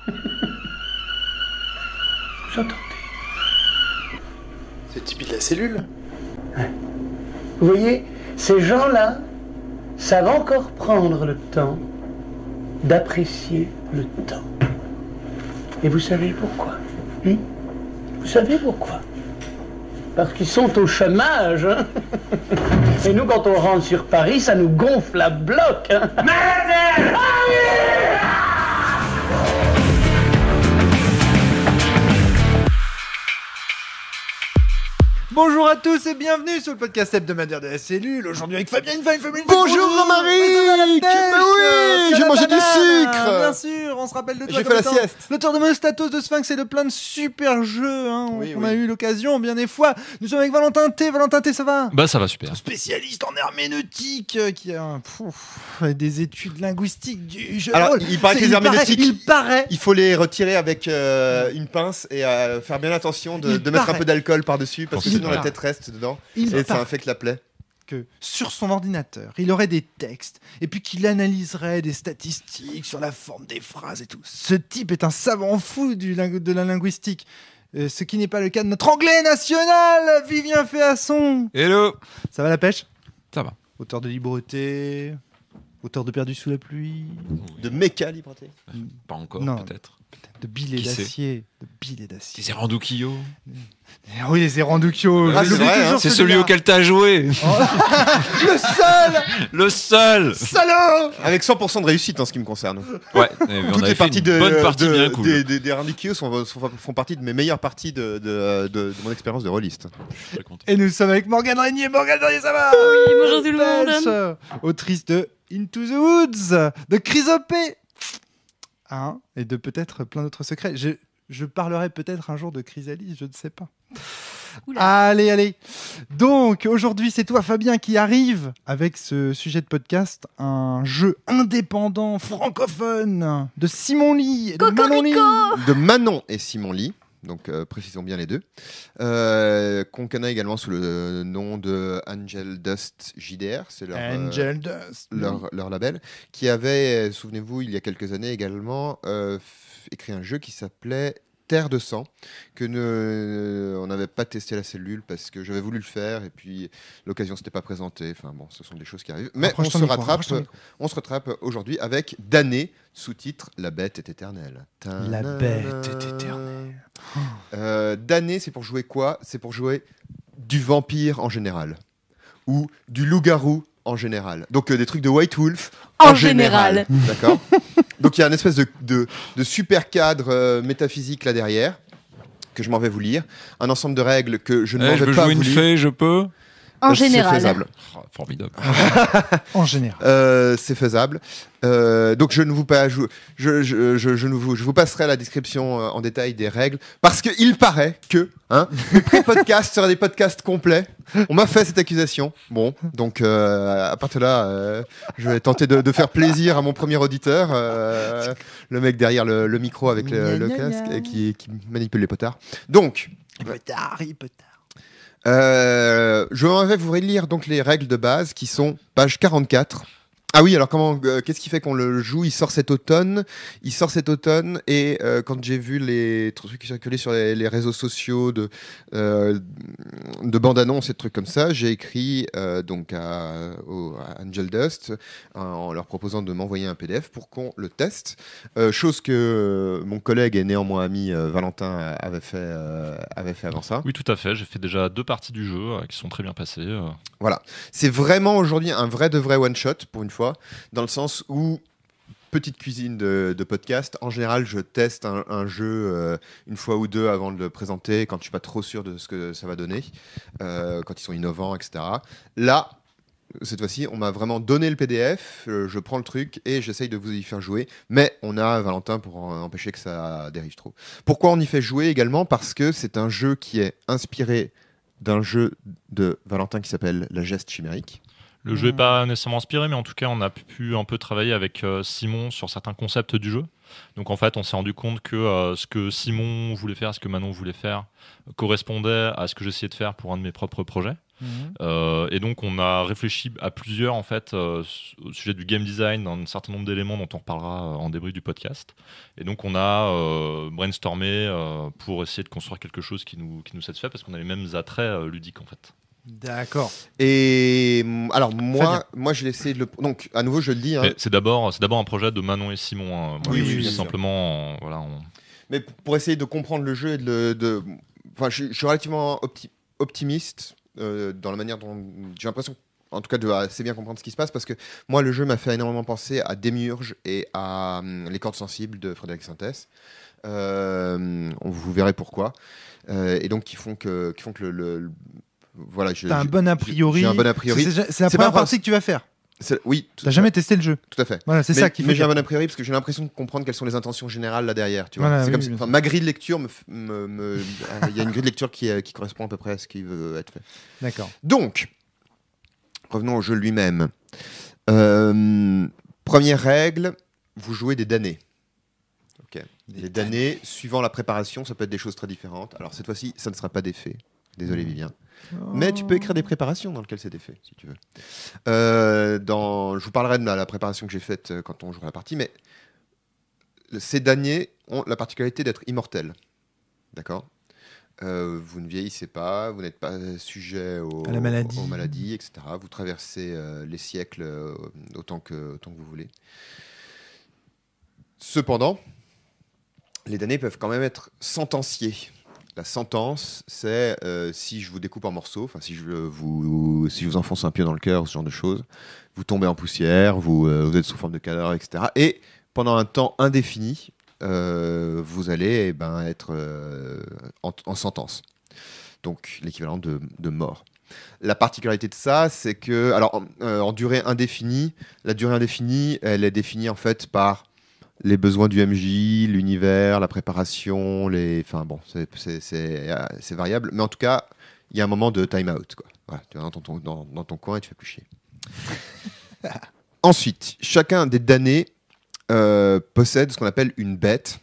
Vous entendez? C'est le Tipeee de la cellule. Ouais. Vous voyez, ces gens-là savent encore prendre le temps d'apprécier le temps. Et vous savez pourquoi? Vous savez pourquoi? Parce qu'ils sont au chômage. Hein. Et nous, quand on rentre sur Paris, ça nous gonfle à bloc. Hein. Bonjour à tous et bienvenue sur le podcast hebdomadaire de la cellule. Aujourd'hui avec Fabien, une famille. Bonjour Romaric. Bah oui, j'ai mangé du sucre. Bien sûr, on se rappelle de toi. J'ai fait la sieste. L'auteur de Mostatos, de Sphinx et de plein de super jeux. On a eu l'occasion bien des fois. Nous sommes avec Valentin T. Valentin T, ça va? Bah ça va super. Spécialiste en herméneutique qui a des études linguistiques du jeu. Alors il paraît que les herméneutiques, il faut les retirer avec une pince et faire bien attention de mettre un peu d'alcool par-dessus parce que sinon la tête reste dedans et ça infecte la plaie. Que sur son ordinateur, il aurait des textes et puis qu'il analyserait des statistiques sur la forme des phrases et tout. Ce type est un savant fou de la linguistique. Ce qui n'est pas le cas de notre anglais national, Vivien Féasson. Hello. Ça va la pêche? Ça va. Auteur de Libreté, auteur de Perdu sous la pluie, de Méca Libreté. Pas encore, non, peut-être. De Billet d'acier. De Billet d'acier. Les Erandukio. Oui, les Erandukio. Ah, c'est vrai, hein. C'est celui auquel t'as joué. Le seul. Salaud. Avec 100% de réussite en ce qui me concerne. Ouais. Toutes les parties bonne partie bien cool. des Erandukio font partie de mes meilleures parties de mon expérience de rôliste. Et nous sommes avec Morgane Régnier. Morgane Régnier, ça va? Oui, bonjour tout le monde. Autrice de Into the Woods, de Chrysopée. Et de peut-être plein d'autres secrets. Je parlerai peut-être un jour de Chrysalis, je ne sais pas. Oula. Allez. Donc, aujourd'hui, c'est toi, Fabien, qui arrive avec ce sujet de podcast, un jeu indépendant, francophone, de Simon Lee et de Manon Lee. De Manon et Simon Lee. Donc, précisons bien les deux. Qu'on connaît également sous le nom de Angel Dust JDR. C'est leur label. Qui avait, souvenez-vous, il y a quelques années également, écrit un jeu qui s'appelait Terre de sang, on n'avait pas testé la cellule parce que j'avais voulu le faire et puis l'occasion s'était pas présentée. Enfin bon, ce sont des choses qui arrivent. Mais on se rattrape aujourd'hui avec Damné, sous-titre La bête est éternelle. La bête est éternelle. Damné, c'est pour jouer quoi? C'est pour jouer du vampire en général ou du loup-garou en général. Donc des trucs de White Wolf en général. D'accord. Donc il y a une espèce de super cadre métaphysique là derrière que je m'en vais vous lire. Un ensemble de règles que je ne m'en vais pas vous lire. Je veux jouer une fée, je peux. En général. C'est faisable. Oh, formidable. En général. C'est faisable. Donc je vous passerai la description en détail des règles parce qu'il paraît que les pré-podcasts seraient des podcasts complets. On m'a fait cette accusation. Bon, donc à partir de là, je vais tenter de faire plaisir à mon premier auditeur, le mec derrière le micro avec le casque et qui manipule les potards. Donc, il peut tard. Je vais vous relire donc les règles de base qui sont page 44. Ah oui, alors qu'est-ce qui fait qu'on le joue? Il sort cet automne et quand j'ai vu les trucs qui circulaient sur les réseaux sociaux de bandes-annonces et de trucs comme ça, j'ai écrit donc à Angel Dust en leur proposant de m'envoyer un PDF pour qu'on le teste. Chose que mon collègue et néanmoins ami Valentin avait fait avant ça. Oui, tout à fait. J'ai fait déjà 2 parties du jeu qui sont très bien passées. Voilà. C'est vraiment aujourd'hui un vrai de vrai one-shot pour une fois. Dans le sens où, petite cuisine de podcast, en général je teste un jeu une fois ou deux avant de le présenter quand je suis pas trop sûr de ce que ça va donner, quand ils sont innovants, etc. Là, cette fois-ci, on m'a vraiment donné le PDF, je prends le truc et j'essaye de vous y faire jouer, mais on a Valentin pour empêcher que ça dérive trop. Pourquoi on y fait jouer également? Parce que c'est un jeu qui est inspiré d'un jeu de Valentin qui s'appelle La Geste Chimérique. Le jeu n'est pas nécessairement inspiré, mais en tout cas, on a pu un peu travailler avec Simon sur certains concepts du jeu. Donc en fait, on s'est rendu compte que ce que Simon voulait faire, ce que Manon voulait faire, correspondait à ce que j'essayais de faire pour un de mes propres projets. Et donc on a réfléchi à plusieurs en fait au sujet du game design, un certain nombre d'éléments dont on reparlera en débrief du podcast. Et donc on a brainstormé pour essayer de construire quelque chose qui nous satisfait parce qu'on a les mêmes attraits ludiques en fait. D'accord. Et alors moi je vais essayer de le. Donc à nouveau je le dis. Hein. C'est d'abord un projet de Manon et Simon. Hein. Moi, Oui, je suis bien simplement Mais pour essayer de comprendre le jeu et enfin je suis relativement optimiste dans la manière dont j'ai l'impression en tout cas de assez bien comprendre ce qui se passe parce que moi le jeu m'a fait énormément penser à Démiurge et à Les cordes sensibles de Frédéric Sintès. Vous verrez pourquoi. Et donc qui font que voilà, t'as un bon a priori. J'ai un bon a priori. C'est la première partie que tu vas faire. Oui. T'as jamais testé le jeu. Tout à fait. Voilà, c'est ça qui fait. Mais j'ai un bon a priori parce que j'ai l'impression de comprendre quelles sont les intentions générales là derrière. Tu vois. Voilà, c'est oui, comme ma grille de lecture il y a une grille de lecture qui correspond à peu près à ce qui veut être fait. D'accord. Donc, revenons au jeu lui-même. Première règle, vous jouez des damnés. Okay. Les damnés, suivant la préparation, ça peut être des choses très différentes. Alors cette fois-ci, ça ne sera pas des faits. Désolé Vivien. Mais tu peux écrire des préparations dans lesquelles c'est des faits, si tu veux. Je vous parlerai de la préparation que j'ai faite quand on jouera la partie, mais ces damnés ont la particularité d'être immortels. D'accord ? Vous ne vieillissez pas, vous n'êtes pas sujet à la maladie. aux maladies, etc. Vous traversez les siècles autant que vous voulez. Cependant, les damnés peuvent quand même être sentenciés. La sentence, c'est si je vous découpe en morceaux, si je vous enfonce un pieu dans le cœur, ce genre de choses, vous tombez en poussière, vous êtes sous forme de cadavre, etc. Et pendant un temps indéfini, vous allez être en sentence. Donc l'équivalent de mort. La particularité de ça, c'est que, alors en durée indéfinie, la durée indéfinie, elle est définie en fait par les besoins du MJ, l'univers, la préparation, enfin bon, c'est variable, mais en tout cas, il y a un moment de time out, quoi. Voilà, tu vas dans ton coin et tu fais plus chier. Ensuite, chacun des damnés possède ce qu'on appelle une bête,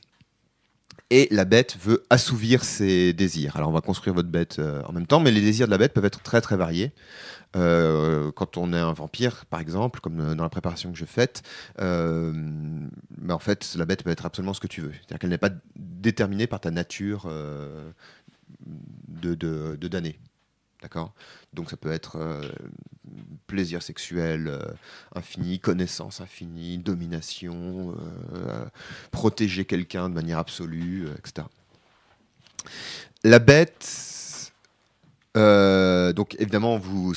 et la bête veut assouvir ses désirs. Alors on va construire votre bête en même temps, mais les désirs de la bête peuvent être très très variés. Quand on est un vampire, par exemple, comme dans la préparation que je fais, mais en fait, la bête peut être absolument ce que tu veux. C'est-à-dire qu'elle n'est pas déterminée par ta nature de damné. D'accord ? Donc ça peut être plaisir sexuel infini, connaissance infinie, domination, protéger quelqu'un de manière absolue, etc. La bête... donc évidemment vous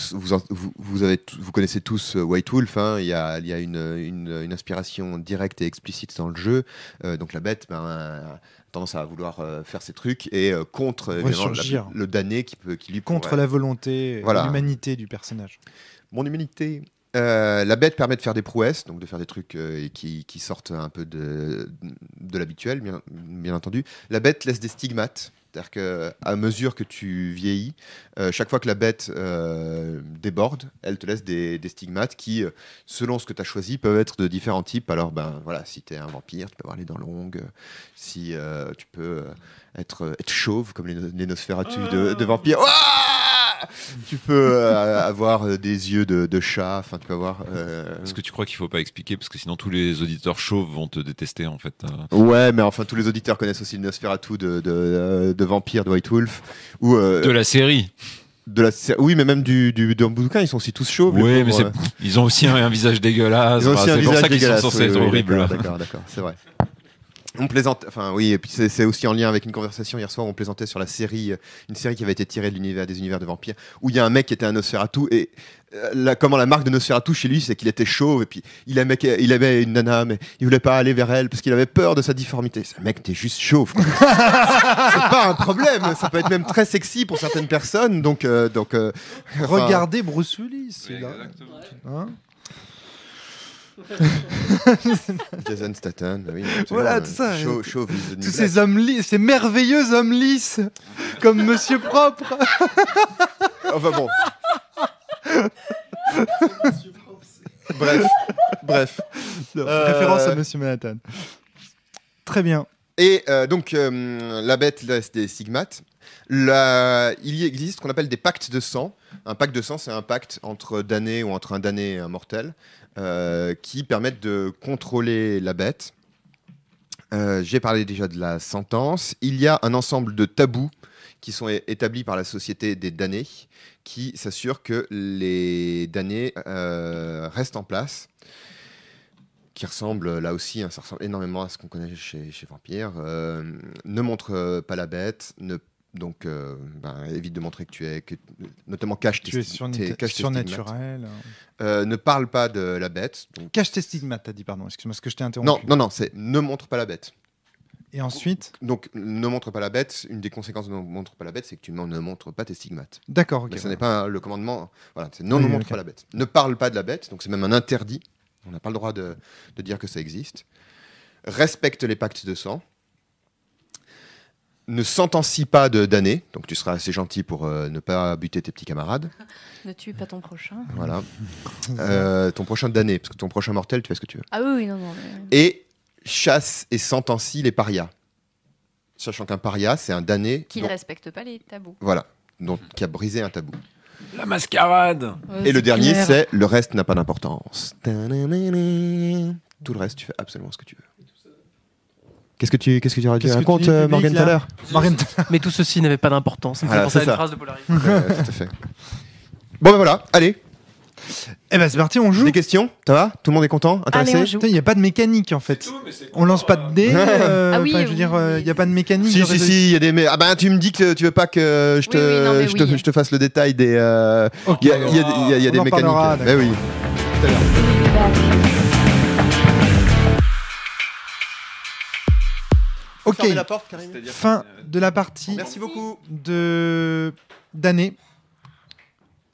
connaissez tous White Wolf, hein, il y a une inspiration directe et explicite dans le jeu, donc la bête a tendance à vouloir faire ses trucs et contre le damné qui lui contre la volonté, l'humanité du personnage. Mon humanité. La bête permet de faire des prouesses, donc de faire des trucs qui sortent un peu de l'habituel, bien entendu. La bête laisse des stigmates. C'est-à-dire qu'à mesure que tu vieillis, chaque fois que la bête déborde, elle te laisse des stigmates qui, selon ce que tu as choisi, peuvent être de différents types. Alors, si tu es un vampire, tu peux avoir les dents longues. Si tu peux être chauve, comme les Nosferatu de vampires. Tu peux avoir des yeux de chat. Enfin, tu peux avoir. Est-ce que tu crois qu'il faut pas expliquer parce que sinon tous les auditeurs chauves vont te détester en fait. Ouais, mais enfin tous les auditeurs connaissent aussi le Nosferatu de Vampire de White Wolf ou de la série. Oui, mais même du bouquin, ils sont aussi tous chauves. Oui, mais ils ont aussi un visage dégueulasse. Ils ont aussi un c'est pour visage ça qu'ils sont dégueulasse. censés être horribles. D'accord, c'est vrai. On plaisante, et puis c'est aussi en lien avec une conversation hier soir, on plaisantait sur une série qui avait été tirée de des univers de vampires, où il y a un mec qui était un Nosferatu, et comment la marque de Nosferatu chez lui, c'est qu'il était chauve, et puis il aimait une nana, mais il voulait pas aller vers elle, parce qu'il avait peur de sa difformité. Ce mec, t'es juste chauve, quoi. C'est pas un problème, ça peut être même très sexy pour certaines personnes, donc regardez Bruce Willis, oui, là. Exactement. Jason Statham, oui, voilà, tout ça. Chauve, tous ces hommes lisses, ces merveilleux hommes lisses, comme Monsieur Propre. Enfin bon. Bref. Référence à Monsieur Manhattan. Très bien. Et donc, la bête, là, c'est des stigmates. Il y existe ce qu'on appelle des pactes de sang. Un pacte de sang, c'est un pacte entre damnés ou entre un damné et un mortel qui permettent de contrôler la bête. J'ai parlé déjà de la sentence. Il y a un ensemble de tabous qui sont établis par la société des damnés qui s'assurent que les damnés restent en place. Qui ressemble là aussi, ça ressemble énormément à ce qu'on connaît chez Vampire. Ne montre pas la bête, donc évite de montrer que tu es, notamment cache tes surnaturel. ne parle pas de la bête. Donc... Cache tes stigmates, t'as dit, pardon, excuse-moi, ce que je t'ai interrompu. Non, c'est ne montre pas la bête. Et ensuite Donc, ne montre pas la bête, une des conséquences de ne montre pas la bête, c'est que tu ne montres pas tes stigmates. D'accord, ok. Mais ce n'est pas le commandement, voilà, c'est ne montre pas la bête. Ne parle pas de la bête, donc c'est même un interdit. On n'a pas le droit de dire que ça existe. Respecte les pactes de sang. Ne sentencie pas de damné. Donc tu seras assez gentil pour ne pas buter tes petits camarades. Ne tue pas ton prochain. Voilà. Ton prochain damné, parce que ton prochain mortel, tu fais ce que tu veux. Ah oui, non. Mais... Et chasse et sentencie les parias. Sachant qu'un paria, c'est un damné... Qui ne respecte pas les tabous. Voilà. Donc qui a brisé un tabou. La mascarade. Et le dernier, c'est le reste n'a pas d'importance. Tout le reste, tu fais absolument ce que tu veux. Qu'est-ce que tu racontes, Morgane, tout à l'heure? Mais tout ceci n'avait pas d'importance. Ça me fait penser à une phrase de Polaris. Tout à fait. Bon, ben voilà, allez. Eh ben c'est parti, on joue. Des questions? Ça va? Tout le monde est content? Intéressé? Allez, on joue. Il n'y a pas de mécanique en fait. On lance pas de dés. Ah oui, je veux dire, il n'y a pas de mécanique. Si, il y a des. Ah ben, tu me dis que tu veux pas que je te fasse le détail des. Il y a des mécaniques. Mais oui. Tout à l'heure. Ok. Fermez la porte, Karim. Fin de la partie. Merci beaucoup. D'année.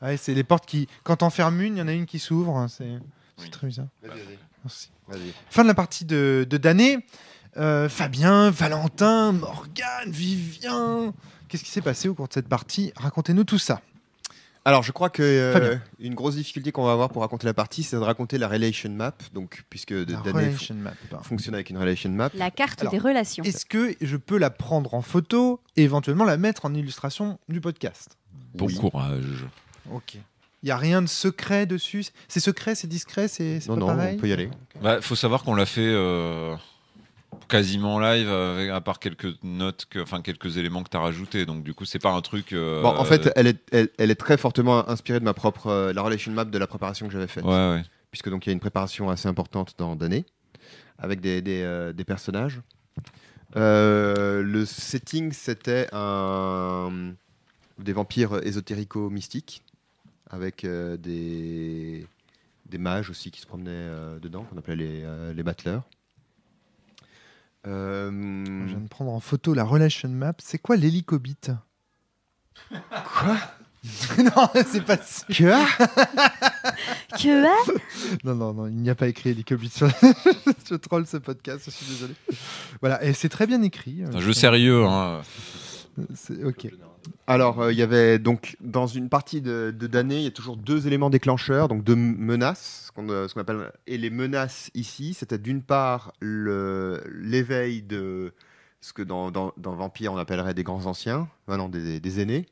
Ouais, c'est les portes qui, quand t'en fermes une, il y en a une qui s'ouvre. C'est très bizarre. Merci. Vas-y. Fin de la partie de d'année. Fabien, Valentin, Morgane, Vivien. Qu'est-ce qui s'est passé au cours de cette partie? Racontez-nous tout ça. Alors, je crois que Fabien. une grosse difficulté qu'on va avoir pour raconter la partie, c'est de raconter la relation map. Donc, puisque La Danny relation map. fonctionne avec une relation map. La carte Alors, des relations. Est-ce que je peux la prendre en photo et éventuellement la mettre en illustration du podcast? Bon courage. Ok. Il n'y a rien de secret dessus? C'est secret, c'est discret, c'est pas Non, pareil? on peut y aller. Bah, faut savoir qu'on l'a fait quasiment live, à part quelques notes, quelques éléments que tu as rajoutés. Donc du coup, c'est pas un truc. Bon, en fait, elle est très fortement inspirée de ma propre la relation map de la préparation que j'avais faite. Ouais. Puisque donc il y a une préparation assez importante dans Danny, avec des personnages. Le setting, c'était des vampires ésotérico-mystiques, avec des mages aussi qui se promenaient dedans, qu'on appelait les battleurs. Je viens de prendre en photo la relation map. C'est quoi l'hélicobite? Quoi? Non, c'est pas sûr. Que Non, il n'y a pas écrit hélicobite. Je troll ce podcast, je suis désolé. Voilà, et c'est très bien écrit. C'est un jeu sérieux. Hein. Ok. Alors, il y avait donc dans une partie de Danny, il y a toujours deux éléments déclencheurs, donc deux menaces, ce qu'on appelle. Et les menaces ici, c'était d'une part l'éveil de ce que dans Vampire on appellerait des grands anciens, des aînés,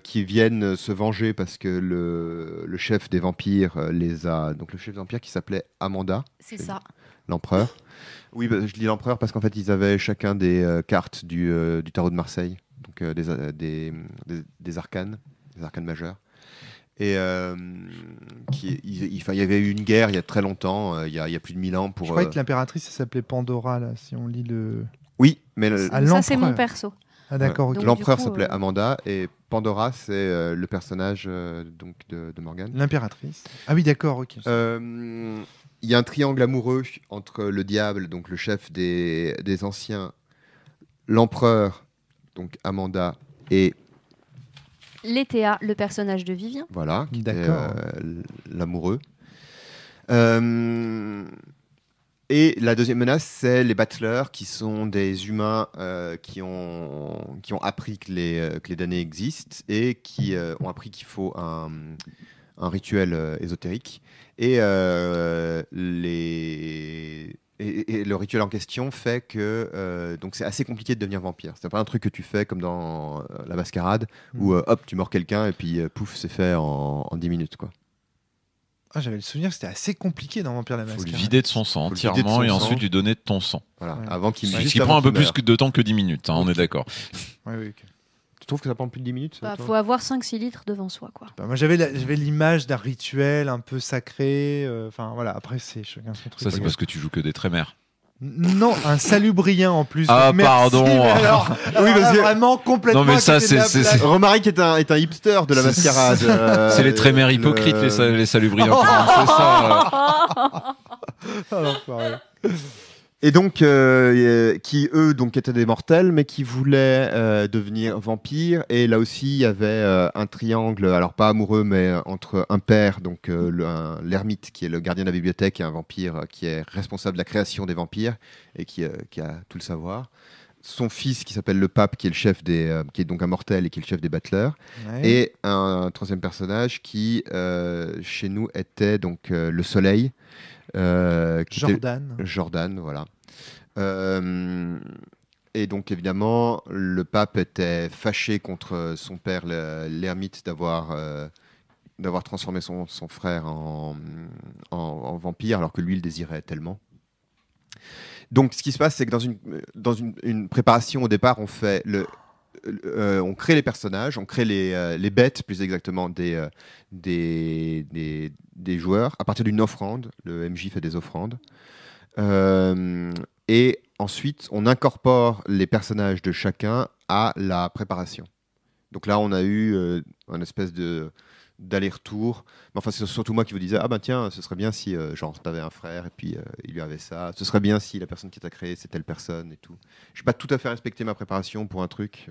qui viennent se venger parce que le chef des vampires les a. Donc le chef des vampires qui s'appelait Amanda. C'est ça. L'empereur. Oui, je dis l'empereur parce qu'en fait ils avaient chacun des cartes du tarot de Marseille. Donc des arcanes majeurs. Et il y avait eu une guerre il y a très longtemps, il y a plus de 1000 ans. Je croyais que l'impératrice s'appelait Pandora, là, si on lit le... Oui, mais Ça, c'est mon perso. Ah d'accord, ok. Donc, l'empereur du coup, s'appelait Amanda et Pandora, c'est le personnage donc de Morgane. L'impératrice. Ah oui, d'accord, ok. Il y a un triangle amoureux entre le diable, donc le chef des anciens, l'empereur, donc Amanda, et Létéa, le personnage de Vivien. voilà, qui était D'accord. l'amoureux. Et la deuxième menace, c'est les battleurs, qui sont des humains qui ont appris que les damnés existent et qui ont appris qu'il faut un rituel ésotérique. Et Et le rituel en question fait que donc c'est assez compliqué de devenir vampire. C'est pas un truc que tu fais comme dans la mascarade où hop tu mords quelqu'un et puis pouf c'est fait en 10 minutes quoi. Ah, j'avais le souvenir que c'était assez compliqué dans Vampire la Faut Mascarade. le vider de son sang entièrement et ensuite lui donner de ton sang. Voilà, Ouais. avant qu'il Ce juste qui avant prend un peu qu'il plus meure. de temps que 10 minutes, hein, on est d'accord. Ouais, oui, ok. Tu trouves que ça prend plus de 10 minutes Bah, toi faut avoir 5-6 litres devant soi, quoi. Bah, moi, j'avais l'image d'un rituel un peu sacré. Enfin, voilà, après, c'est chacun son truc. Ça, c'est parce que tu joues que des trémères. Non, un salubrien en plus. Ah, Merci, pardon. mais alors, Oui, parce que- vraiment complètement. Non, mais ça, à côté de la c'est- plaque. Romaric est un hipster de la mascarade. C'est les trémères hypocrites, les salubriens. C'est ça. Ah, l'enfoiré. Et donc, qui eux donc étaient des mortels, mais qui voulaient devenir vampires. Et là aussi, il y avait un triangle, alors pas amoureux, mais entre un père, donc l'ermite, qui est le gardien de la bibliothèque, et un vampire qui est responsable de la création des vampires et qui a tout le savoir. Son fils, qui s'appelle le pape, qui est le chef qui est donc un mortel et qui est le chef des battleurs. Ouais. Et un troisième personnage qui, chez nous, était donc le soleil. Qui était- Jordan. Jordan, voilà. Et donc évidemment, le pape était fâché contre son père, l'ermite, d'avoir transformé son frère en vampire, alors que lui le désirait tellement. Donc ce qui se passe, c'est que dans une préparation au départ, on crée les personnages, on crée les bêtes, plus exactement des joueurs, à partir d'une offrande. Le MJ fait des offrandes. Et ensuite, on incorpore les personnages de chacun à la préparation. Donc là, on a eu un espèce d'aller-retour. Mais enfin, c'est surtout moi qui vous disais, ah ben tiens, ce serait bien si, genre, t'avais un frère et puis il lui avait ça. Ce serait bien si la personne qui t'a créé, c'est telle personne et tout. Je n'ai pas tout à fait respecté ma préparation pour un truc,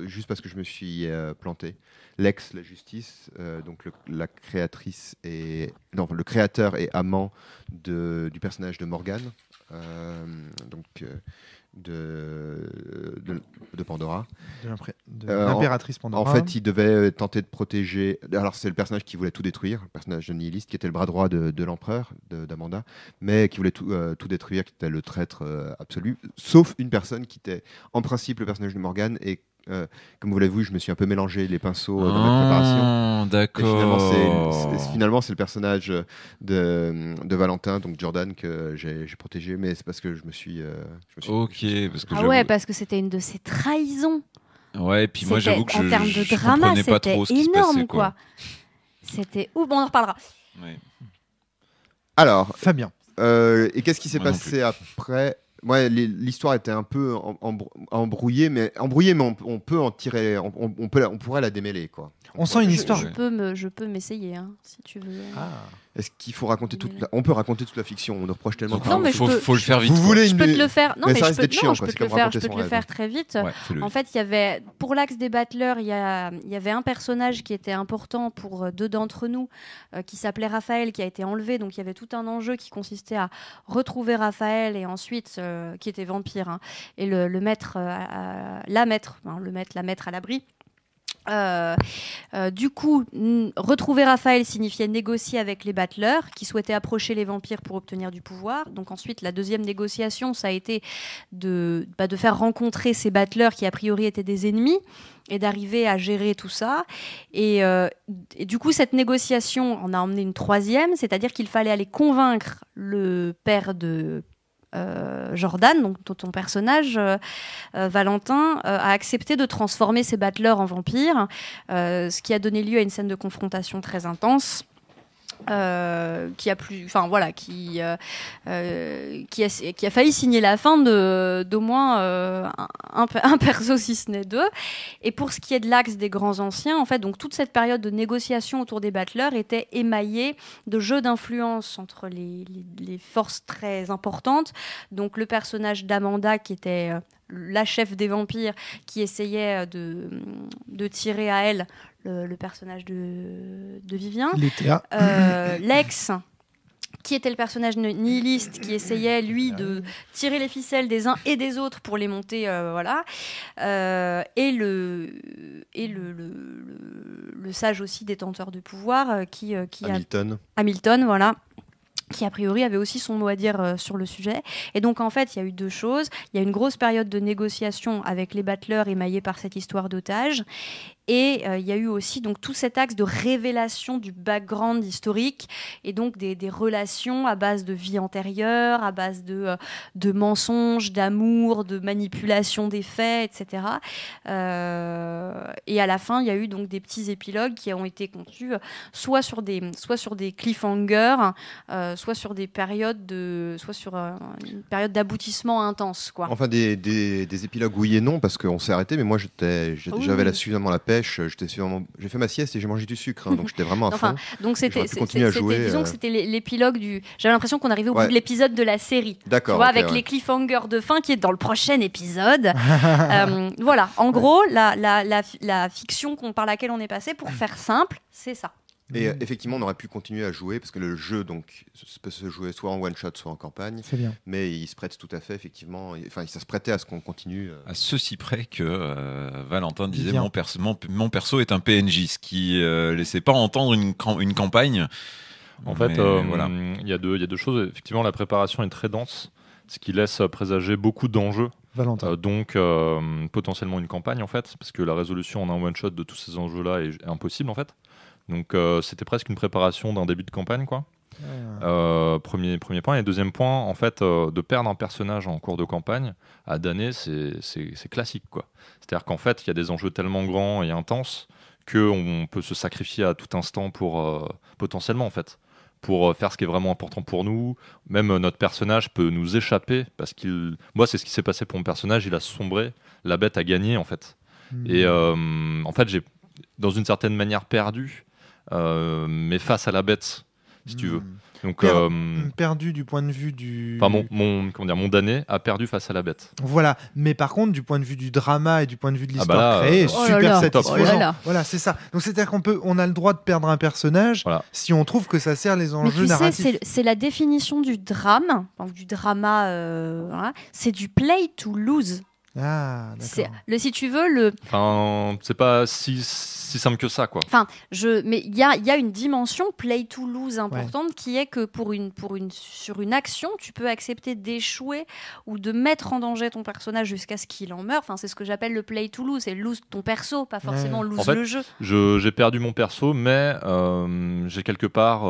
juste parce que je me suis planté. Lex, la justice, donc la créatrice le créateur et amant du personnage de Morgane, de Pandora. De l'impératrice Pandora. En fait, il devait tenter de protéger. Alors, c'est le personnage qui voulait tout détruire, le personnage de nihiliste, qui était le bras droit de l'empereur, d'Amanda, mais qui voulait tout détruire, qui était le traître absolu, sauf une personne qui était en principe le personnage de Morgane. Et comme vous l'avez vu, je me suis un peu mélangé les pinceaux dans ma préparation. D'accord. Finalement, c'est le personnage de Valentin, donc Jordan, que j'ai protégé, mais c'est parce que je me suis. Ok, parce que Ah ouais, parce que c'était une de ces trahisons. Ouais, et puis moi C'était- j'avoue que en termes de je drama, comprenais pas c'était trop ce qui se énorme, passait, quoi. C'était ouf. Bon, on en reparlera. Ouais. Alors, Fabien. et qu'est-ce qui s'est Moi non passé après? Ouais, l'histoire était un peu embrouillée, mais on peut en tirer, on pourrait la démêler, quoi. On sent une Je histoire. peux m'essayer, hein, si tu veux. Est-ce qu'il faut raconter on peut raconter toute la fiction, on nous reproche tellement. Non, mais faut le faire vite. Vous quoi. voulez Je peux te le faire. Non, mais mais ça je risque peux, d'être chiant, non, je quoi, peux c'est te le comme faire. raconter Je peux te son le rêve. faire très vite. Ouais, fais-le En vite. fait, il y avait pour l'axe des battleurs, il y avait un personnage qui était important pour deux d'entre nous, qui s'appelait Raphaël, qui a été enlevé. Donc il y avait tout un enjeu qui consistait à retrouver Raphaël et ensuite qui était vampire, hein, et le mettre la mettre à l'abri. Du coup, retrouver Raphaël signifiait négocier avec les battleurs qui souhaitaient approcher les vampires pour obtenir du pouvoir. Donc ensuite, la deuxième négociation, ça a été de faire rencontrer ces battleurs qui a priori étaient des ennemis et d'arriver à gérer tout ça. Et du coup, cette négociation en a emmené une troisième, c'est-à-dire qu'il fallait aller convaincre le père de Jordan, donc ton personnage, Valentin, a accepté de transformer ses battleurs en vampires, ce qui a donné lieu à une scène de confrontation très intense. Qui a failli signer la fin d'au moins un perso, si ce n'est deux. Et pour ce qui est de l'axe des grands anciens, en fait, donc toute cette période de négociation autour des battleurs était émaillée de jeux d'influence entre les forces très importantes. Donc le personnage d'Amanda, qui était la chef des vampires, qui essayait de tirer à elle le personnage de Vivien. Létea. Lex, qui était le personnage nihiliste, qui essayait, lui, de tirer les ficelles des uns et des autres pour les monter, voilà. Et le sage aussi détenteur de pouvoir, qui Hamilton. Hamilton, voilà. qui a priori avait aussi son mot à dire sur le sujet. Et donc en fait, il y a eu deux choses. Il y a une grosse période de négociation avec les battleurs émaillée par cette histoire d'otage. Et il y a eu aussi donc, tout cet axe de révélation du background historique et donc des relations à base de vie antérieure, à base de mensonges, d'amour, de manipulation des faits, etc. Et à la fin, il y a eu donc des petits épilogues qui ont été conçus soit sur des cliffhangers, soit sur des périodes une période d'aboutissement intense, quoi. Enfin, des épilogues oui et non, parce qu'on s'est arrêté, mais moi j'avais suffisamment la pêche, j'ai fait ma sieste et j'ai mangé du sucre, hein, donc j'étais vraiment à fond. Donc c'était disons que c'était l'épilogue du. J'avais l'impression qu'on arrivait au bout de l'épisode de la série. D'accord. Tu vois, avec les cliffhangers de fin qui est dans le prochain épisode. Voilà. En gros, la fiction par laquelle on est passé, pour faire simple, c'est ça. Et effectivement, on aurait pu continuer à jouer parce que le jeu donc peut se jouer soit en one shot, soit en campagne. C'est bien. Mais il se prête tout à fait, effectivement. Enfin, ça se prêtait à ce qu'on continue. À ceci près que Valentin disait mon perso est un PNJ, ce qui laissait pas entendre une campagne. En fait, voilà. il y a deux choses. Effectivement, la préparation est très dense, ce qui laisse présager beaucoup d'enjeux. Valentin. Donc potentiellement une campagne en fait, parce que la résolution en un one shot de tous ces enjeux-là est impossible en fait. Donc c'était presque une préparation d'un début de campagne, quoi. Premier point. Et deuxième point, en fait, de perdre un personnage en cours de campagne à damner, c'est classique, quoi. C'est-à-dire qu'en fait, il y a des enjeux tellement grands et intenses qu'on peut se sacrifier à tout instant pour potentiellement, en fait, pour faire ce qui est vraiment important pour nous. Même notre personnage peut nous échapper parce moi, c'est ce qui s'est passé pour mon personnage. Il a sombré, la bête a gagné, en fait. Et en fait, j'ai dans une certaine manière perdu. Mais face à la bête, si tu veux. Donc, perdu du point de vue du. Enfin, mon damné a perdu face à la bête. Voilà, mais par contre, du point de vue du drama et du point de vue de l'histoire créée, super satisfaisant. Voilà, c'est ça. Donc c'est-à-dire on a le droit de perdre un personnage si on trouve que ça sert les enjeux narratifs. C'est la définition du drame, donc du drama. Voilà, c'est du play to lose. Ah, d'accord. Si tu veux, Enfin, c'est pas si simple que ça, quoi. Enfin, mais il y a une dimension play to lose importante qui est que sur une action, tu peux accepter d'échouer ou de mettre en danger ton personnage jusqu'à ce qu'il en meure. Enfin, c'est ce que j'appelle le play to lose. C'est lose ton perso, pas forcément lose le jeu. J'ai perdu mon perso, mais j'ai quelque part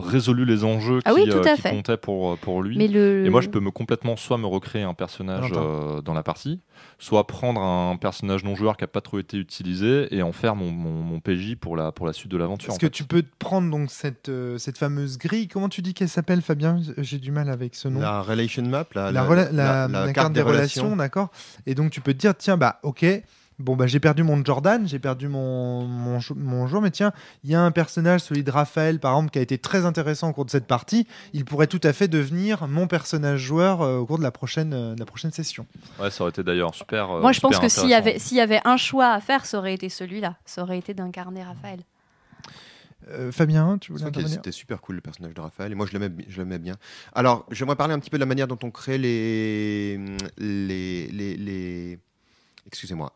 résolu les enjeux qui comptaient pour lui. Et moi, je peux complètement soit me recréer un personnage dans la partie, soit prendre un personnage non joueur qui n'a pas trop été utilisé et en faire mon PJ pour la suite de l'aventure. Est-ce que tu peux prendre donc cette fameuse grille, comment tu dis qu'elle s'appelle, Fabien? J'ai du mal avec ce nom. La relation map, la carte des relations, d'accord. Et donc tu peux te dire, tiens, ok, bon, j'ai perdu mon Jordan, j'ai perdu mon joueur, mais tiens, il y a un personnage, celui de Raphaël, par exemple, qui a été très intéressant au cours de cette partie. Il pourrait tout à fait devenir mon personnage joueur au cours de la prochaine session. Ouais, ça aurait été d'ailleurs super. Moi, je pense que s'il y avait un choix à faire, ça aurait été celui-là. Ça aurait été d'incarner Raphaël. Fabien, tu voulais intervenir? C'était super cool le personnage de Raphaël et moi je l'aimais bien. Alors j'aimerais parler un petit peu de la manière dont on crée les... Excusez-moi.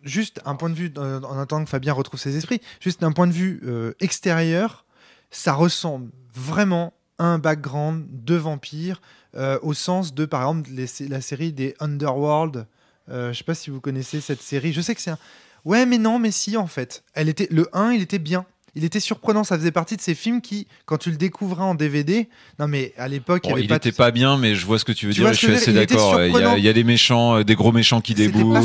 Juste un point de vue, en attendant que Fabien retrouve ses esprits, juste d'un point de vue extérieur, ça ressemble vraiment à un background de vampire au sens de, par exemple, la série des Underworld. Je sais pas si vous connaissez cette série. Je sais que c'est un... Ouais, mais non, mais si, en fait. Le 1, il était bien. Il était surprenant, ça faisait partie de ces films qui, quand tu le découvrais en DVD, non mais à l'époque, il n'était pas bien, mais je vois ce que tu veux dire. Je suis assez d'accord. Il y a des méchants, des gros méchants qui déboulent,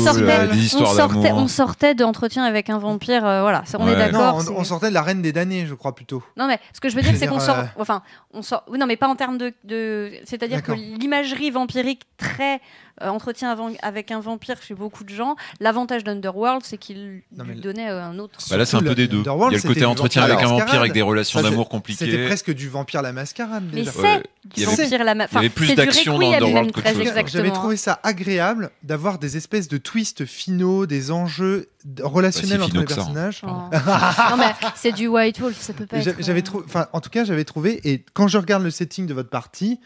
des histoires d'amour. On sortait d'Entretien avec un vampire, voilà, on est d'accord. Non, on sortait de La Reine des damnés, je crois plutôt. Non mais ce que je veux dire, c'est qu'on sort, oui, non mais pas en termes de, c'est-à-dire que l'imagerie vampirique très Entretien avec un vampire chez beaucoup de gens. L'avantage d'Underworld, c'est qu'il lui donnait un autre. Là, c'est un peu des deux. Il y a le côté entretien avec un vampire avec des relations d'amour compliquées. C'était presque du Vampire la Mascarade. Mais c'est du Vampire la Mascarade. Il y avait plus d'action dans Underworld que de chose. J'avais trouvé ça agréable d'avoir des espèces de twists finaux, des enjeux relationnels entre les personnages. Non mais c'est du White Wolf, ça peut pas être. En tout cas, j'avais trouvé, et quand je regarde le setting de votre partie,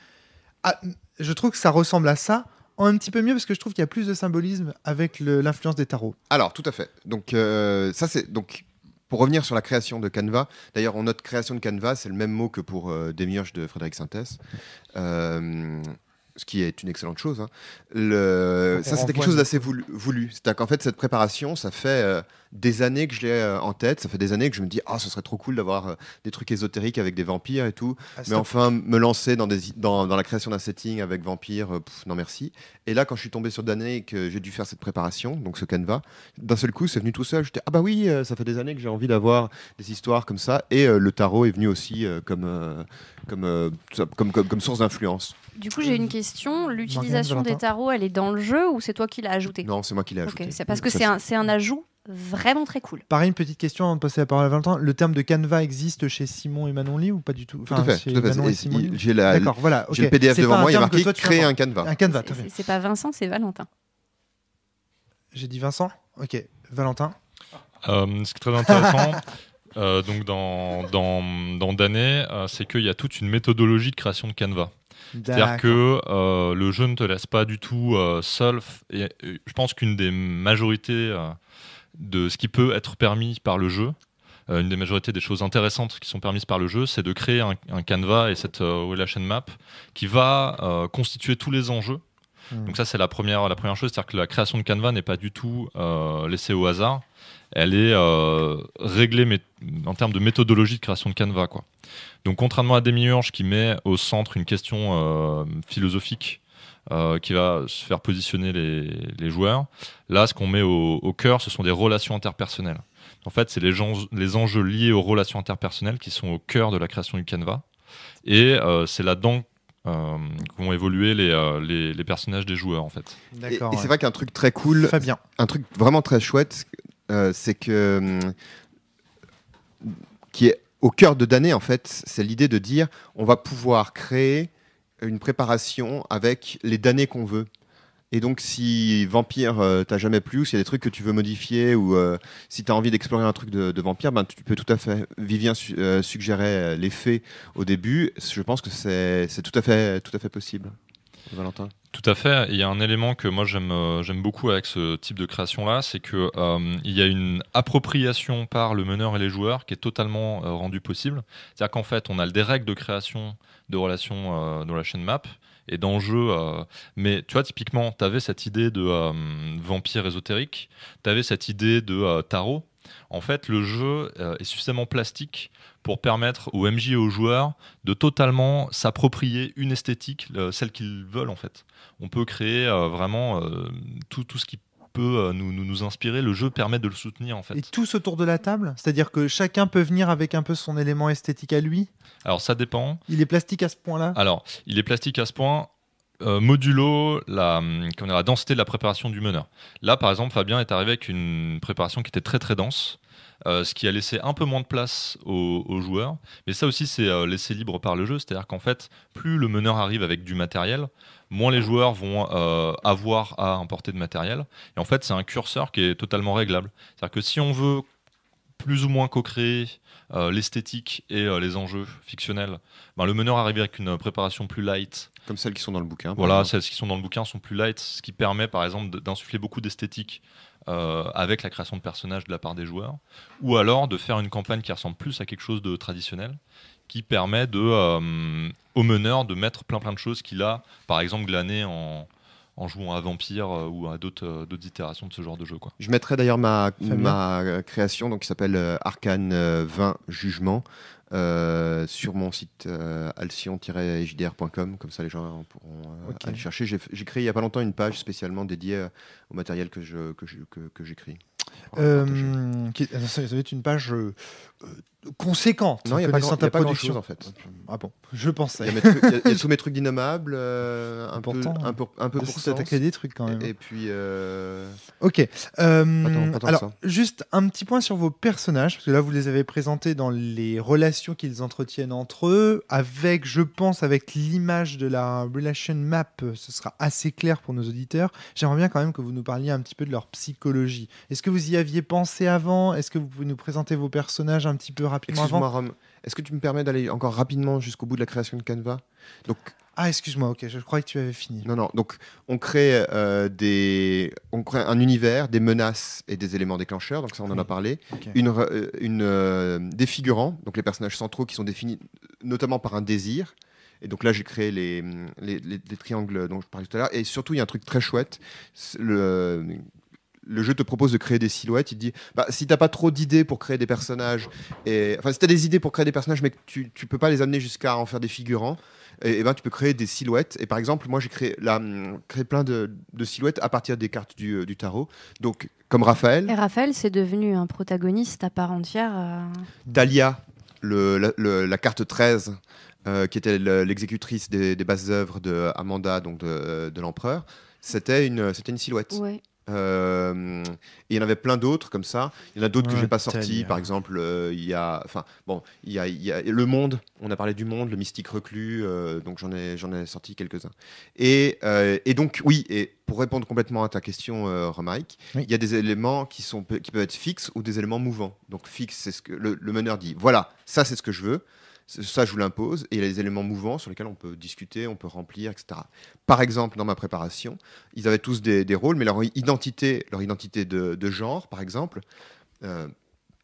je trouve que ça ressemble à ça. Un petit peu mieux parce que je trouve qu'il y a plus de symbolisme avec l'influence des tarots. Alors tout à fait. Donc ça c'est donc pour revenir sur la création de Canva, d'ailleurs, on note création de Canva, c'est le même mot que pour Démiurge de Frédéric Sintès. Ce qui est une excellente chose. Hein. Ça, c'était quelque chose d'assez voulu. C'est-à-dire qu'en fait, cette préparation, ça fait des années que je l'ai en tête. Ça fait des années que je me dis, ce serait trop cool d'avoir des trucs ésotériques avec des vampires et tout. Mais enfin, me lancer dans la création d'un setting avec vampires, non merci. Et là, quand je suis tombé sur d'années et que j'ai dû faire cette préparation, donc ce Canva, d'un seul coup, c'est venu tout seul. J'étais, oui, ça fait des années que j'ai envie d'avoir des histoires comme ça. Et le tarot est venu aussi comme source d'influence. Du coup, j'ai une question. L'utilisation des tarots, elle est dans le jeu ou c'est toi qui l'as ajouté ? Non, c'est moi qui l'ai ajouté. Okay. C'est parce que c'est un ajout vraiment très cool. Pareil, une petite question avant de passer la parole à Valentin. Le terme de Canva existe chez Simon et Manon Lee ou pas du tout ? Tout à fait. J'ai D'accord, voilà. J'ai le PDF devant moi, il y a marqué créer un Canva. Un Canva, c'est pas Vincent, c'est Valentin. J'ai dit Vincent ? Ok. Valentin ? Ce qui est très intéressant, donc dans Damnés, c'est qu'il y a toute une méthodologie de création de Canva. C'est-à-dire que le jeu ne te laisse pas du tout seul. Et je pense qu'une des majorités de ce qui peut être permis par le jeu, une des majorités des choses intéressantes qui sont permises par le jeu, c'est de créer un canevas et cette relation map qui va constituer tous les enjeux. Donc ça, c'est la première chose, c'est-à-dire que la création de canevas n'est pas du tout laissée au hasard. Elle est réglée en termes de méthodologie de création de canevas, quoi. Donc, contrairement à Démiurge qui met au centre une question philosophique qui va se faire positionner les joueurs, là, ce qu'on met au cœur, ce sont des relations interpersonnelles. En fait, c'est les enjeux liés aux relations interpersonnelles qui sont au cœur de la création du canevas. Et c'est là-dedans qu'ont évolué les personnages des joueurs, en fait. D'accord, et c'est vrai qu'un truc très cool, Fabien. Un truc vraiment très chouette, c'est que qui est au cœur de Damnés, en fait, c'est l'idée de dire on va pouvoir créer une préparation avec les damnés qu'on veut. Et donc, si Vampire t'as jamais plu, ou s'il y a des trucs que tu veux modifier, ou si tu as envie d'explorer un truc de Vampire, tu peux tout à fait. Vivien suggérait les faits au début. Je pense que c'est tout à fait possible. Valentin. Tout à fait. Il y a un élément que moi j'aime beaucoup avec ce type de création-là, c'est que il y a une appropriation par le meneur et les joueurs qui est totalement rendue possible. C'est-à-dire qu'en fait, on a des règles de création de relations dans la chaîne map et d'enjeux. Mais tu vois, typiquement, tu avais cette idée de vampire ésotérique, tu avais cette idée de tarot. En fait, le jeu est suffisamment plastique pour permettre aux MJ et aux joueurs de totalement s'approprier une esthétique, celle qu'ils veulent en fait. On peut créer vraiment tout ce qui peut nous inspirer. Le jeu permet de le soutenir en fait. Et tous autour de la table ? C'est-à-dire que chacun peut venir avec un peu son élément esthétique à lui ? Alors ça dépend. Il est plastique à ce point-là ? Alors, il est plastique à ce point. Modulo la densité de la préparation du meneur. Là, par exemple, Fabien est arrivé avec une préparation qui était très très dense, ce qui a laissé un peu moins de place aux joueurs. Mais ça aussi, c'est laissé libre par le jeu. C'est-à-dire qu'en fait, plus le meneur arrive avec du matériel, moins les joueurs vont avoir à importer de matériel. Et en fait, c'est un curseur qui est totalement réglable. C'est-à-dire que si on veut plus ou moins co-créer l'esthétique et les enjeux fictionnels, le meneur arrive avec une préparation plus light. Comme celles qui sont dans le bouquin. Voilà, celles qui sont dans le bouquin sont plus light, ce qui permet par exemple d'insuffler beaucoup d'esthétique avec la création de personnages de la part des joueurs, ou alors de faire une campagne qui ressemble plus à quelque chose de traditionnel, qui permet au meneur de mettre plein de choses qu'il a, par exemple glané en jouant à Vampire ou à d'autres itérations de ce genre de jeu, quoi. Je mettrai d'ailleurs ma création donc, qui s'appelle Arcane 20 Jugement sur mon site alcyon-jdr.com, comme ça les gens pourront aller chercher. J'ai créé il n'y a pas longtemps une page spécialement dédiée au matériel que j'écris. Ça va être une page conséquente. Non, il n'y a pas grand-chose en fait. Ah bon, je pensais. Il y a tous mes trucs d'innommables, un peu pour ça. T'as créé des trucs quand même. Et puis. Ok. Attends, alors, juste un petit point sur vos personnages, parce que là, vous les avez présentés dans les relations qu'ils entretiennent entre eux, avec l'image de la relation map, ce sera assez clair pour nos auditeurs. J'aimerais bien quand même que vous nous parliez un petit peu de leur psychologie. Est-ce que vous y aviez pensé avant ? Est-ce que vous pouvez nous présenter vos personnages un petit peu rapidement avant ? Excuse-moi, Rome. Est-ce que tu me permets d'aller encore rapidement jusqu'au bout de la création de Canva ? Donc, Ah, excuse-moi, ok, je croyais que tu avais fini. Non. Donc, on crée un univers, des menaces et des éléments déclencheurs. Donc ça, on en a parlé. Ok. Des figurants, donc les personnages centraux qui sont définis notamment par un désir. Et donc là, j'ai créé les triangles dont je parlais tout à l'heure. Et surtout, il y a un truc très chouette. Le jeu te propose de créer des silhouettes. Il te dit, si t'as pas trop d'idées pour créer des personnages, si t'as des idées pour créer des personnages, mais que tu peux pas les amener jusqu'à en faire des figurants, et ben tu peux créer des silhouettes. Et par exemple, moi j'ai créé plein de silhouettes à partir des cartes du tarot. Donc comme Raphaël. Et Raphaël, c'est devenu un protagoniste à part entière. Talia, la carte 13, qui était l'exécutrice des basses œuvres de Amanda, donc de l'empereur. C'était une silhouette. Ouais. Et il y en avait plein d'autres comme ça. Il y en a d'autres que j'ai pas sortis. Talia. Par exemple, il y a le monde. On a parlé du monde, le mystique reclus. Donc j'en ai sorti quelques-uns. Et donc oui. Et pour répondre complètement à ta question, Romaric, Oui. il y a des éléments qui peuvent être fixes ou des éléments mouvants. Donc fixe, c'est ce que le meneur dit. Voilà, ça c'est ce que je veux. Ça, je vous l'impose. Et il y a des éléments mouvants sur lesquels on peut discuter, on peut remplir, etc. Par exemple, dans ma préparation, ils avaient tous des rôles, mais leur identité de genre, par exemple,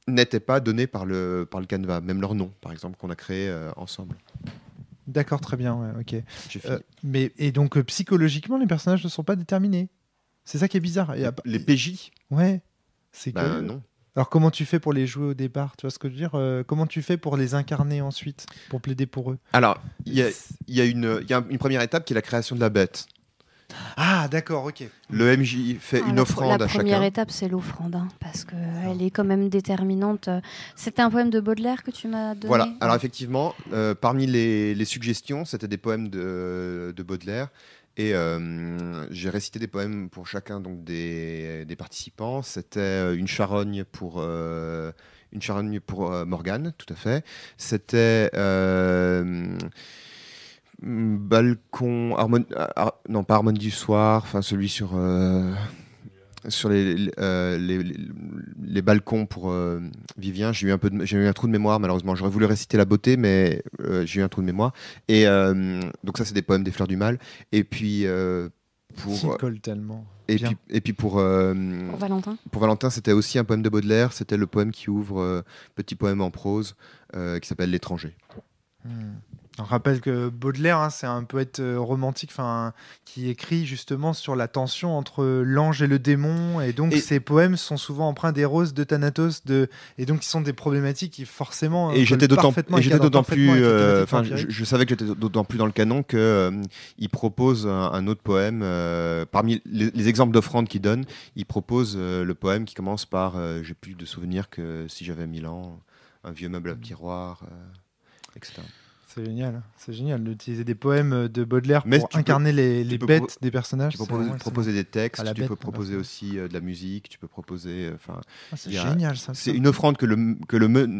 n'était pas donnée par le canevas. Même leur nom, par exemple, qu'on a créé ensemble. D'accord, très bien, ouais, ok. J'ai fini. Et donc, psychologiquement, les personnages ne sont pas déterminés. C'est ça qui est bizarre. Les PJ Ouais, c'est que... non. Alors, comment tu fais pour les jouer au départ? Tu vois ce que je veux dire? Comment tu fais pour les incarner ensuite, pour plaider pour eux? Alors, il y a une première étape qui est la création de la bête. Ah, d'accord, ok. Le MJ fait une offrande La à première chacun. étape, c'est l'offrande, parce qu'elle est quand même déterminante. C'était un poème de Baudelaire que tu m'as donné. Voilà, alors effectivement, parmi les suggestions, c'était des poèmes de Baudelaire. Et j'ai récité des poèmes pour chacun donc, des participants. C'était une charogne pour Morgane, tout à fait. C'était balcon, non pas harmonie du soir, enfin celui sur les balcons pour Vivien. J'ai eu un trou de mémoire malheureusement. J'aurais voulu réciter La beauté, mais j'ai eu un trou de mémoire. Et donc ça, c'est des poèmes des Fleurs du Mal. Et puis Il colle tellement. et puis pour Valentin. Pour Valentin, c'était aussi un poème de Baudelaire. C'était le poème qui ouvre petit poème en prose qui s'appelle L'étranger. On rappelle que Baudelaire, hein, c'est un poète romantique qui écrit justement sur la tension entre l'ange et le démon. Et donc, ses poèmes sont souvent empreints d'Eros, de Thanatos. Et donc, ils sont des problématiques qui forcément. Et j'étais d'autant plus. Je Je savais que j'étais d'autant plus dans le canon qu'il propose un autre poème. Parmi les exemples d'offrandes qu'il donne, il propose le poème qui commence par j'ai plus de souvenirs que si j'avais 1000 ans, un vieux meuble à tiroir, etc. C'est génial d'utiliser des poèmes de Baudelaire Mais pour incarner les bêtes des personnages. Tu peux proposer des textes, tu peux bête, proposer aussi de la musique, tu peux proposer. C'est génial ça. C'est une offrande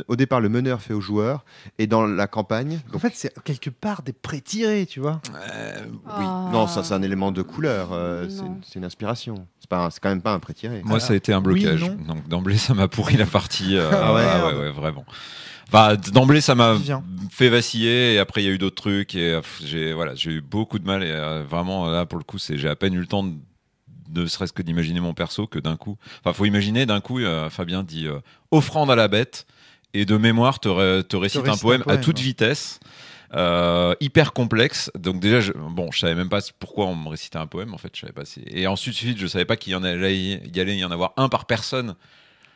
au départ le meneur fait aux joueurs et dans la campagne. En fait, c'est quelque part des pré-tirés, tu vois. Oui. Non, ça c'est un élément de couleur. C'est une inspiration. C'est quand même pas un pré-tiré. Moi, ça a été un blocage. Oui, donc d'emblée, ça m'a pourri la partie. ouais, vraiment. Enfin, d'emblée, ça m'a fait vaciller et après, il y a eu d'autres trucs et j'ai eu beaucoup de mal et vraiment, là, pour le coup, j'ai à peine eu le temps ne serait-ce que d'imaginer mon perso que d'un coup. Enfin, faut imaginer, d'un coup, Fabien dit offrande à la bête et de mémoire te récite un poème à toute vitesse. Hyper complexe, donc déjà je savais même pas pourquoi on me récitait un poème en fait, je savais pas et ensuite je savais pas qu'il y allait y en avoir un par personne.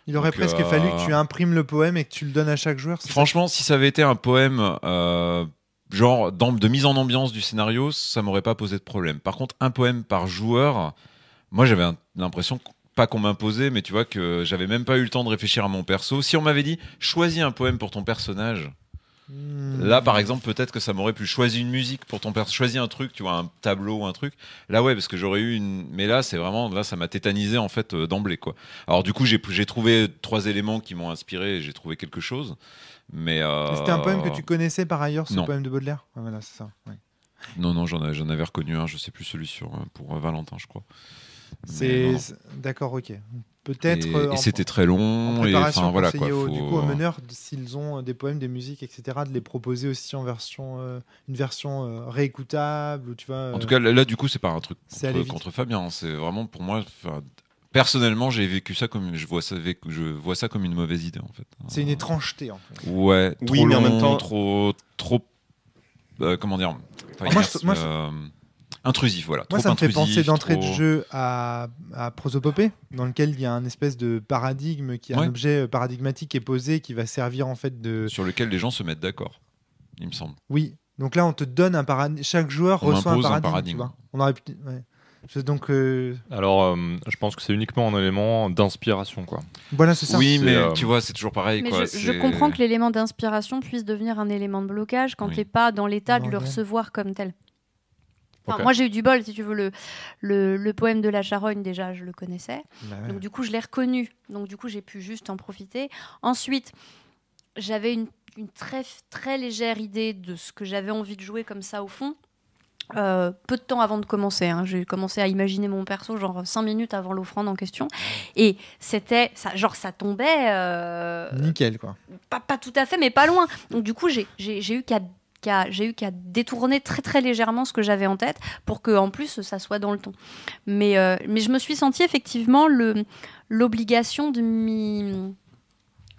Il aurait presque fallu que tu imprimes le poème et que tu le donnes à chaque joueur. Franchement, si ça avait été un poème genre de mise en ambiance du scénario, ça m'aurait pas posé de problème. Par contre, un poème par joueur, moi j'avais l'impression pas qu'on m'imposait, mais tu vois que j'avais même pas eu le temps de réfléchir à mon perso. Si on m'avait dit choisis un poème pour ton personnage, là par exemple peut-être que ça m'aurait pu choisir une musique pour ton personnage, choisir un truc, tu vois, un tableau ou un truc. Là ouais, parce que j'aurais eu mais là c'est vraiment, là ça m'a tétanisé en fait d'emblée quoi. Alors du coup j'ai trouvé 3 éléments qui m'ont inspiré et j'ai trouvé quelque chose. Mais c'était un poème que tu connaissais par ailleurs, ce non. poème de Baudelaire. Voilà, c'est ça. Ouais. Non, j'en avais reconnu un, je sais plus celui pour Valentin, je crois. D'accord, ok. Peut-être. Et c'était très long. Et voilà, du coup, aux meneurs, s'ils ont des poèmes, des musiques, etc., de les proposer aussi en version, une version réécoutable. Ou, tu vois, en tout cas, là, du coup, c'est pas un truc contre Fabien. Hein. C'est vraiment pour moi. Personnellement, j'ai vécu ça comme je vois ça comme une mauvaise idée en fait. C'est une étrangeté en fait. Ouais. Oui, mais en même temps, trop. Comment dire intrusif, voilà. Moi, ça me fait penser d'entrée de jeu à Prosopopée, dans lequel il y a un espèce de paradigme, qui est un objet paradigmatique qui est posé, qui va servir en fait de... Sur lequel les gens se mettent d'accord, il me semble. Oui, donc là on te donne un paradigme, chaque joueur reçoit un paradigme. Tu vois. On aurait pu... Donc, Alors, je pense que c'est uniquement un élément d'inspiration, quoi. Voilà, c'est ça. Oui, mais tu vois, c'est toujours pareil. Mais quoi. Je comprends que l'élément d'inspiration puisse devenir un élément de blocage quand t'es pas dans l'état de le recevoir comme tel. Enfin, moi, j'ai eu du bol, si tu veux. Le poème de la Charogne, déjà, je le connaissais. Donc, du coup, je l'ai reconnu. Donc, du coup, j'ai pu juste en profiter. Ensuite, j'avais une très, très légère idée de ce que j'avais envie de jouer comme ça, au fond. Peu de temps avant de commencer. Hein. J'ai commencé à imaginer mon perso, genre 5 minutes avant l'offrande en question. Et c'était... ça tombait... Nickel, quoi. Pas tout à fait, mais pas loin. Donc, du coup, j'ai eu qu'à détourner très très légèrement ce que j'avais en tête pour que en plus ça soit dans le ton. Mais je me suis sentie effectivement l'obligation de m'y...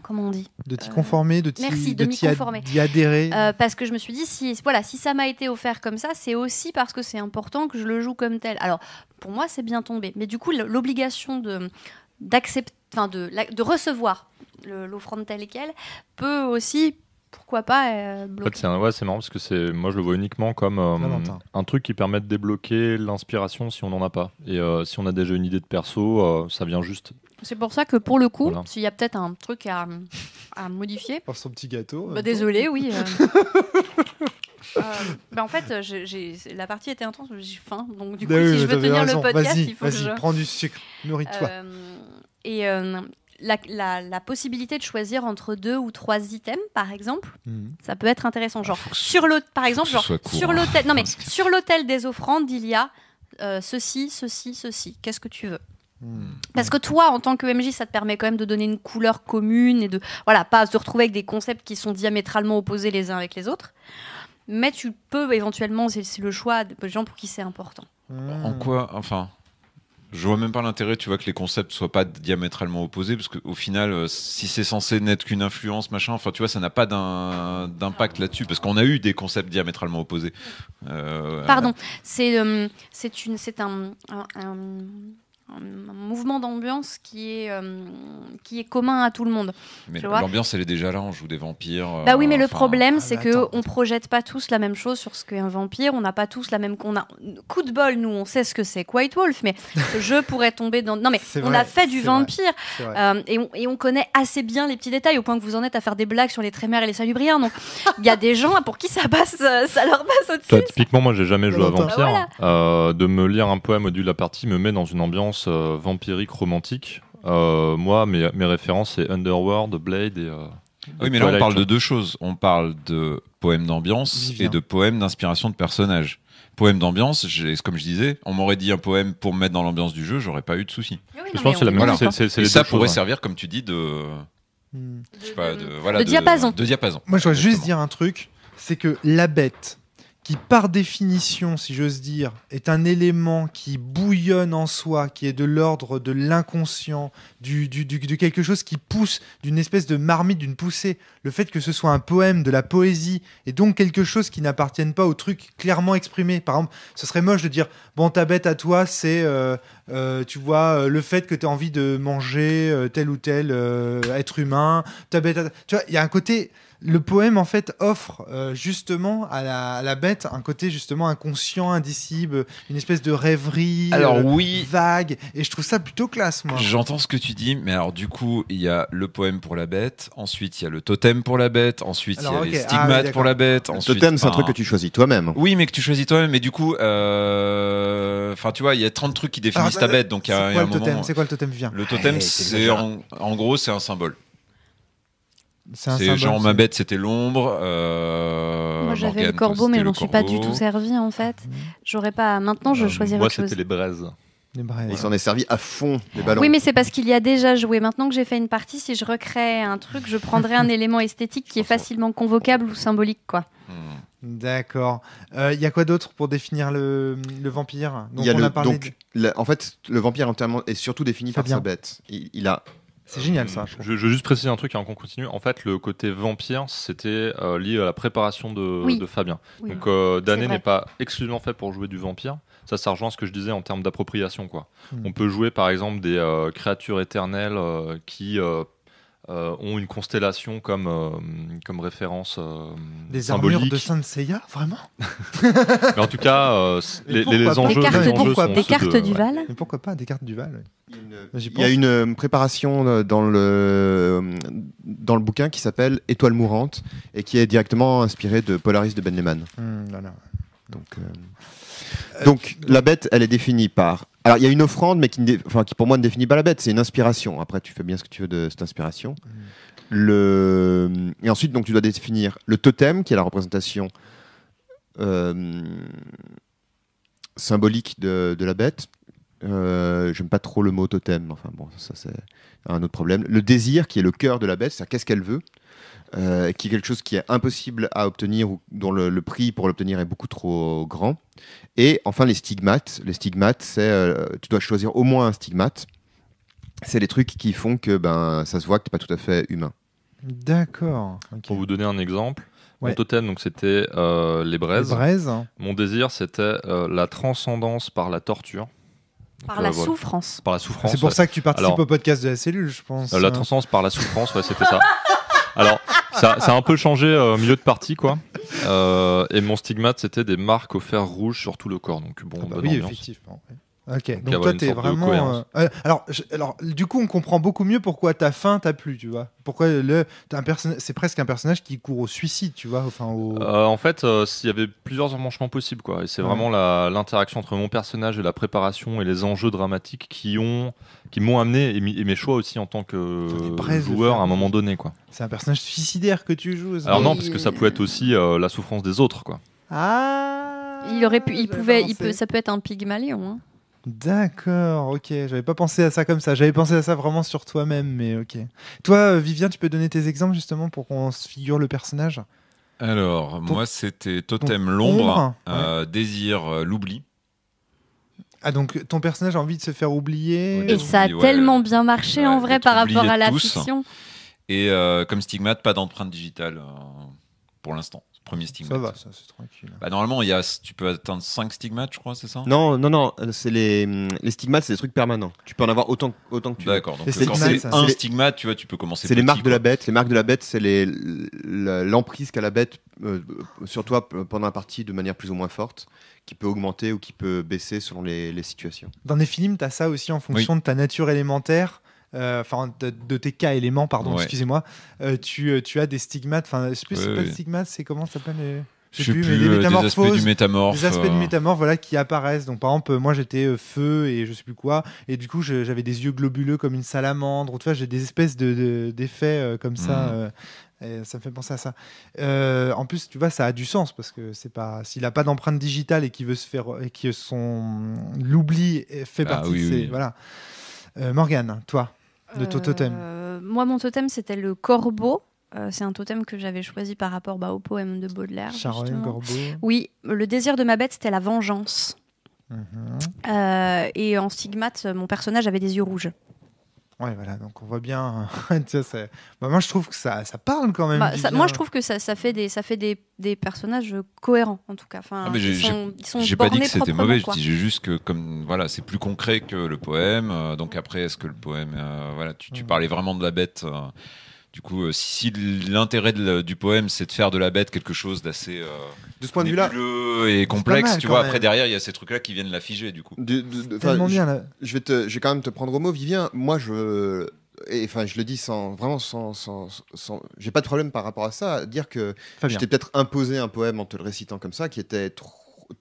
Comment on dit ? De t'y conformer, de d'y adhérer. Parce que je me suis dit, si ça m'a été offert comme ça, c'est aussi parce que c'est important que je le joue comme tel. Alors, pour moi, c'est bien tombé. Mais du coup, l'obligation d'accepter, de recevoir l'offrande telle quelle peut aussi... Pourquoi pas bloquer. En fait, c'est marrant parce que moi je le vois uniquement comme un truc qui permet de débloquer l'inspiration si on n'en a pas. Et si on a déjà une idée de perso, ça vient juste. C'est pour ça que pour le coup, s'il y a peut-être un truc à modifier. Par son petit gâteau. Désolé, oui. En fait, la partie était intense, j'ai faim. Donc du coup, si je veux tenir le podcast, il faut que je... prends du sucre, nourris-toi. La possibilité de choisir entre 2 ou 3 items, par exemple, ça peut être intéressant. Genre sur l'hôtel, non mais sur l'hôtel des offrandes, il y a ceci. Qu'est-ce que tu veux ? Parce que toi, en tant que MJ, ça te permet quand même de donner une couleur commune et de pas se retrouver avec des concepts qui sont diamétralement opposés les uns avec les autres. Mais tu peux éventuellement, c'est le choix des gens pour qui c'est important. En quoi, enfin. Je vois même pas l'intérêt, tu vois, que les concepts soient pas diamétralement opposés, parce qu'au final, si c'est censé n'être qu'une influence, machin, enfin, tu vois, ça n'a pas d'impact là-dessus, parce qu'on a eu des concepts diamétralement opposés. Pardon, c'est un mouvement d'ambiance qui est commun à tout le monde. Mais l'ambiance, elle est déjà là, on joue des vampires. Oui, mais le problème, c'est qu'on projette pas tous la même chose sur ce qu'est un vampire, on n'a pas tous la même... Coup de bol, nous, on sait ce que c'est White Wolf, mais ce jeu pourrait tomber dans... Non, mais a fait du vampire, et on connaît assez bien les petits détails, au point que vous en êtes à faire des blagues sur les Trémères et les Salubriens, donc il y a des gens pour qui ça leur passe au-dessus. Typiquement, moi, j'ai jamais joué à Vampire. De me lire un poème au début de la partie me met dans une ambiance vampirique romantique. Moi, mes références, c'est Underworld, Blade et... oui, mais là, on parle de 2 choses. On parle de poèmes d'ambiance et de poèmes d'inspiration de personnages. Poème d'ambiance, comme je disais, on m'aurait dit un poème pour me mettre dans l'ambiance du jeu, j'aurais pas eu de soucis. Je pense que c'est la même chose. Et ça pourrait servir, comme tu dis, de diapason. De diapason. Moi, je dois juste dire un truc, c'est que la bête, qui par définition, si j'ose dire, est un élément qui bouillonne en soi, qui est de l'ordre de l'inconscient, de quelque chose qui pousse, d'une espèce de marmite, d'une poussée. Le fait que ce soit un poème, de la poésie, et donc quelque chose qui n'appartienne pas au truc clairement exprimé. Par exemple, ce serait moche de dire, bon, ta bête à toi, c'est, tu vois, le fait que tu as envie de manger tel ou tel être humain. Ta bête à... Tu vois, il y a un côté... Le poème, en fait, offre justement à la bête un côté justement inconscient, indicible, une espèce de rêverie vague. Et je trouve ça plutôt classe, moi. J'entends ce que tu dis, mais alors du coup, il y a le poème pour la bête, ensuite il y a le totem pour la bête, ensuite il y a les stigmates pour la bête. Le totem, c'est un truc que tu choisis toi-même. Oui, mais que tu choisis toi-même. Mais du coup, enfin, tu vois, il y a 30 trucs qui définissent ta bête. Donc, il y a un moment. C'est quoi le totem vient ? Le totem, c'est en gros, c'est un symbole. C'est genre ma bête c'était l'ombre. Moi j'avais le corbeau, mais je m'en suis pas du tout servi en fait. J'aurais pas. Maintenant je choisirais moi autre chose. c'était les braises. braises. Et il s'en est servi à fond, les ballons. Oui, mais c'est parce qu'il y a déjà joué. Maintenant que j'ai fait une partie, si je recrée un truc, je prendrai un élément esthétique qui est facilement convocable ou symbolique, quoi. D'accord. Il y a quoi d'autre pour définir le vampire? Donc, Il y a on a parlé en fait, le vampire entièrement est surtout défini par sa bête. Il a... C'est génial ça. Je veux juste préciser un truc avant qu'on continue. En fait, le côté vampire, c'était lié à la préparation de Fabien. Oui. Donc, Dané n'est pas exclusivement fait pour jouer du vampire. Ça rejoint ce que je disais en termes d'appropriation, quoi. On peut jouer par exemple des créatures éternelles qui ont une constellation comme référence des symbolique. armures de Saint Seiya, vraiment? Mais en tout cas, les enjeux, des cartes du Val. Mais pourquoi pas des cartes du Val? Il y a une préparation dans le bouquin qui s'appelle Étoile mourante et qui est directement inspirée de Polaris de Ben Lehman. Donc la bête, elle est définie par... Alors il y a une offrande, mais qui pour moi ne définit pas la bête, c'est une inspiration. Après, tu fais bien ce que tu veux de cette inspiration. Et ensuite, donc, tu dois définir le totem, qui est la représentation symbolique de la bête. J'aime pas trop le mot totem, enfin bon, ça c'est un autre problème. Le désir, qui est le cœur de la bête, c'est-à-dire qu'est-ce qu'elle veut, qui est quelque chose qui est impossible à obtenir ou dont le prix pour l'obtenir est beaucoup trop grand. Et enfin les stigmates. Les stigmates, c'est tu dois choisir au moins un stigmate. C'est les trucs qui font que ça se voit que t'es pas tout à fait humain. D'accord. Okay. Pour vous donner un exemple, mon totem, donc c'était les braises. Mon désir, c'était la transcendance par la torture. Par la souffrance. Par la souffrance. C'est pour ça que tu participes au podcast de la cellule, je pense. La transcendance par la souffrance, c'était ça. Alors, ça a un peu changé au milieu de partie, quoi. Et mon stigmate, c'était des marques au fer rouge sur tout le corps. Donc, bon, bonne ambiance. Effectivement. Ok, donc toi, t'es vraiment. Alors, du coup, on comprend beaucoup mieux pourquoi ta fin t'a plu, tu vois. Pourquoi c'est presque un personnage qui court au suicide, tu vois. Enfin, en fait, il y avait plusieurs embranchements possibles, quoi. Et c'est vraiment l'interaction entre mon personnage et la préparation et les enjeux dramatiques qui m'ont amené et mes choix aussi en tant que joueur à un moment donné, quoi. C'est un personnage suicidaire que tu joues. Alors non, parce que ça pouvait être aussi la souffrance des autres, quoi. Ah. Ça peut être un Pygmalion. Hein. D'accord, ok. J'avais pas pensé à ça comme ça. J'avais pensé à ça vraiment sur toi-même, mais ok. Toi, Vivien, tu peux donner tes exemples justement pour qu'on se figure le personnage? Alors, moi, c'était Totem l'ombre, Désir l'oubli. Ah, donc ton personnage a envie de se faire oublier. Et ça a tellement bien marché en vrai par rapport à la fiction. Et comme stigmate, pas d'empreinte digitale pour l'instant. Premier stigmate. Ça va, ça c'est tranquille. Normalement, tu peux atteindre 5 stigmates, je crois, c'est ça? Non, c'est les stigmates, c'est des trucs permanents. Tu peux en avoir autant que tu veux. D'accord, donc quand c'est un stigmate, tu vois, tu peux commencer. C'est les marques de la bête. Les marques de la bête, c'est l'emprise qu'a la bête sur toi pendant la partie de manière plus ou moins forte, qui peut augmenter ou qui peut baisser selon les situations. Dans les films, tu as ça aussi en fonction de ta nature élémentaire. De tes cas éléments, excusez-moi, tu as des stigmates, enfin, je sais plus, c'est pas des stigmates, c'est comment ça s'appelle Je sais plus, des métamorphoses, des aspects du métamorphe, voilà, qui apparaissent. Donc, par exemple, moi, j'étais feu et je sais plus quoi, et du coup, j'avais des yeux globuleux comme une salamandre. Ou, tu vois, j'ai des espèces d'effets comme ça. Et ça me fait penser à ça. En plus, tu vois, ça a du sens parce que c'est pas s'il a pas d'empreinte digitale et qu'il veut se faire et que l'oubli fait partie de voilà. Morgane, toi, de ton totem. Moi, mon totem, c'était le corbeau. C'est un totem que j'avais choisi par rapport au poème de Baudelaire. Charogne, corbeau. Oui, le désir de ma bête, c'était la vengeance. Et en stigmate, mon personnage avait des yeux rouges. Ouais, voilà, donc on voit bien. Moi, je trouve que ça parle quand même. Moi, je trouve que ça fait des personnages cohérents, en tout cas. Enfin, j'ai pas dit que c'était mauvais, je disais juste que c'est plus concret que le poème. Donc après, est-ce que le poème, tu parlais vraiment de la bête. Du coup, si l'intérêt du poème, c'est de faire de la bête quelque chose d'assez de ce point de vue-là et complexe, tu vois. Après, derrière, il y a ces trucs-là qui viennent la figer, du coup. Je vais quand même te prendre au mot, Vivien. Moi, je le dis sans j'ai pas de problème par rapport à ça. À dire que je t'ai peut-être imposé un poème en te le récitant comme ça, qui était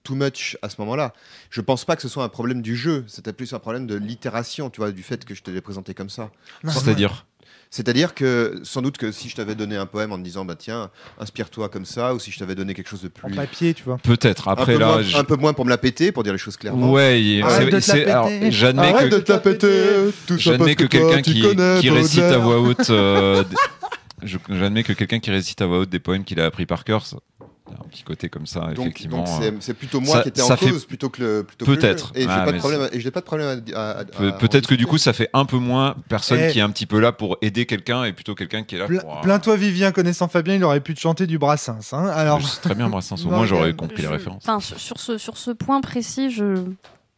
too much à ce moment-là. Je pense pas que ce soit un problème du jeu, c'était plus un problème de l'itération, tu vois, du fait que je te l'ai présenté comme ça. C'est-à-dire que sans doute que si je t'avais donné un poème en te disant bah tiens, inspire-toi comme ça, ou si je t'avais donné quelque chose de plus en papier, tu vois. Peut-être. Après un peu moins pour me la péter, pour dire les choses clairement. Ouais, Arrête de te la péter. J'admets que quelqu'un qui récite à voix haute. J'admets que quelqu'un qui récite à voix haute des poèmes qu'il a appris par cœur, un petit côté comme ça, effectivement. Donc c'est plutôt moi qui étais en cause plutôt que le peut-être. Et j'ai pas de problème à peut-être que du coup ça fait un peu moins personne qui est un petit peu là pour aider quelqu'un et plutôt quelqu'un qui est là pour. Plains-toi Vivien, connaissant Fabien, il aurait pu te chanter du Brassens. Hein. Alors. C'est très bien Brassens. Au moins j'aurais compris les références. Sur ce point précis, je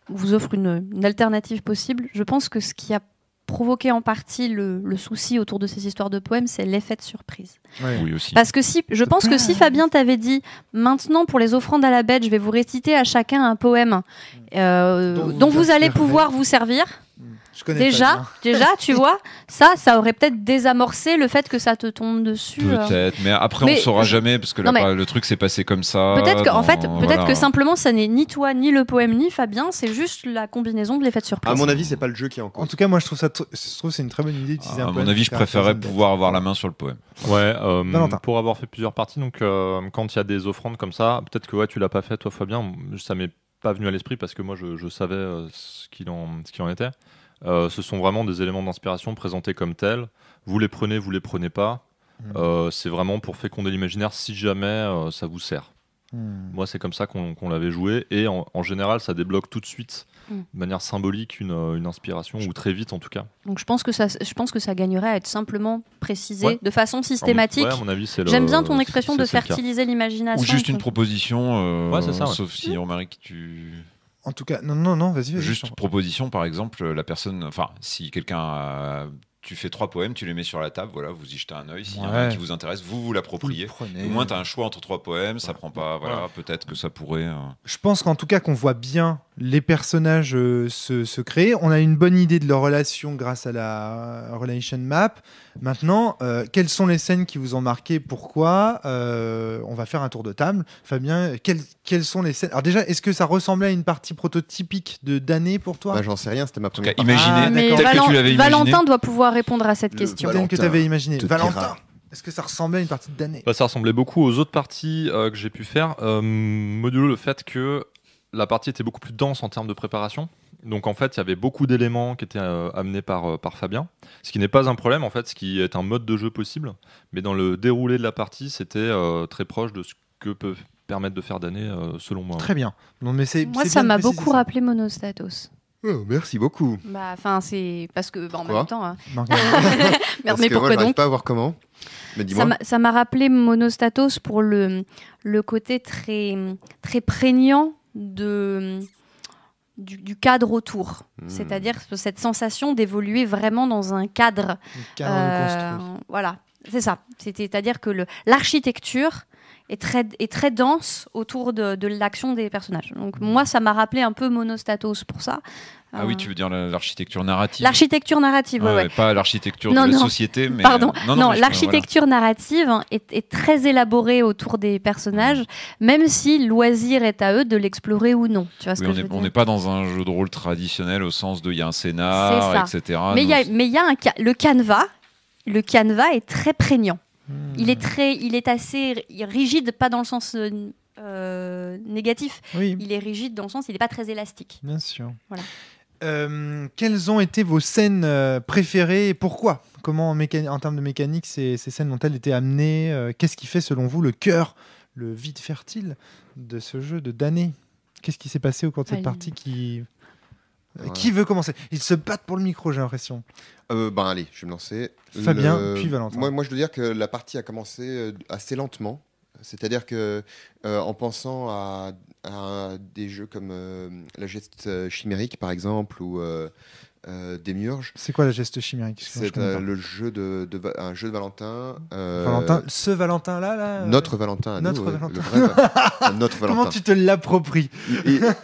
vous offre une alternative possible. Je pense que ce qui a provoqué en partie le souci autour de ces histoires de poèmes, c'est l'effet de surprise. Oui aussi. Parce que je pense que si Fabien t'avait dit maintenant pour les offrandes à la bête, je vais vous réciter à chacun un poème dont vous allez pouvoir vous servir. Déjà, tu vois, ça aurait peut-être désamorcé le fait que ça te tombe dessus. Peut-être, mais après on saura jamais parce que le truc s'est passé comme ça. Peut-être que simplement ça n'est ni toi, ni le poème, ni Fabien, c'est juste la combinaison de l'effet de surprise. À mon avis, c'est pas le jeu qui est en cause. En tout cas, moi je trouve c'est une très bonne idée d'utiliser un poème. À mon avis, je préférais pouvoir avoir la main sur le poème. Ouais, pour avoir fait plusieurs parties, donc quand il y a des offrandes comme ça, peut-être que tu l'as pas fait toi Fabien, ça m'est pas venu à l'esprit parce que moi je savais ce qu'il en était. Ce sont vraiment des éléments d'inspiration présentés comme tels. Vous les prenez pas. C'est vraiment pour féconder l'imaginaire si jamais ça vous sert. Moi, c'est comme ça qu'on l'avait joué. Et en général, ça débloque tout de suite, de manière symbolique, une inspiration, ou très vite en tout cas. Donc je pense que ça gagnerait à être simplement précisé de façon systématique. À mon avis, j'aime bien ton expression de fertiliser l'imagination. Ou juste une proposition, c'est ça, sauf si Romaric, tu... En tout cas, non, vas-y. Juste une proposition, par exemple, la personne, enfin, si quelqu'un, tu fais 3 poèmes, tu les mets sur la table, voilà, vous y jetez un œil, s'il y en a un qui vous intéresse, vous l'appropriez. Au moins, tu as un choix entre 3 poèmes, ça prend pas, peut-être que ça pourrait. Je pense qu'en tout cas, qu'on voit bien les personnages se créer. On a une bonne idée de leur relation grâce à la relation map. Maintenant, quelles sont les scènes qui vous ont marqué? Pourquoi? On va faire un tour de table. Fabien, quelles sont les scènes? Alors déjà, est-ce que ça ressemblait à une partie prototypique d'année pour toi? J'en sais rien, c'était ma première partie. Imaginez, peut-être que tu l'avais imaginé. Valentin doit pouvoir répondre à cette question. Peut-être que tu avais imaginé. Valentin, est-ce que ça ressemblait à une partie d'année? Ça ressemblait beaucoup aux autres parties que j'ai pu faire, modulo le fait que la partie était beaucoup plus dense en termes de préparation. Donc en fait, il y avait beaucoup d'éléments qui étaient amenés par Fabien, ce qui n'est pas un problème en fait, ce qui est un mode de jeu possible. Mais dans le déroulé de la partie, c'était très proche de ce que peut permettre de faire d'année selon moi. Très bien. Non, mais moi, ça m'a beaucoup rappelé Monostatos. Oh, merci beaucoup. C'est parce que en même temps. Mais pourquoi donc pas à voir comment. Mais dis-moi. Ça m'a rappelé Monostatos pour le côté très très prégnant du cadre autour. C'est-à-dire cette sensation d'évoluer vraiment dans un cadre. Voilà, c'est ça. C'est-à-dire que l'architecture est très dense autour de l'action des personnages. Donc moi, ça m'a rappelé un peu Monostatos pour ça. Ah oui, tu veux dire l'architecture narrative. L'architecture narrative, ouais. Pas l'architecture de la société, mais... Pardon, l'architecture narrative est très élaborée autour des personnages, même si le loisir est à eux de l'explorer ou non. Tu vois ce que je veux dire ? On n'est pas dans un jeu de rôle traditionnel au sens de il y a un scénar, etc. Mais il y a le canevas est très prégnant. Il est assez rigide, pas dans le sens négatif. Oui. Il est rigide dans le sens, il n'est pas très élastique. Bien sûr. Voilà. Quelles ont été vos scènes préférées et pourquoi? Comment en termes de mécanique ces scènes ont-elles été amenées? Qu'est-ce qui fait selon vous le cœur, le vide fertile de ce jeu de d'année? Qu'est-ce qui s'est passé au cours de cette partie qui veut commencer? Ils se battent pour le micro, j'ai l'impression. Allez, je vais me lancer. Fabien, puis Valentin. Moi, je dois dire que la partie a commencé assez lentement. C'est-à-dire que en pensant à des jeux comme la geste chimérique, par exemple, ou Démiurge. C'est quoi la geste chimérique? C'est un jeu de Valentin. Valentin, ce Valentin-là Notre Valentin. Notre nous, Valentin. Notre Valentin. Comment tu te l'appropries?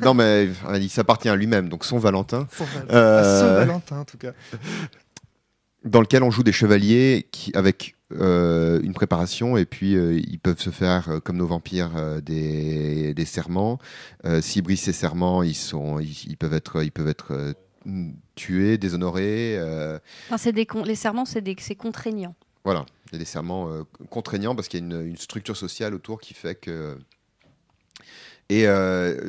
Non, mais il s'appartient à lui-même, donc son Valentin. Ce Valentin, en tout cas. Dans lequel on joue des chevaliers avec une préparation, et puis ils peuvent se faire, comme nos vampires, des serments. S'ils brisent ces serments, ils peuvent être tués, déshonorés. Enfin, les serments, c'est contraignant. Voilà, il y a des serments contraignants parce qu'il y a une structure sociale autour qui fait que... Et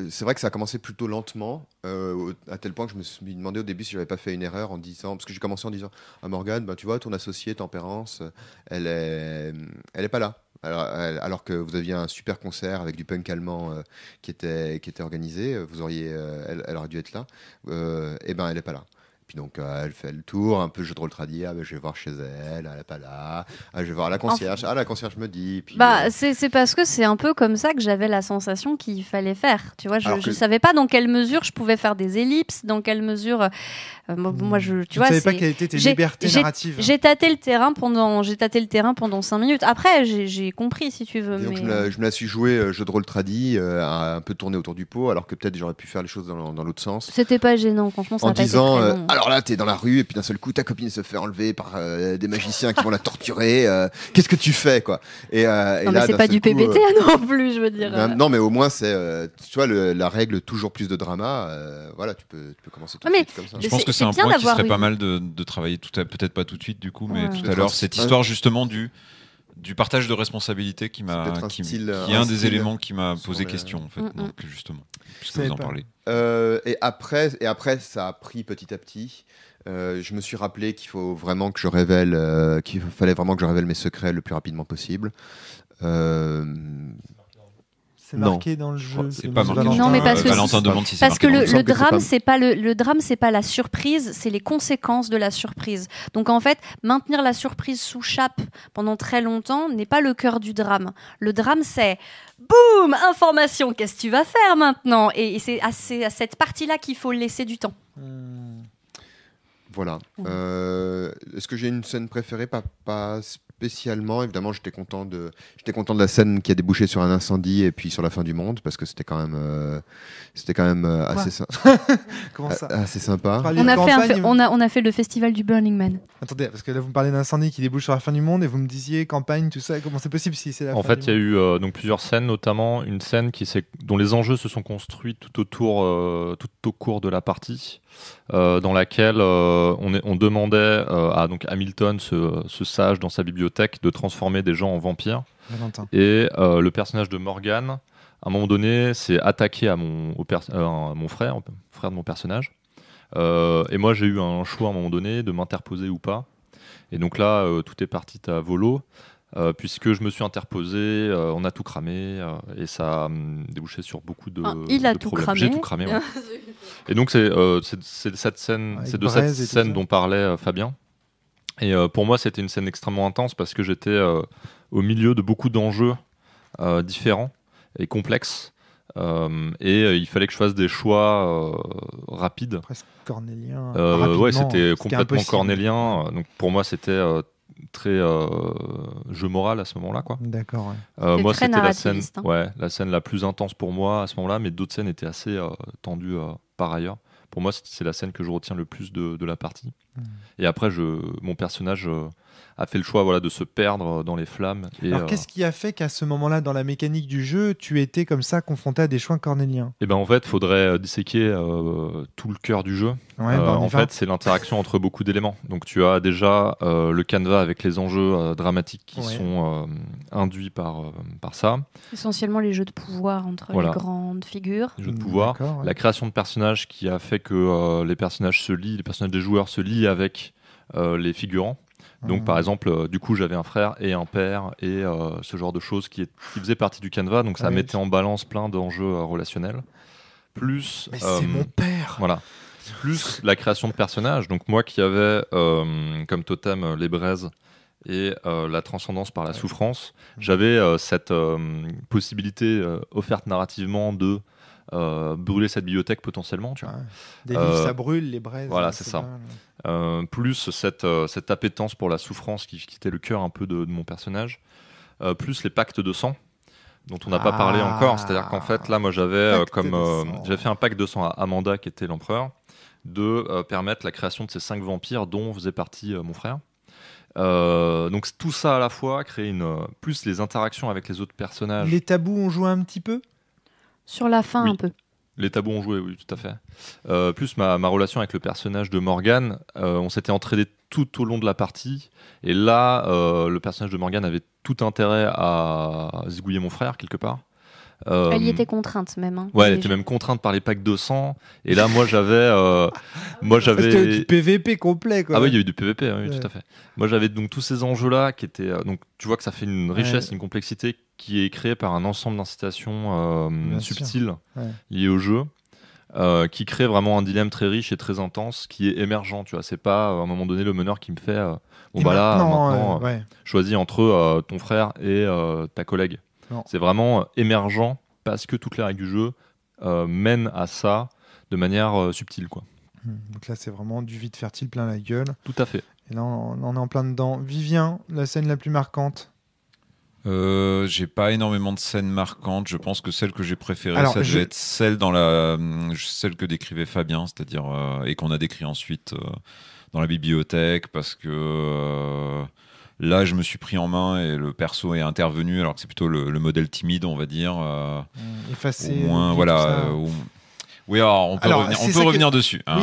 c'est vrai que ça a commencé plutôt lentement, à tel point que je me suis demandé au début si j'avais pas fait une erreur en disant, parce que j'ai commencé en disant à Morgane, ben, tu vois, ton associée Tempérance, elle est pas là. Alors que vous aviez un super concert avec du punk allemand qui était organisé, elle aurait dû être là, et ben elle est pas là. Puis donc, elle fait le tour, un peu jeu de rôle tradit. Ah, ben, je vais voir chez elle n'est pas là. Ah, je vais voir la concierge. La concierge me dit. Puis, c'est parce que c'est un peu comme ça que j'avais la sensation qu'il fallait faire. Tu vois, je savais pas dans quelle mesure je pouvais faire des ellipses, dans quelle mesure. Moi, tu vois, savais pas quelles étaient tes libertés narratives. J'ai tâté le terrain pendant 5 minutes. Après, j'ai compris, si tu veux. Donc, je me la suis joué jeu de rôle tradit, à un peu tourner autour du pot, alors que peut-être j'aurais pu faire les choses dans l'autre sens. C'était pas gênant, franchement, ça en a pas disant, été très long. alors là, t'es dans la rue et puis d'un seul coup, ta copine se fait enlever par des magiciens qui vont la torturer. Qu'est-ce que tu fais, quoi? Non, mais c'est pas du PBT non plus, je veux dire. Non, mais au moins, c'est, tu vois, la règle toujours plus de drama. Voilà, tu peux commencer tout de suite comme ça. Je pense que c'est un point qui serait pas mal de travailler, peut-être pas tout de suite du coup, mais tout à l'heure, cette histoire justement du partage de responsabilité qui est un des éléments qui m'a posé question en fait. Donc justement, puisque vous en parlez. Et après, ça a pris petit à petit. Je me suis rappelé qu'il fallait vraiment que je révèle mes secrets le plus rapidement possible. C'est marqué dans le jeu. C'est pas marqué. Non, mais parce que Valentin demande si c'est parce que marqué. le drame, c'est pas la surprise, c'est les conséquences de la surprise. Donc en fait, maintenir la surprise sous chape pendant très longtemps n'est pas le cœur du drame. Le drame, c'est boum, information. Qu'est-ce que tu vas faire maintenant? Et c'est à cette partie-là qu'il faut laisser du temps. Voilà. Est-ce que j'ai une scène préférée? Pas spécialement. Évidemment, j'étais content de la scène qui a débouché sur un incendie et puis sur la fin du monde, parce que c'était quand même assez sympa. On a fait le festival du Burning Man. Attendez, parce que là vous me parlez d'incendie qui débouche sur la fin du monde et vous me disiez campagne, tout ça. Comment c'est possible si c'est la fin? En fait, il y a eu donc plusieurs scènes, notamment une scène dont les enjeux se sont construits tout au cours de la partie. Dans laquelle on demandait à donc Hamilton, ce sage dans sa bibliothèque, de transformer des gens en vampires. Valentin. Et le personnage de Morgane, à un moment donné, s'est attaqué à mon frère de mon personnage. Et moi, j'ai eu un choix à un moment donné de m'interposer ou pas. Et donc là, tout est parti à volo. Puisque je me suis interposé, on a tout cramé et ça a débouché sur beaucoup de il a de tout problèmes. cramé. J'ai tout cramé. Ouais. Et donc c'est cette scène, c'est de cette scène dont parlait Fabien. Et pour moi, c'était une scène extrêmement intense parce que j'étais au milieu de beaucoup d'enjeux différents et complexes. Et il fallait que je fasse des choix rapides. Presque cornélien. Ouais, c'était complètement impossible. cornélien. Donc pour moi, c'était très jeu moral à ce moment-là, quoi. D'accord. Ouais. Moi, très c'était la scène, narrativiste, la scène la plus intense pour moi à ce moment-là, mais d'autres scènes étaient assez tendues par ailleurs. Pour moi, c'est la scène que je retiens le plus de la partie. Et après, mon personnage a fait le choix de se perdre dans les flammes. Et, alors, qu'est-ce qui a fait qu'à ce moment-là, dans la mécanique du jeu, tu étais comme ça confronté à des choix cornéliens? Et ben en fait, il faudrait disséquer tout le cœur du jeu. Ouais, en fait, c'est l'interaction entre beaucoup d'éléments. Donc, tu as déjà le canevas avec les enjeux dramatiques qui sont induits par ça. Essentiellement les jeux de pouvoir entre les grandes figures. Les jeux de pouvoir. La création de personnages qui a fait que les personnages des joueurs se lient avec les figurants. Donc par exemple, du coup j'avais un frère et un père et ce genre de choses qui faisaient partie du canevas, donc ça mettait en balance plein d'enjeux relationnels. Plus, mais c'est mon père. Voilà. Plus la création de personnages. Donc moi qui avais comme totem les braises et la transcendance par la souffrance, j'avais cette possibilité offerte narrativement de brûler cette bibliothèque potentiellement, tu vois. Des livres ça brûle, les braises. Voilà, c'est ça. Plus cette appétence pour la souffrance qui était le cœur un peu de mon personnage, plus les pactes de sang dont on n'a pas parlé encore. C'est-à-dire qu'en fait là, moi j'avais fait un pacte de sang à Amanda qui était l'empereur, de permettre la création de ces 5 vampires dont faisait partie mon frère. Donc tout ça à la fois crée plus les interactions avec les autres personnages. Les tabous ont joué un petit peu. Sur la fin, Oui. un peu. Les tabous ont joué, oui, tout à fait. Plus ma relation avec le personnage de Morgane, on s'était entraîné tout au long de la partie. Et là, le personnage de Morgane avait tout intérêt à zigouiller mon frère, quelque part. Elle y était contrainte, même. Hein, Ouais, elle était même contrainte par les packs de sang. Et là, moi, j'avais. Parce qu'il y a eu du PVP complet, quoi. Ah oui, il y a eu du PVP, oui, Ouais. tout à fait. Moi, j'avais donc tous ces enjeux-là qui étaient. Donc, tu vois que ça fait une richesse, une complexité qui est créée par un ensemble d'incitations Bien sûr. subtiles Ouais. liées au jeu, qui crée vraiment un dilemme très riche et très intense, qui est émergent. Tu vois, c'est pas à un moment donné le meneur qui me fait. Bon, Et bah là, maintenant, ouais. choisis entre ton frère et ta collègue. Non. C'est vraiment émergent parce que toutes les règles du jeu mènent à ça de manière subtile, quoi. Donc là, c'est vraiment du vide fertile plein la gueule. Tout à fait. Et là, on est en plein dedans. Vivien, la scène la plus marquante. J'ai pas énormément de scènes marquantes. Je pense que celle que j'ai préférée, Alors, ça devait être celle celle que décrivait Fabien, c'est-à-dire et qu'on a décrit ensuite dans la bibliothèque, parce que là, je me suis pris en main et le perso est intervenu, alors que c'est plutôt le modèle timide, on va dire. Effacer. Au moins, l'oubli, voilà. tout ça. Oui, alors on peut revenir dessus. Oui,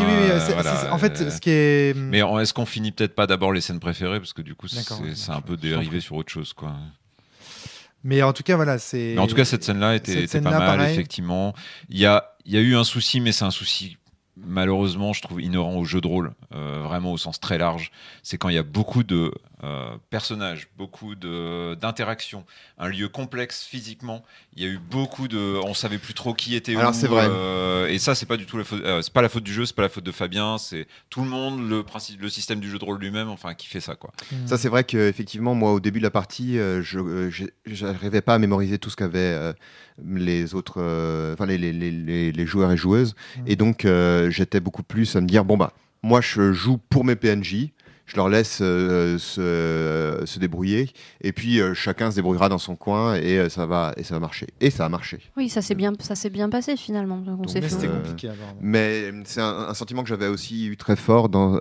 en fait, ce qui est. Mais est-ce qu'on finit peut-être pas d'abord les scènes préférées, parce que du coup, D'accord, c'est un peu dérivé sur autre chose, quoi. Mais en tout cas, voilà, c'est. Mais en tout cas, cette scène-là était pas mal, pareil. effectivement. Il y a eu un souci, mais c'est un souci, malheureusement, je trouve inhérent au jeu de rôle, vraiment au sens très large. C'est quand il y a beaucoup de personnages, beaucoup d'interactions, un lieu complexe physiquement. Il y a eu beaucoup on savait plus trop qui était Alors, où. c'est vrai. Et ça, c'est pas du tout la faute. C'est pas la faute du jeu, c'est pas la faute de Fabien. C'est tout le monde, le système du jeu de rôle lui-même, enfin, qui fait ça, quoi. Ça, c'est vrai qu'effectivement, moi, au début de la partie, j'arrivais pas à mémoriser tout ce qu'avaient les autres, enfin les joueurs et joueuses. Et donc, j'étais beaucoup plus à me dire, bon, bah, moi, je joue pour mes PNJ. Je leur laisse se débrouiller, et puis chacun se débrouillera dans son coin, et ça va marcher. Et ça a marché. Oui, ça s'est bien passé finalement. Donc, on s'est Mais fait- c'était compliqué à voir. Mais c'est un sentiment que j'avais aussi eu très fort dans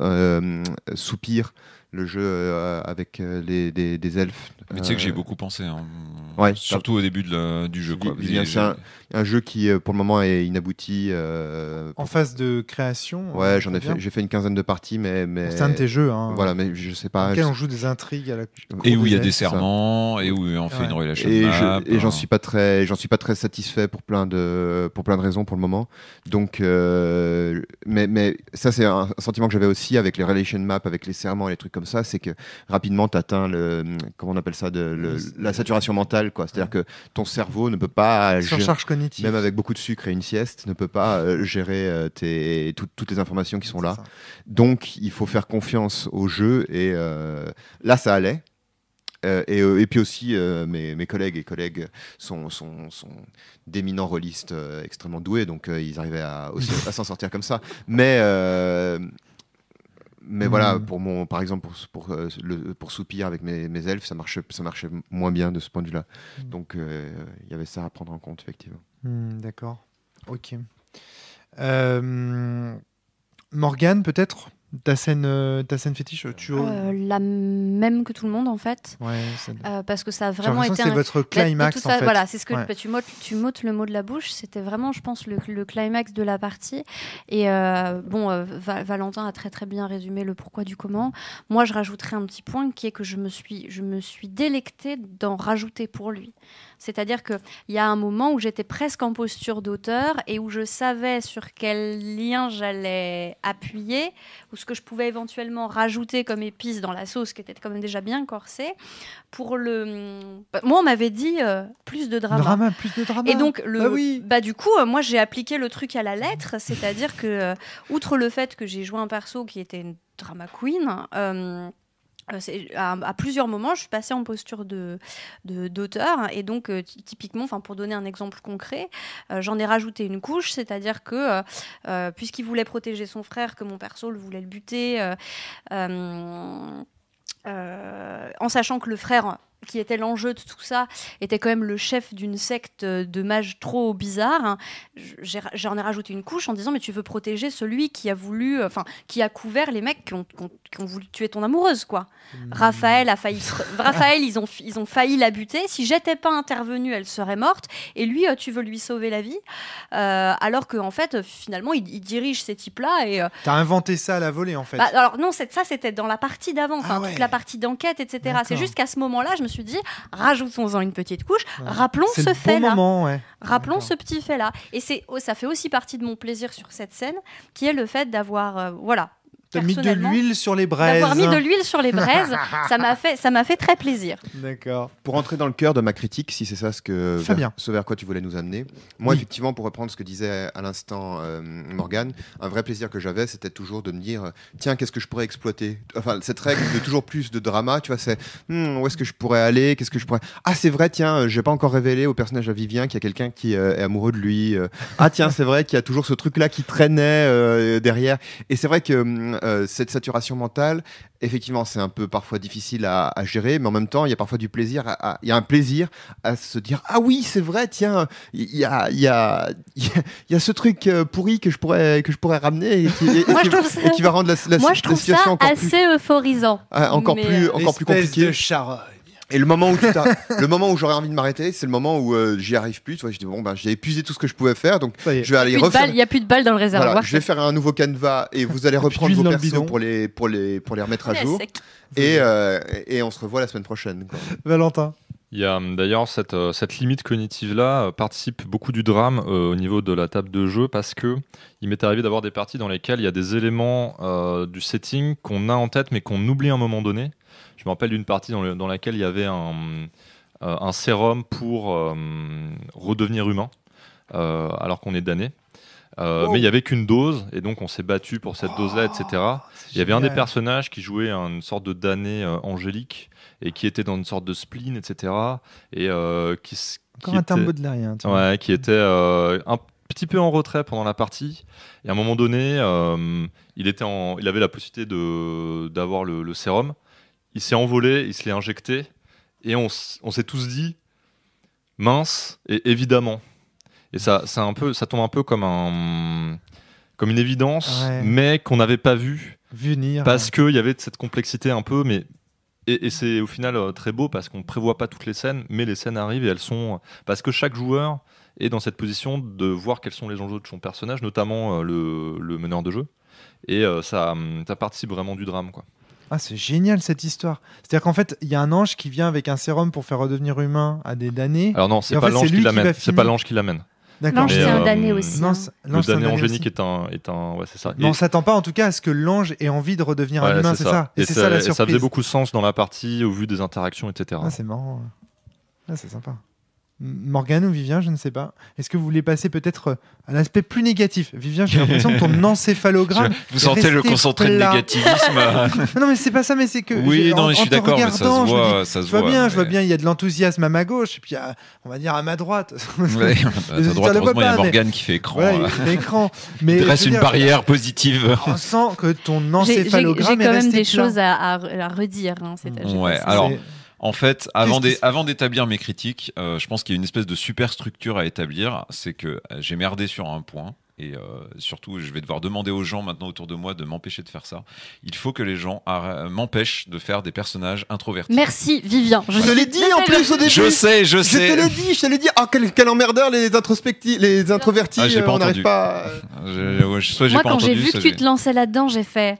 Soupir, le jeu avec des elfes. Mais tu sais que j'y ai beaucoup pensé, hein. Ouais, Surtout au début du jeu, quoi. C'est un jeu qui, pour le moment, est inabouti. En phase de création. Ouais, Fabien. j'ai fait une quinzaine de parties, mais C'est un de tes jeux. Hein, voilà, mais je sais dans pas. lequel on joue des intrigues à la. Et où il y a des elfes, ça. serments, et où on fait une relation Et map. j'en suis pas très satisfait pour plein de raisons pour le moment. Donc, mais ça, c'est un sentiment que j'avais aussi avec les relation maps, avec les serments et les trucs comme ça, c'est que rapidement tu atteins comment on appelle ça, la saturation mentale, quoi. C'est-à-dire que ton cerveau ne peut pas Surcharge cognitive. même avec beaucoup de sucre et une sieste, ne peut pas gérer toutes les informations qui sont là. Ça. Donc, il faut faire confiance au jeu, et là, ça allait. Et puis aussi, mes collègues sont d'éminents rôlistes extrêmement doués, donc ils arrivaient à s'en sortir comme ça. Mais voilà, par exemple, pour Soupir avec mes elfes, ça marchait moins bien de ce point de vue-là. Donc, il y avait ça à prendre en compte, effectivement. D'accord. Ok. Morgane, peut-être ta scène fétiche. la même que tout le monde en fait. Ouais. Parce que ça a J'ai vraiment l'impression été que c'est votre de climax toute en fa- fait. Voilà, c'est ce que Ouais. tu m'ôtes le mot de la bouche. C'était vraiment, je pense, le climax de la partie. Et Valentin a très très bien résumé le pourquoi du comment. Moi, je rajouterais un petit point qui est que je me suis délectée d'en rajouter pour lui. C'est-à-dire qu'il y a un moment où j'étais presque en posture d'auteur et où je savais sur quel lien j'allais appuyer ou ce que je pouvais éventuellement rajouter comme épice dans la sauce qui était quand même déjà bien corsée. Moi, on m'avait dit plus de drama. Plus de drama. Et donc, oui. du coup, moi, j'ai appliqué le truc à la lettre, c'est-à-dire que, outre le fait que j'ai joué un perso qui était une drama queen, à plusieurs moments, je suis passée en posture d'auteur. Et donc, typiquement, pour donner un exemple concret, j'en ai rajouté une couche, c'est-à-dire que, puisqu'il voulait protéger son frère, que mon perso voulait le buter, en sachant que le frère qui était l'enjeu de tout ça, était quand même le chef d'une secte de mages trop bizarre, hein, j'en ai rajouté une couche en disant mais tu veux protéger celui qui a voulu, qui a couvert les mecs qui ont voulu tuer ton amoureuse, quoi. Raphaël a failli, ils ont failli la buter. Si j'étais pas intervenue, elle serait morte. Et lui, tu veux lui sauver la vie, alors que en fait, finalement, il dirige ces types-là. Et t'as inventé ça à la volée, en fait. Bah, alors non, ça c'était dans la partie d'avant, ouais. toute la partie d'enquête, etc. D'accord. C'est juste qu'à ce moment-là, je me suis dit, rajoutons-en une petite couche, Ouais. rappelons C'est ce le bon fait-là. moment, ouais. Rappelons D'accord. ce petit fait-là. Et ça fait aussi partie de mon plaisir sur cette scène, qui est le fait d'avoir, T'as mis de personnellement, l'huile sur les braises. d'avoir mis de l'huile sur les braises. ça m'a fait très plaisir. D'accord. Pour entrer dans le cœur de ma critique, si c'est ça Fabien. ce vers quoi tu voulais nous amener, moi Oui. effectivement, pour reprendre ce que disait à l'instant Morgane, un vrai plaisir que j'avais, c'était toujours de me dire tiens, qu'est-ce que je pourrais exploiter. Enfin, cette règle de toujours plus de drama, tu vois, c'est où est-ce que je pourrais aller, qu'est-ce que je pourrais. Ah, c'est vrai, tiens, j'ai pas encore révélé au personnage à Vivien qu'il y a quelqu'un qui est amoureux de lui. Ah, tiens, c'est vrai qu'il y a toujours ce truc-là qui traînait derrière. Et c'est vrai que cette saturation mentale, effectivement, c'est un peu parfois difficile à gérer, mais en même temps, il y a parfois du plaisir. Il y a un plaisir à se dire ah oui, c'est vrai, tiens, il y a ce truc pourri que je pourrais ramener et qui va rendre la Moi, je trouve situation ça encore assez euphorisant. encore Mais, plus L'espèce compliqué. de charogne. Et le moment où j'aurais envie de m'arrêter, c'est le moment où j'y arrive plus. Tu vois, je dis bon j'ai épuisé tout ce que je pouvais faire, donc Ça y est. je vais aller Il refaire. n'y a plus de balles dans le réservoir. Voilà, je vais faire un nouveau canevas et vous allez reprendre d'huile vos dans le persos bidon. pour les remettre à Mais jour. sec. Et on se revoit la semaine prochaine, quoi. Valentin. Il y a d'ailleurs cette limite cognitive-là participe beaucoup du drame au niveau de la table de jeu parce que il m'est arrivé d'avoir des parties dans lesquelles il y a des éléments du setting qu'on a en tête mais qu'on oublie à un moment donné. Je me rappelle d'une partie dans laquelle il y avait un sérum pour redevenir humain alors qu'on est damné. Mais il n'y avait qu'une dose et donc on s'est battu pour cette dose-là, etc. Il y avait un des personnages qui jouait une sorte de damné angélique et qui était dans une sorte de spleen, etc. Et Encore un terme baudelairien. tu vois. ouais, qui était un petit peu en retrait pendant la partie. Et à un moment donné, il avait la possibilité d'avoir le sérum. Il s'est envolé, il se l'est injecté et on s'est tous dit mince et évidemment. Et ça tombe un peu comme une évidence, Ouais. mais qu'on n'avait pas vu Venir. parce qu'il y avait cette complexité un peu, mais et c'est au final très beau parce qu'on ne prévoit pas toutes les scènes, mais les scènes arrivent et elles sont parce que chaque joueur est dans cette position de voir quels sont les enjeux de son personnage, notamment le meneur de jeu, et ça participe vraiment du drame, quoi. Ah, c'est génial cette histoire. C'est-à-dire qu'en fait, il y a un ange qui vient avec un sérum pour faire redevenir humain à des damnés. Alors non, Et c'est en pas fait, l'ange c'est qui lui qui l'amène. va C'est pas finir. l'ange qui l'amène. D'accord. L'ange, Mais, c'est un damné aussi. Non, hein. Le l'ange, c'est un damné damné angélique aussi. est un, ouais, c'est ça. Mais on s'attend pas en tout cas à ce que l'ange ait envie de redevenir un Ouais, humain, c'est ça. Et c'est ça la et surprise. ça faisait beaucoup de sens dans la partie au vu des interactions, etc. Ah, c'est marrant. Ah, c'est sympa. Morgane ou Vivien, je ne sais pas. Est-ce que vous voulez passer peut-être à l'aspect plus négatif? Vivien, j'ai l'impression que ton encéphalogramme. Vous sentez le concentré de négativisme. Non, mais c'est pas ça, mais c'est que. Oui, non, je suis d'accord, mais ça se regardant, je me voit. dis, Ça se je vois voit, bien, mais- je vois bien, il y a de l'enthousiasme à ma gauche, et puis on va dire à ma droite. Ouais, à ta auditeurs droite, le voient heureusement, il y a pas, mais- Morgane qui fait écran. Voilà, il y a l'écran. Mais Il je dresse veux une dire, barrière positive. On sent que ton J'ai encéphalogramme est quand même resté des plat. choses à redire. Hein, Ouais, alors, C'est- en fait, avant Qu'est-ce qui avant d'établir mes critiques, je pense qu'il y a une espèce de super structure à établir. C'est que j'ai merdé sur un point. Et surtout, je vais devoir demander aux gens maintenant autour de moi de m'empêcher de faire ça. Il faut que les gens m'empêchent de faire des personnages introvertis. Merci Vivien. Je te l'ai dit en plus au début. Je sais. Je te l'ai dit. Ah, quel emmerdeur les introvertis. Ah, je l'ai pas on n'arrive entendu. pas. Soit j'ai Moi, pas quand j'ai entendu, vu soit que tu te lançais là-dedans, j'ai fait.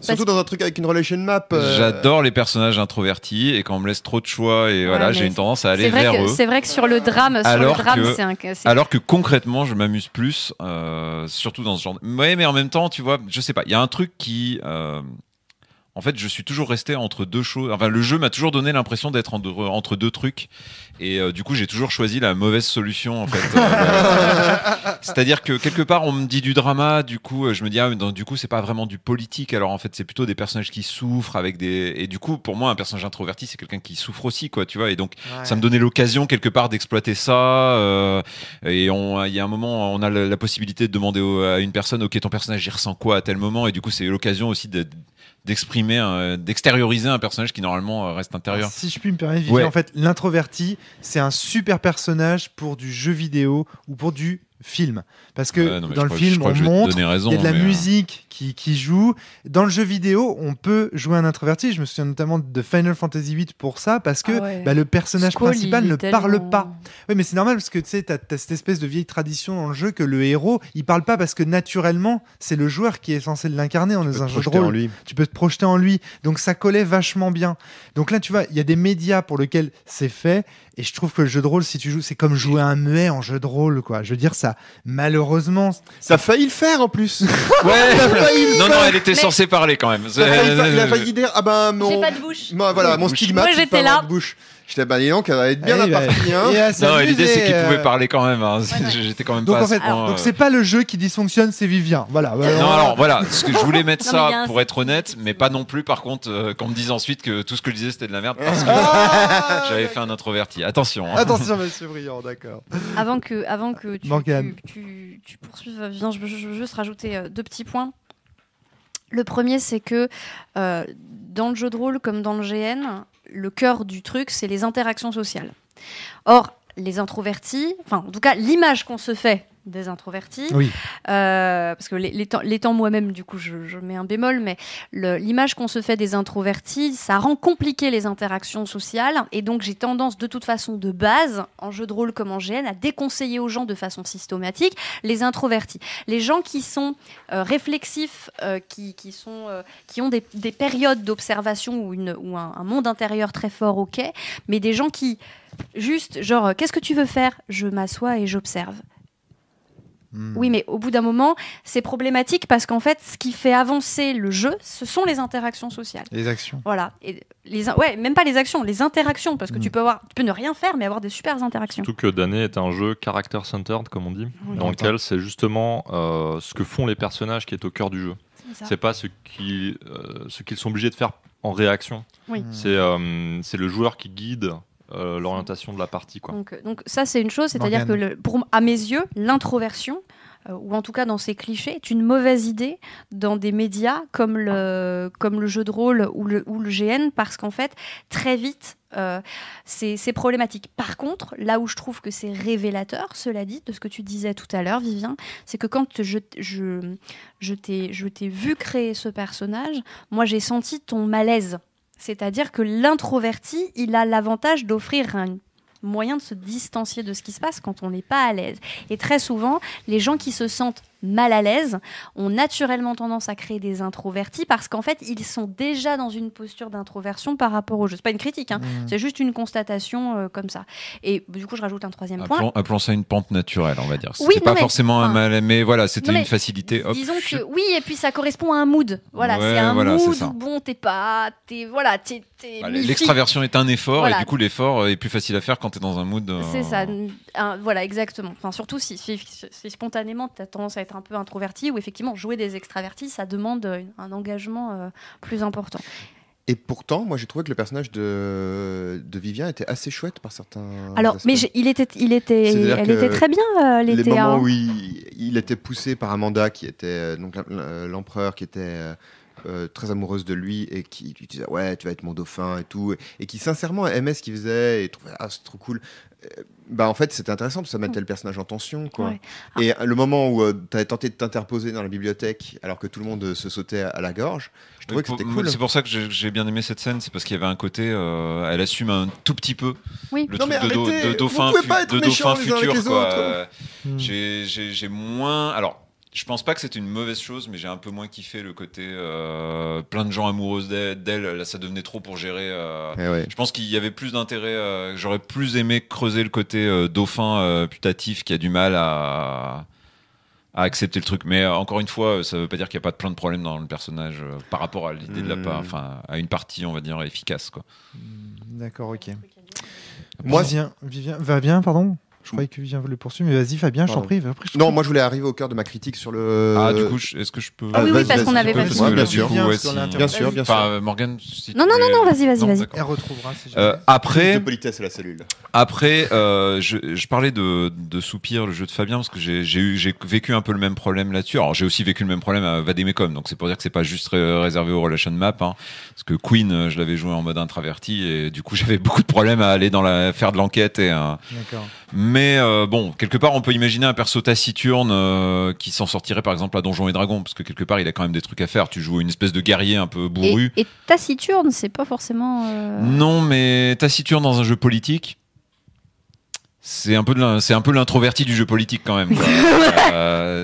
Surtout dans un truc avec une relation map. J'adore les personnages introvertis et quand on me laisse trop de choix et voilà, mais j'ai une tendance à aller C'est vrai, vers eux. c'est vrai que sur le drame, Alors que- c'est Alors que concrètement, je m'amuse plus, surtout dans ce genre. Ouais, mais en même temps, tu vois, je sais pas. Il y a un truc qui, en fait, je suis toujours resté entre deux choses. Enfin, le jeu m'a toujours donné l'impression d'être entre deux trucs, et du coup, j'ai toujours choisi la mauvaise solution. En fait, c'est-à-dire que quelque part, on me dit du drama, du coup, je me dis ah, mais du coup, c'est pas vraiment du politique. Alors en fait, c'est plutôt des personnages qui souffrent avec des. Et du coup, pour moi, un personnage introverti, c'est quelqu'un qui souffre aussi, quoi, tu vois. Et donc, ça me donnait l'occasion quelque part d'exploiter ça. Et il y a un moment, on a la possibilité de demander à une personne, ok, ton personnage, il ressent quoi à tel moment, et du coup, c'est l'occasion aussi d'exprimer, d'extérioriser un personnage qui normalement reste intérieur. Si je puis me permettre, Vivien, en fait, l'introverti, c'est un super personnage pour du jeu vidéo ou pour du film. Parce que dans le film, on montre, il y a de la musique qui joue. Dans le jeu vidéo, on peut jouer un introverti. Je me souviens notamment de Final Fantasy VIII pour ça, parce que le personnage principal ne parle pas. Oui, mais c'est normal, parce que tu sais, t'as cette espèce de vieille tradition dans le jeu que le héros, il parle pas, parce que naturellement, c'est le joueur qui est censé l'incarner dans un jeu de rôle. Tu peux te projeter en lui. Donc ça collait vachement bien. Donc là, tu vois, il y a des médias pour lesquels c'est fait. Et je trouve que le jeu de rôle, si tu joues, c'est comme jouer un muet en jeu de rôle, quoi. Je veux dire, ça, malheureusement. Ça a failli le faire en plus. Ouais. Non, elle était censée parler quand même. Il a failli dire, j'ai pas de bouche. Voilà, mon stigmate. Moi, j'étais là. J'étais dis donc, elle va être bien partie. Non, l'idée c'est qu'il pouvait parler quand même. Hein. J'étais quand même donc, pas. En fait, donc c'est pas le jeu qui dysfonctionne, c'est Vivien. Voilà. Non, alors voilà, ce que je voulais mettre ça pour être honnête, mais pas non plus. Par contre, qu'on me dise ensuite que tout ce que je disais c'était de la merde parce que j'avais fait un introverti. Attention. Hein. Attention, Monsieur Briand, d'accord. Avant que tu poursuives, Vivien, je veux juste rajouter 2 petits points. Le premier, c'est que dans le jeu de rôle comme dans le GN, le cœur du truc, c'est les interactions sociales. Or, les introvertis, enfin, en tout cas, l'image qu'on se fait des introvertis, parce que l'étant moi-même, du coup, je mets un bémol, mais l'image qu'on se fait des introvertis, ça rend compliqué les interactions sociales, et donc j'ai tendance, de toute façon, de base, en jeu de rôle comme en GN, à déconseiller aux gens de façon systématique les introvertis. Les gens qui sont réflexifs, qui ont des périodes d'observation ou un monde intérieur très fort, ok, mais des gens qui, juste, genre, qu'est-ce que tu veux faire ? Je m'assois et j'observe. Oui, mais au bout d'un moment, c'est problématique parce qu'en fait, ce qui fait avancer le jeu, ce sont les interactions sociales. Les actions. Voilà. Et même pas les actions, les interactions, parce que tu peux ne rien faire, mais avoir des super interactions. Surtout que Damned est un jeu character-centered, comme on dit, dans lequel c'est justement ce que font les personnages qui est au cœur du jeu. C'est pas ce qu'ils sont obligés de faire en réaction. Oui. C'est le joueur qui guide l'orientation de la partie, quoi. Donc ça, c'est une chose, c'est-à-dire que à mes yeux, l'introversion, ou en tout cas dans ces clichés, est une mauvaise idée dans des médias comme le jeu de rôle ou le GN, parce qu'en fait, très vite, c'est problématique. Par contre, là où je trouve que c'est révélateur, cela dit, de ce que tu disais tout à l'heure, Vivien, c'est que quand je t'ai vu créer ce personnage, moi j'ai senti ton malaise. C'est-à-dire que l'introverti, il a l'avantage d'offrir un moyen de se distancier de ce qui se passe quand on n'est pas à l'aise. Et très souvent, les gens qui se sentent mal à l'aise ont naturellement tendance à créer des introvertis parce qu'en fait, ils sont déjà dans une posture d'introversion par rapport au jeu. C'est pas une critique, hein. C'est juste une constatation comme ça. Et du coup, je rajoute un troisième point. Appelons ça une pente naturelle, on va dire. C'est pas forcément un mal, mais voilà, c'était une facilité. Hop, disons que oui, et puis ça correspond à un mood. Voilà, c'est un mood où bon, l'extraversion est un effort, et du coup, l'effort est plus facile à faire quand tu es dans un mood. C'est ça, voilà, exactement. Enfin, surtout si spontanément tu as tendance à être un peu introverti, ou effectivement jouer des extravertis, ça demande un engagement plus important. Et pourtant, moi j'ai trouvé que le personnage de Vivien était assez chouette par certains. Alors, aspects. mais elle était très bien. Les moments où il était poussé par Amanda, qui était donc l'empereur, qui était très amoureuse de lui et qui lui disait ouais, tu vas être mon dauphin et tout, et qui sincèrement aimait ce qu'il faisait et trouvait c'est trop cool. En fait, c'était intéressant parce que ça mettait le personnage en tension, quoi. Ouais. Et le moment où tu avais tenté de t'interposer dans la bibliothèque alors que tout le monde se sautait à la gorge, je trouvais que c'était cool. C'est pour ça que j'ai bien aimé cette scène, c'est parce qu'il y avait un côté, elle assume un tout petit peu le truc de dauphin futur, quoi. J'ai moins. Alors, je pense pas que c'était une mauvaise chose, mais j'ai un peu moins kiffé le côté plein de gens amoureux d'elle. Là, ça devenait trop pour gérer. Je pense qu'il y avait plus d'intérêt. J'aurais plus aimé creuser le côté dauphin putatif qui a du mal à accepter le truc. Mais encore une fois, ça veut pas dire qu'il n'y a pas plein de problèmes dans le personnage par rapport à l'idée de à une partie, on va dire, efficace, quoi. D'accord, ok. Moi, Vivien, pardon. Je croyais que Vivien voulait poursuivre, mais vas-y Fabien, je t'en prie. Non, moi je voulais arriver au cœur de ma critique sur le. Ah, du coup, est-ce que je peux. Ah oui, parce qu'on avait pas fini. Bien sûr, bien sûr. Enfin, Morgane, si Non, vas-y. Elle retrouvera si jamais. Après, de politesse à la cellule. Après, je parlais de Soupir, le jeu de Fabien, parce que j'ai vécu un peu le même problème là-dessus. Alors, j'ai aussi vécu le même problème à Vademecum, donc c'est pour dire que c'est pas juste réservé aux relation map, hein, parce que Queen, je l'avais joué en mode introverti, et du coup, j'avais beaucoup de problèmes à aller faire de l'enquête. D'accord. Mais bon, quelque part, on peut imaginer un perso taciturne qui s'en sortirait, par exemple, à Donjons et Dragons, parce que quelque part, il a quand même des trucs à faire. Tu joues une espèce de guerrier un peu bourru. Et taciturne, c'est pas forcément. Non, mais taciturne dans un jeu politique. C'est un peu l'introverti du jeu politique quand même, quoi.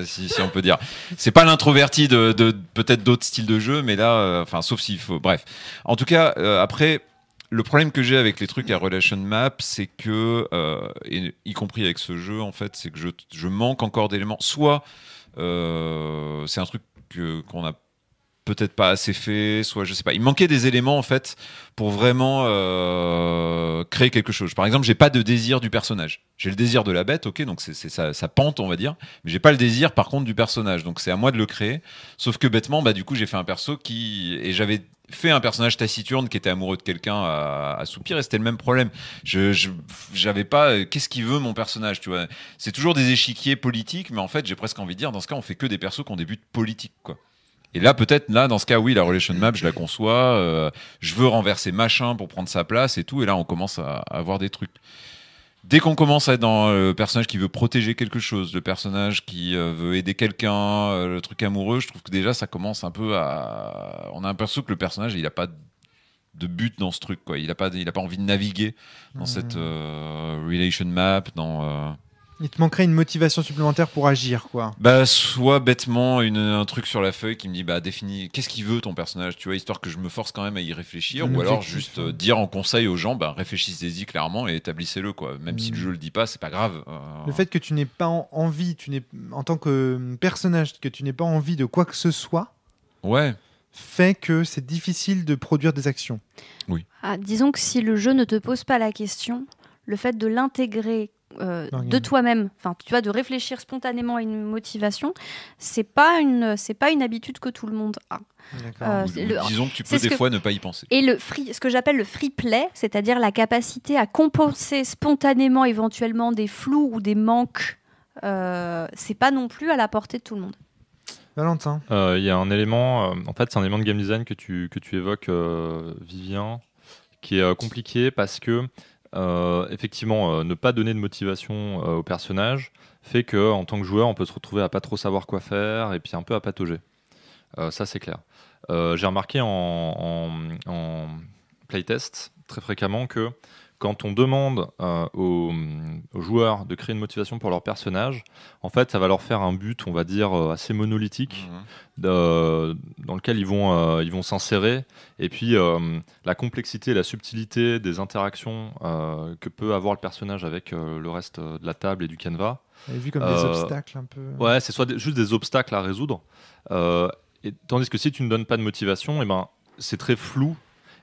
si on peut dire. C'est pas l'introverti de peut-être d'autres styles de jeu, mais là, sauf s'il faut. Bref. En tout cas, après, le problème que j'ai avec les trucs à relation map, c'est que, y compris avec ce jeu, en fait, c'est que je manque encore d'éléments. Soit c'est un truc qu'on a peut-être pas assez fait, soit je sais pas. Il manquait des éléments en fait pour vraiment créer quelque chose. Par exemple, j'ai pas de désir du personnage. J'ai le désir de la bête, ok, donc c'est ça pente, on va dire, mais j'ai pas le désir par contre du personnage. Donc c'est à moi de le créer. Sauf que bêtement, du coup, j'ai fait un perso et j'avais fait un personnage taciturne qui était amoureux de quelqu'un à Soupir, et c'était le même problème. J'avais pas qu'est-ce qu'il veut mon personnage, tu vois. C'est toujours des échiquiers politiques, mais en fait, j'ai presque envie de dire, dans ce cas, on fait que des persos qui ont des buts politiques, quoi. Et là, peut-être, dans ce cas, oui, la relation map, je la conçois. Je veux renverser machin pour prendre sa place et tout. Et là, on commence à avoir des trucs. Dès qu'on commence à être dans le personnage qui veut protéger quelque chose, le personnage qui veut aider quelqu'un, le truc amoureux, je trouve que déjà, ça commence un peu à... On a un perso que le personnage, il a pas de but dans ce truc, quoi. Il a pas envie de naviguer dans cette relation map, Il te manquerait une motivation supplémentaire pour agir, quoi. Soit bêtement un truc sur la feuille qui me dit définis qu'est-ce qu'il veut ton personnage, tu vois, histoire que je me force quand même à y réfléchir, ou alors juste dire en conseil aux gens réfléchissez-y clairement et établissez-le, quoi. Même si le jeu le dit pas, c'est pas grave. Le fait que tu n'aies pas envie, en tant que personnage, que tu n'aies pas envie de quoi que ce soit, fait que c'est difficile de produire des actions. Oui. Disons que si le jeu ne te pose pas la question, le fait de l'intégrer de toi-même, tu vois, de réfléchir spontanément à une motivation, c'est pas une habitude que tout le monde a. Disons que tu peux fois ne pas y penser. Et ce que j'appelle le free play, c'est-à-dire la capacité à compenser spontanément éventuellement des flous ou des manques, c'est pas non plus à la portée de tout le monde. Valentin. Il y a un élément, en fait, c'est un élément de game design que tu évoques, Vivien, qui est compliqué parce que effectivement, ne pas donner de motivation au personnage fait que, en tant que joueur, on peut se retrouver à pas trop savoir quoi faire et puis un peu à patauger. Ça, c'est clair. J'ai remarqué en playtest très fréquemment que quand on demande aux joueurs de créer une motivation pour leur personnage, en fait, ça va leur faire un but, on va dire, assez monolithique, dans lequel ils vont s'insérer. Et puis, la complexité et la subtilité des interactions que peut avoir le personnage avec le reste de la table et du canevas. Vous avez vu comme des obstacles un peu. Ouais, c'est juste des obstacles à résoudre. Tandis que si tu ne donnes pas de motivation, c'est très flou.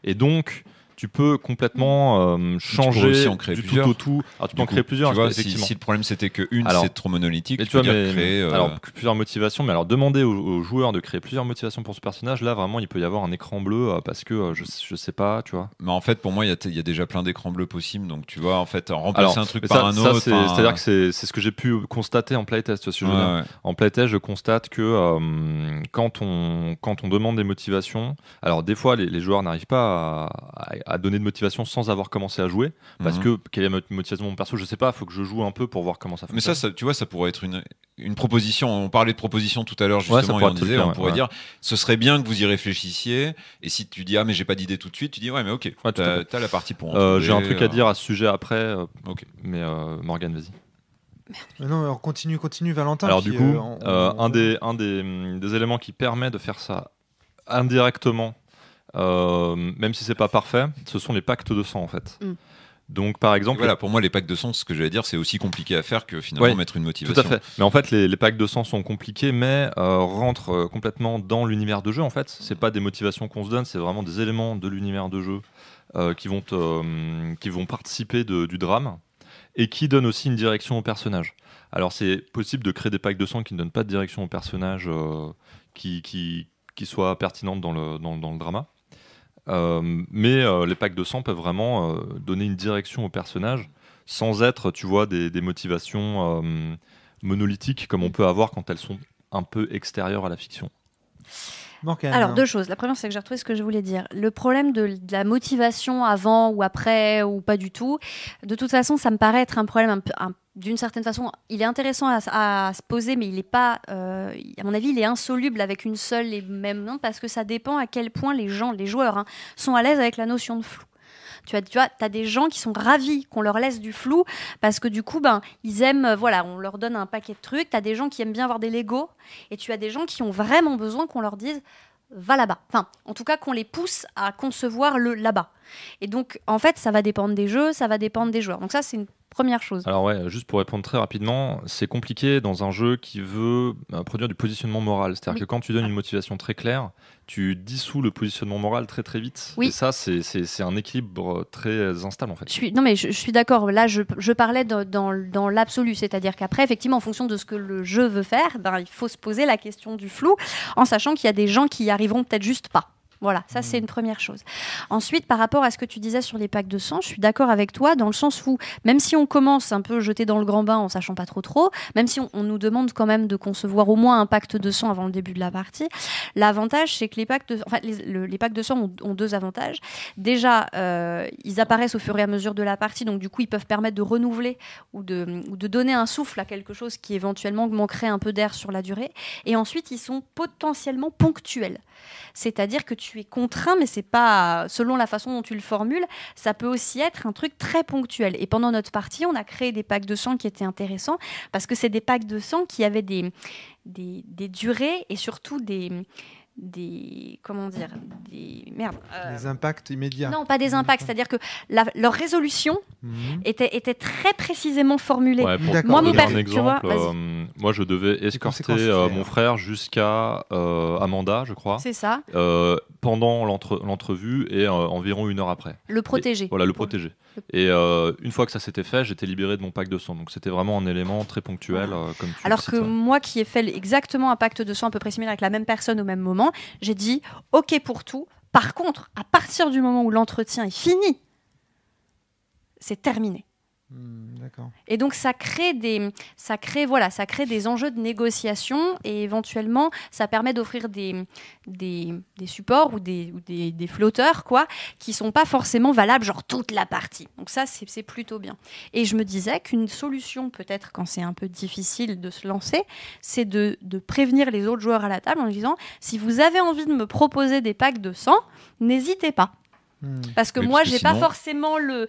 Et donc, tu peux complètement changer du tout au tout. Alors, tu peux en créer plusieurs. Tu vois, effectivement. si le problème c'était que c'est trop monolithique, tu peux créer. Alors, plusieurs motivations, mais alors demander aux joueurs de créer plusieurs motivations pour ce personnage, là vraiment, il peut y avoir un écran bleu parce que je sais pas, tu vois. Mais en fait, pour moi, il y a déjà plein d'écrans bleus possibles, donc tu vois, en fait, remplacer un truc par un autre. C'est-à-dire que c'est ce que j'ai pu constater en playtest. En playtest, je constate que quand on demande des motivations, alors des fois, les joueurs n'arrivent pas à donner de motivation sans avoir commencé à jouer, parce que quelle est la motivation de mon perso, je sais pas, il faut que je joue un peu pour voir comment ça fonctionne. Mais ça, tu vois, ça pourrait être une proposition. On parlait de proposition tout à l'heure, justement, et on pourrait dire, ce serait bien que vous y réfléchissiez, et si tu dis, mais j'ai pas d'idée tout de suite, tu dis, mais ok, t'as la partie pour en trouver, j'ai un truc à dire à ce sujet après, mais Morgane, vas-y. Non, alors continue, Valentin. Alors du coup, un des éléments qui permet de faire ça indirectement, même si c'est pas parfait, ce sont les pactes de sang en fait. Donc par exemple, voilà, pour moi les packs de sang, ce que j'allais dire, c'est aussi compliqué à faire que finalement mettre une motivation. Tout à fait. Mais en fait, les packs de sang sont compliqués, mais rentrent complètement dans l'univers de jeu. En fait, c'est pas des motivations qu'on se donne, c'est vraiment des éléments de l'univers de jeu qui vont participer du drame. et qui donne aussi une direction au personnage. Alors c'est possible de créer des packs de sang qui ne donnent pas de direction au personnage qui soient pertinentes dans le drama. Mais les packs de sang peuvent vraiment donner une direction au personnage sans être, tu vois, des motivations monolithiques comme on peut avoir quand elles sont un peu extérieures à la fiction. Morgane. Alors, deux choses. La première, c'est que j'ai retrouvé ce que je voulais dire. Le problème de la motivation avant ou après ou pas du tout, de toute façon, ça me paraît être un problème d'une certaine façon. Il est intéressant à se poser, mais il n'est pas, à mon avis, il est insoluble avec une seule et même nom parce que ça dépend à quel point les joueurs, sont à l'aise avec la notion de flou. Tu as des gens qui sont ravis qu'on leur laisse du flou parce que du coup, ils aiment, on leur donne un paquet de trucs. Tu as des gens qui aiment bien avoir des Legos et tu as des gens qui ont vraiment besoin qu'on leur dise va là-bas. Enfin, en tout cas, qu'on les pousse à concevoir le là-bas. Et donc, en fait, ça va dépendre des jeux, ça va dépendre des joueurs. Donc ça, c'est une première chose. Alors ouais, juste pour répondre très rapidement, c'est compliqué dans un jeu qui veut produire du positionnement moral. C'est-à-dire que quand tu donnes une motivation très claire, tu dissous le positionnement moral très très vite. Oui. Et ça, c'est un équilibre très instable en fait. Je suis d'accord. Là, je parlais dans l'absolu. C'est-à-dire qu'après, effectivement, en fonction de ce que le jeu veut faire, il faut se poser la question du flou, en sachant qu'il y a des gens qui y arriveront peut-être juste pas. Voilà, ça c'est une première chose. Ensuite, par rapport à ce que tu disais sur les packs de sang, je suis d'accord avec toi dans le sens où, même si on commence un peu jeté dans le grand bain en sachant pas trop, même si on nous demande quand même de concevoir au moins un pacte de sang avant le début de la partie, l'avantage c'est que les packs de sang ont deux avantages. Déjà, ils apparaissent au fur et à mesure de la partie, donc du coup ils peuvent permettre de renouveler ou de donner un souffle à quelque chose qui éventuellement manquerait un peu d'air sur la durée. Et ensuite, ils sont potentiellement ponctuels. C'est-à-dire que tu es contraint, mais c'est pas selon la façon dont tu le formules, ça peut aussi être un truc très ponctuel. Et pendant notre partie, on a créé des packs de sang qui étaient intéressants parce que c'est des packs de sang qui avaient des durées et surtout des impacts immédiats. Non, pas des impacts, c'est-à-dire que leur résolution était très précisément formulée. Ouais, pour moi, donner un exemple, moi je devais escorter mon frère jusqu'à Amanda, je crois. C'est ça. Pendant l'entrevue et environ 1 heure après. Le protéger. Voilà, le protéger. Et une fois que ça s'était fait, j'étais libéré de mon pacte de sang. Donc c'était vraiment un élément très ponctuel. Comme tu Alors que moi qui ai fait exactement un pacte de sang à peu près similaire avec la même personne au même moment, j'ai dit OK pour tout. Par contre, à partir du moment où l'entretien est fini, c'est terminé. D'accord. Et donc ça crée des enjeux de négociation et éventuellement ça permet d'offrir des supports ou des flotteurs qui sont pas forcément valables genre toute la partie. Donc ça c'est plutôt bien. Et je me disais qu'une solution peut-être quand c'est un peu difficile de se lancer, c'est de prévenir les autres joueurs à la table en disant si vous avez envie de me proposer des packs de sang, n'hésitez pas. Parce que moi, j'ai pas forcément les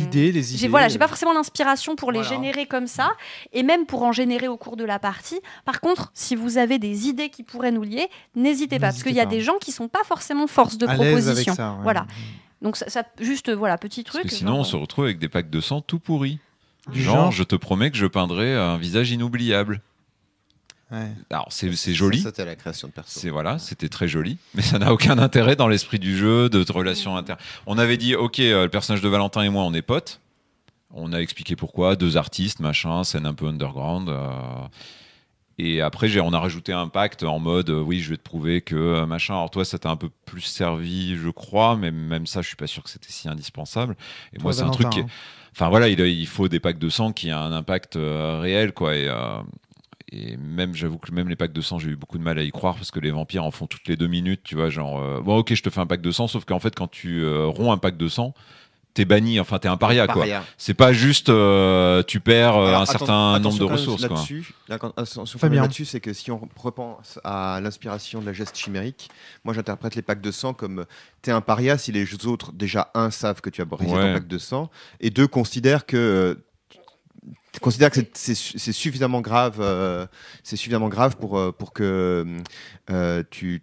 idées. J'ai pas forcément l'inspiration pour les générer comme ça, et même pour en générer au cours de la partie. Par contre, si vous avez des idées qui pourraient nous lier, n'hésitez pas, parce qu'il y a des gens qui sont pas forcément force de proposition. Ça, ouais. Voilà. Donc ça juste petit truc. Parce que sinon, on se retrouve avec des packs de sang tout pourris. Genre, je te promets que je peindrai un visage inoubliable. Ouais. Alors c'est joli. Ça, c'était la création de perso. C'était très joli, mais ça n'a aucun intérêt dans l'esprit du jeu, de relation interne. On avait dit, ok, le personnage de Valentin et moi, on est potes. On a expliqué pourquoi, 2 artistes, machin, scène un peu underground. Et après, on a rajouté un pacte en mode, oui, je vais te prouver que machin. Alors toi, ça t'a un peu plus servi, je crois, mais même ça, je suis pas sûr que c'était si indispensable. Et moi, c'est un truc qui est... Enfin voilà, il faut des packs de sang qui a un impact réel, quoi. Et même, j'avoue que même les packs de sang, j'ai eu beaucoup de mal à y croire parce que les vampires en font toutes les 2 minutes, tu vois, genre, bon, ok, je te fais un pack de sang, sauf qu'en fait, quand tu romps un pack de sang, t'es banni, enfin, t'es un paria, quoi. C'est pas juste, tu perds un certain nombre de ressources, quoi. Là-dessus, c'est que si on repense à l'inspiration de la geste chimérique, moi, j'interprète les packs de sang comme t'es un paria si les autres, déjà, 1, savent que tu as brisé ton pack de sang, et 2, considèrent que c'est suffisamment grave, pour que tu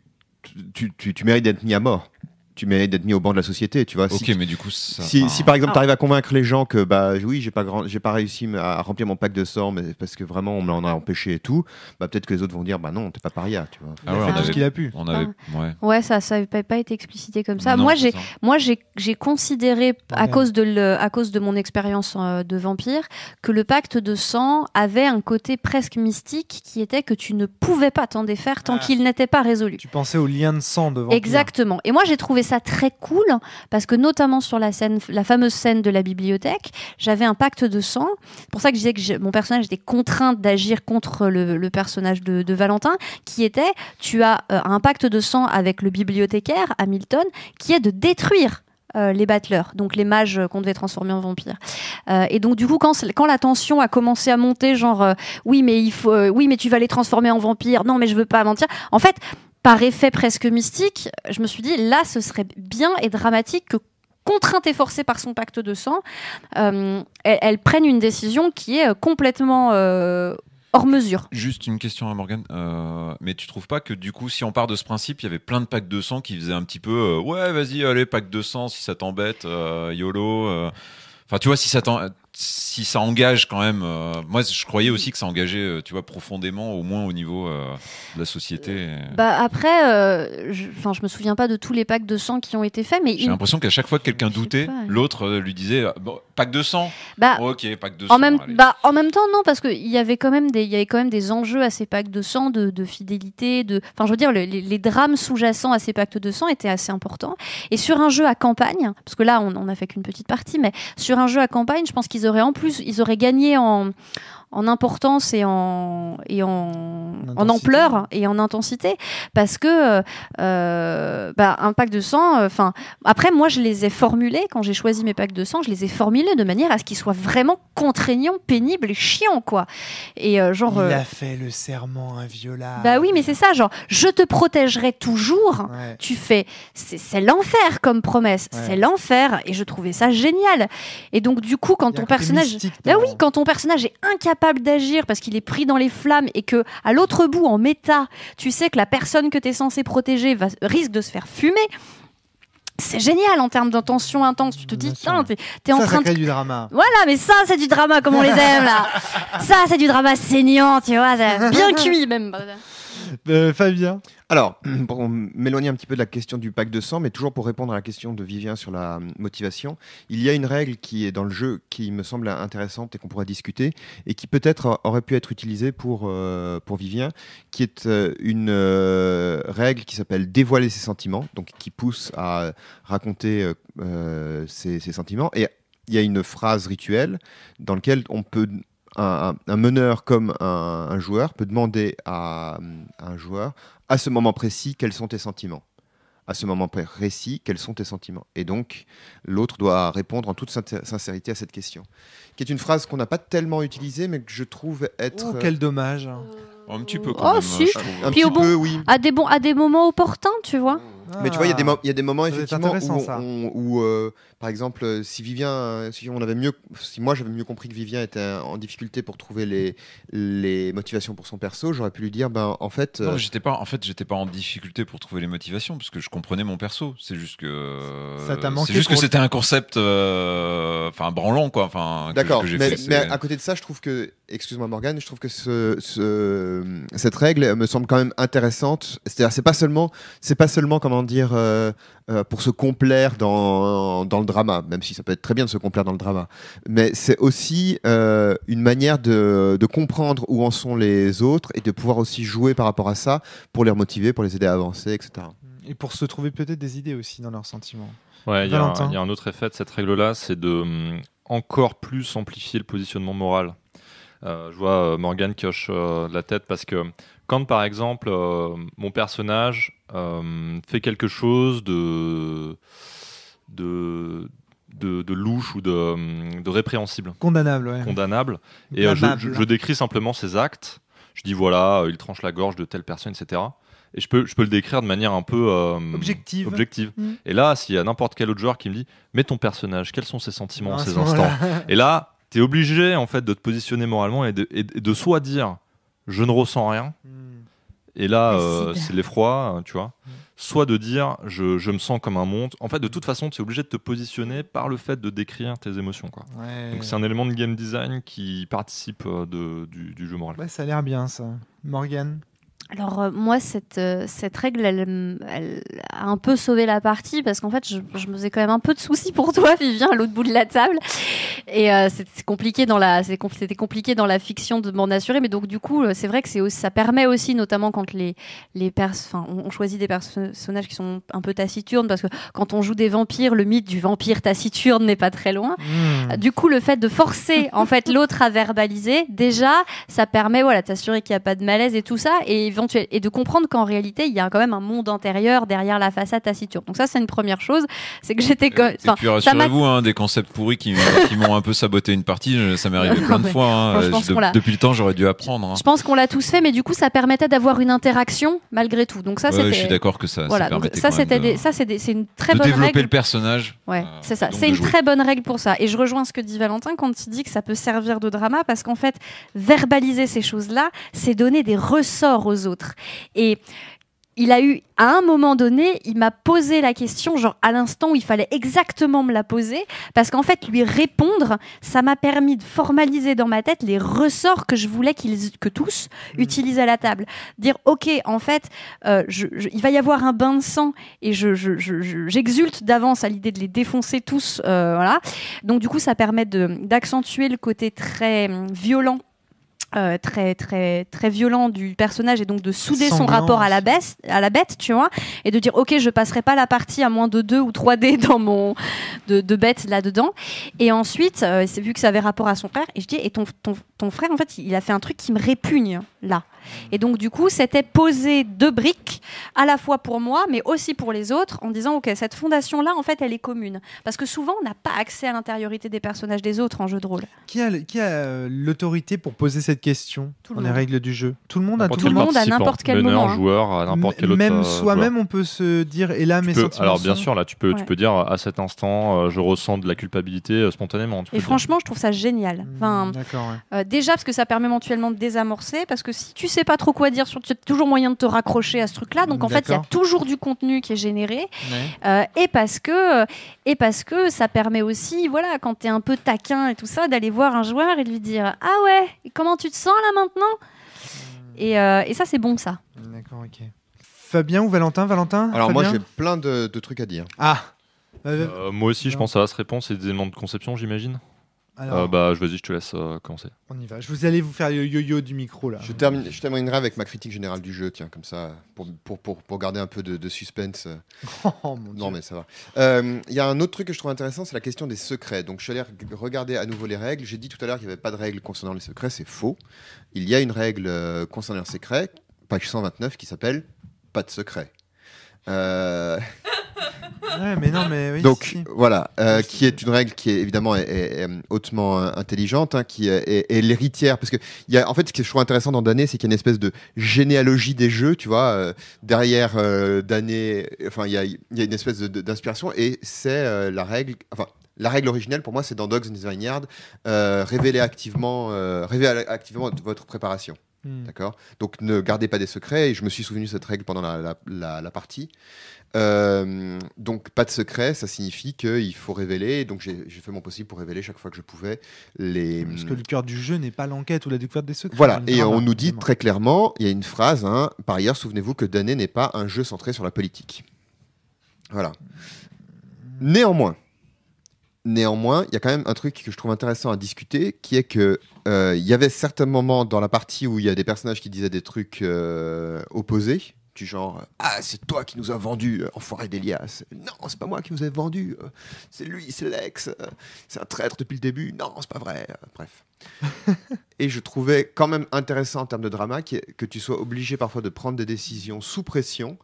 mérites d'être mis à mort. tu mérites d'être mis au banc de la société, tu vois. Ok, si, mais du coup, ça, si par exemple tu arrives à convaincre les gens que bah oui, j'ai pas réussi à remplir mon pack de sang, mais parce que vraiment on me l'en a empêché et tout, bah peut-être que les autres vont dire bah non, t'es pas paria, tu vois. Il a fait tout ce qu'il a pu. On avait, Ouais, ça n'avait pas été explicité comme ça. Non, Moi, c'est ça. j'ai considéré, à cause de mon expérience de vampire, que le pacte de sang avait un côté presque mystique qui était que tu ne pouvais pas t'en défaire tant qu'il n'était pas résolu. Tu pensais au lien de sang de vampire. Exactement. Et moi, j'ai trouvé ça très cool parce que notamment sur la fameuse scène de la bibliothèque, j'avais un pacte de sang. C'est pour ça que je disais que mon personnage était contraint d'agir contre le personnage de Valentin, qui était, tu as un pacte de sang avec le bibliothécaire, Hamilton, qui est de détruire les battleurs, donc les mages qu'on devait transformer en vampires. Et donc du coup, quand la tension a commencé à monter, genre oui mais tu vas les transformer en vampires, non mais je veux pas mentir. En fait, par effet presque mystique, je me suis dit là, ce serait bien et dramatique que, contrainte et forcée par son pacte de sang, elle prenne une décision qui est complètement hors mesure. Juste une question à Morgane, mais tu trouves pas que du coup, si on part de ce principe, il y avait plein de packs de sang qui faisaient un petit peu ouais, vas-y, allez, pack de sang, si ça t'embête, YOLO. Enfin, tu vois, si ça engage quand même. Moi, je croyais aussi que ça engageait, tu vois, profondément, au moins au niveau de la société. Bah après, je me souviens pas de tous les packs de sang qui ont été faits, mais j'ai l'impression qu'à chaque fois que quelqu'un doutait, l'autre lui disait bon, pack de sang. Bah, ok, pack de sang. En même temps, non, parce qu'il y avait quand même des enjeux à ces packs de sang, de fidélité, enfin, je veux dire, les drames sous-jacents à ces pactes de sang étaient assez importants. Et sur un jeu à campagne, parce que là, on a fait qu'une petite partie, mais sur un jeu à campagne, je pense qu'ils auraient gagné en importance et en ampleur et en intensité, parce que un pack de sang, après moi je les ai formulés, quand j'ai choisi mes packs de sang, je les ai formulés de manière à ce qu'ils soient vraiment contraignants, pénibles et chiants, quoi. Et il a fait le serment inviolable. Bah oui, mais c'est ça, genre je te protégerai toujours. Ouais. Tu fais, c'est l'enfer comme promesse, c'est l'enfer, et je trouvais ça génial. Et donc du coup, quand ton personnage est incapable d'agir parce qu'il est pris dans les flammes, et que à l'autre bout, en méta, tu sais que la personne que tu es censé protéger risque de se faire fumer, c'est génial en termes d'intention intense. Tu te dis, tiens, t'es en train de... du drama. Voilà, mais ça, c'est du drama comme on les aime, là. Ça, c'est du drama saignant, tu vois, bien cuit même. Fabien. Alors, pour m'éloigner un petit peu de la question du pack de sang, mais toujours pour répondre à la question de Vivien sur la motivation, il y a une règle qui est dans le jeu qui me semble intéressante et qu'on pourrait discuter, et qui peut-être aurait pu être utilisée pour Vivien, qui est une règle qui s'appelle dévoiler ses sentiments, donc qui pousse à raconter ses sentiments. Et il y a une phrase rituelle dans laquelle on peut... Un meneur comme un joueur peut demander à un joueur, à ce moment précis, quels sont tes sentiments ? À ce moment précis, quels sont tes sentiments ? Et donc, l'autre doit répondre en toute sincérité à cette question. Qui est une phrase qu'on n'a pas tellement utilisée, mais que je trouve être... Oh, quel dommage. Un petit peu quand même. Si. Un petit peu, oui. À des moments opportuns, tu vois. Mais tu vois, il y a des moments effectivement où par exemple, si moi j'avais mieux compris que Vivien était en difficulté pour trouver les motivations pour son perso, j'aurais pu lui dire, en fait. Non, j'étais pas en difficulté pour trouver les motivations, parce que je comprenais mon perso. C'est juste que. Ça t'a manqué. C'est juste que c'était un concept, branlant, quoi. D'accord. Mais à côté de ça, je trouve que, excuse-moi Morgane, je trouve que cette règle me semble quand même intéressante. C'est-à-dire, c'est pas seulement comment dire, pour se complaire dans le drama, même si ça peut être très bien de se complaire dans le drama, mais c'est aussi une manière de comprendre où en sont les autres et de pouvoir aussi jouer par rapport à ça pour les remotiver, pour les aider à avancer, etc. Et pour se trouver peut-être des idées aussi dans leurs sentiments. Ouais, il y a un autre effet de cette règle-là, c'est de encore plus amplifier le positionnement moral. Je vois Morgane qui hoche de la tête, parce que quand par exemple mon personnage fait quelque chose de louche ou de répréhensible, condamnable, et je décris simplement ses actes. Je dis voilà, il tranche la gorge de telle personne, etc. Et je peux le décrire de manière un peu objective. Et là, s'il y a n'importe quel autre joueur qui me dit mais ton personnage, quels sont ses sentiments, ses instants, et là t'es obligé en fait de te positionner moralement et de soit dire je ne ressens rien, Et là, Acide. c'est l'effroi, tu vois. Soit de dire, je me sens comme un monstre. En fait, de toute façon, tu es obligé de te positionner par le fait de décrire tes émotions, quoi. Ouais. Donc c'est un élément de game design qui participe du jeu moral. Ouais, ça a l'air bien ça. Morgane. Alors moi, cette règle, elle a un peu sauvé la partie parce qu'en fait, je me faisais quand même un peu de soucis pour toi, Vivien, à l'autre bout de la table. Et c'était compliqué dans la fiction de m'en assurer. Mais donc du coup, c'est vrai que ça permet aussi, notamment quand on choisit des personnages qui sont un peu taciturnes, parce que quand on joue des vampires, le mythe du vampire taciturne n'est pas très loin. Du coup, le fait de forcer en fait l'autre à verbaliser, déjà, ça permet de t'assurer qu'il n'y a pas de malaise et tout ça, et de comprendre qu'en réalité, il y a quand même un monde intérieur derrière la façade taciturne. Donc ça, c'est une première chose. C'est que j'étais... Et puis rassurez-vous, des concepts pourris qui m'ont un peu saboté une partie, ça m'est arrivé plein de fois. Depuis le temps, j'aurais dû apprendre. Je pense qu'on l'a tous fait, mais du coup, ça permettait d'avoir une interaction malgré tout. Donc ça, je suis d'accord que ça permettait c'est une très bonne règle. De développer le personnage. Ouais, c'est ça. C'est une très bonne règle pour ça. Et je rejoins ce que dit Valentin quand il dit que ça peut servir de drama, parce qu'en fait, verbaliser ces choses-là, c'est donner des ressorts aux autres. Et il a eu, à un moment donné, il m'a posé la question, genre à l'instant où il fallait exactement me la poser, parce qu'en fait, lui répondre, ça m'a permis de formaliser dans ma tête les ressorts que je voulais que tous utilisent à la table. Dire, ok, en fait, il va y avoir un bain de sang, et j'exulte d'avance à l'idée de les défoncer tous, voilà. Donc du coup, ça permet d'accentuer le côté très violent. Très très très violent du personnage, et donc de souder son rapport à la bête, tu vois, et de dire ok, je passerai pas la partie à moins de 2 ou 3D dans mon de bête là-dedans. Et ensuite, c'est vu que ça avait rapport à son frère, et je dis, et ton frère en fait il a fait un truc qui me répugne là. Et donc du coup, c'était poser 2 briques à la fois pour moi, mais aussi pour les autres, en disant ok, cette fondation là en fait elle est commune, parce que souvent on n'a pas accès à l'intériorité des personnages des autres en jeu de rôle. Qui a l'autorité pour poser cette question dans les règles du jeu? Tout le monde, à n'importe quel moment. Joueur, à n'importe quel autre. Même soi-même, on peut se dire, et là mes sentiments. Alors bien sûr, là tu peux dire à cet instant, je ressens de la culpabilité spontanément. Et franchement, je trouve ça génial. D'accord. Déjà parce que ça permet éventuellement de désamorcer, parce que si tu sais pas trop quoi dire, tu as toujours moyen de te raccrocher à ce truc-là. Donc en fait, il y a toujours du contenu qui est généré. Et parce que ça permet aussi, voilà, quand tu es un peu taquin et tout ça, d'aller voir un joueur et de lui dire ah ouais, et comment tu te sens là maintenant? Et ça, c'est bon, ça. D'accord, ok. Fabien ou Valentin? Alors Fabien, moi, j'ai plein de trucs à dire. Ah. Moi aussi, je pense que ça va se répondre. C'est des éléments de conception, j'imagine. Alors, vas-y, je te laisse commencer. On y va. Vous allez vous faire le yo-yo du micro là. Je terminerai avec ma critique générale du jeu, tiens, comme ça, pour garder un peu de suspense. Oh, mon Dieu. Non, mais ça va. Il y a un autre truc que je trouve intéressant, c'est la question des secrets. Donc, je suis allé regarder à nouveau les règles. J'ai dit tout à l'heure qu'il n'y avait pas de règle concernant les secrets, c'est faux. Il y a une règle concernant les secrets, page 129, qui s'appelle « Pas de secret ». Ouais, mais non, mais oui. Donc si. voilà, qui est une règle qui est évidemment est hautement intelligente, qui est l'héritière, parce que en fait, ce que je trouve intéressant dans Damnée, c'est qu'il y a une espèce de généalogie des jeux, tu vois, derrière Damnée, enfin il y a une espèce d'inspiration, et c'est la règle, enfin. La règle originelle, pour moi, c'est dans Dogs in the Vineyard, révélez activement votre préparation. D'accord. Donc, ne gardez pas des secrets. Et je me suis souvenu de cette règle pendant la partie. Donc, pas de secret, ça signifie qu'il faut révéler. Donc, j'ai fait mon possible pour révéler chaque fois que je pouvais les. Parce que le cœur du jeu n'est pas l'enquête ou la découverte des secrets. Voilà. Et on nous dit très clairement, il y a une phrase. Par ailleurs, souvenez-vous que Damnée n'est pas un jeu centré sur la politique. Voilà. Néanmoins, il y a quand même un truc que je trouve intéressant à discuter, qui est que il y avait certains moments dans la partie où il y a des personnages qui disaient des trucs opposés, du genre « Ah, c'est toi qui nous as vendu, enfoiré d'Elias. Non, c'est pas moi qui vous ai vendu. C'est lui, c'est Lex. C'est un traître depuis le début. Non, c'est pas vrai. » Bref. Et je trouvais quand même intéressant en termes de drama que tu sois obligé parfois de prendre des décisions sous pression,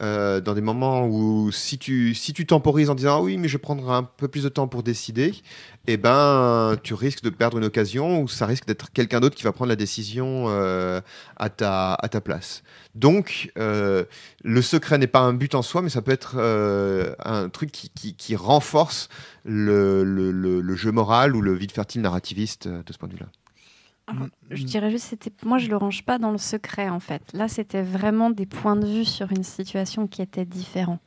dans des moments où si tu temporises en disant ah oui mais je prendrai un peu plus de temps pour décider, et ben tu risques de perdre une occasion, ou ça risque d'être quelqu'un d'autre qui va prendre la décision à ta place. Donc le secret n'est pas un but en soi, mais ça peut être un truc qui renforce le jeu moral ou le vide fertile narrativiste de ce point de vue-là. Je dirais juste, moi je le range pas dans le secret en fait. Là, c'était vraiment des points de vue sur une situation qui était différente.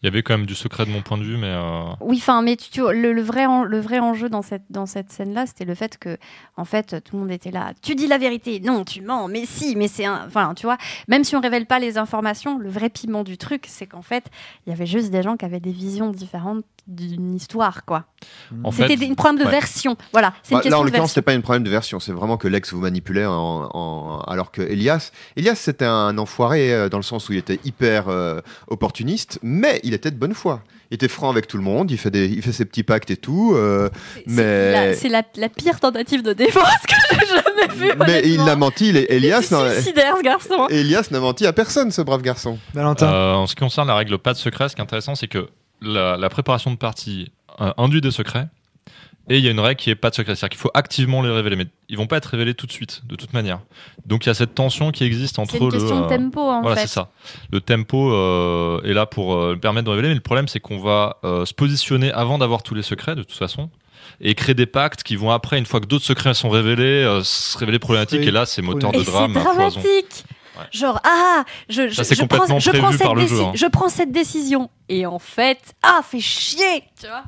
Il y avait quand même du secret de mon point de vue, mais... Oui, enfin, mais tu vois, le vrai enjeu dans cette scène-là, c'était le fait que, en fait, tout le monde était là. Tu dis la vérité, non, tu mens, mais si, mais c'est un... Enfin, tu vois, même si on révèle pas les informations, le vrai piment du truc, c'est qu'en fait, il y avait juste des gens qui avaient des visions différentes d'une histoire, quoi. C'était un problème de version. Voilà, c'est une question là, en de l'occurrence, version. c'était pas un problème de version. C'est vraiment que Lex vous manipulait alors que Elias, c'était un enfoiré dans le sens où il était hyper opportuniste, mais il était de bonne foi. Il était franc avec tout le monde, il fait ses petits pactes et tout. C'est la pire tentative de défense que j'ai jamais vue. Mais il n'a menti, Elias. C'est suicidaire, ce garçon. Elias n'a menti à personne, ce brave garçon. Valentin. En ce qui concerne la règle pas de secret, ce qui est intéressant, c'est que la préparation de partie induit des secrets, et il y a une règle qui est pas de secret, c'est-à-dire qu'il faut activement les révéler, mais ils vont pas être révélés tout de suite, de toute manière. Donc il y a cette tension qui existe entre C'est une question de tempo, en voilà, fait. c'est ça. Le tempo est là pour permettre de révéler, mais le problème c'est qu'on va se positionner avant d'avoir tous les secrets, de toute façon, et créer des pactes qui vont après, une fois que d'autres secrets sont révélés, se révéler problématiques, et là c'est moteur de drame. C'est dramatique. Ouais. Genre, je prends cette décision. Et en fait, fais chier, tu vois.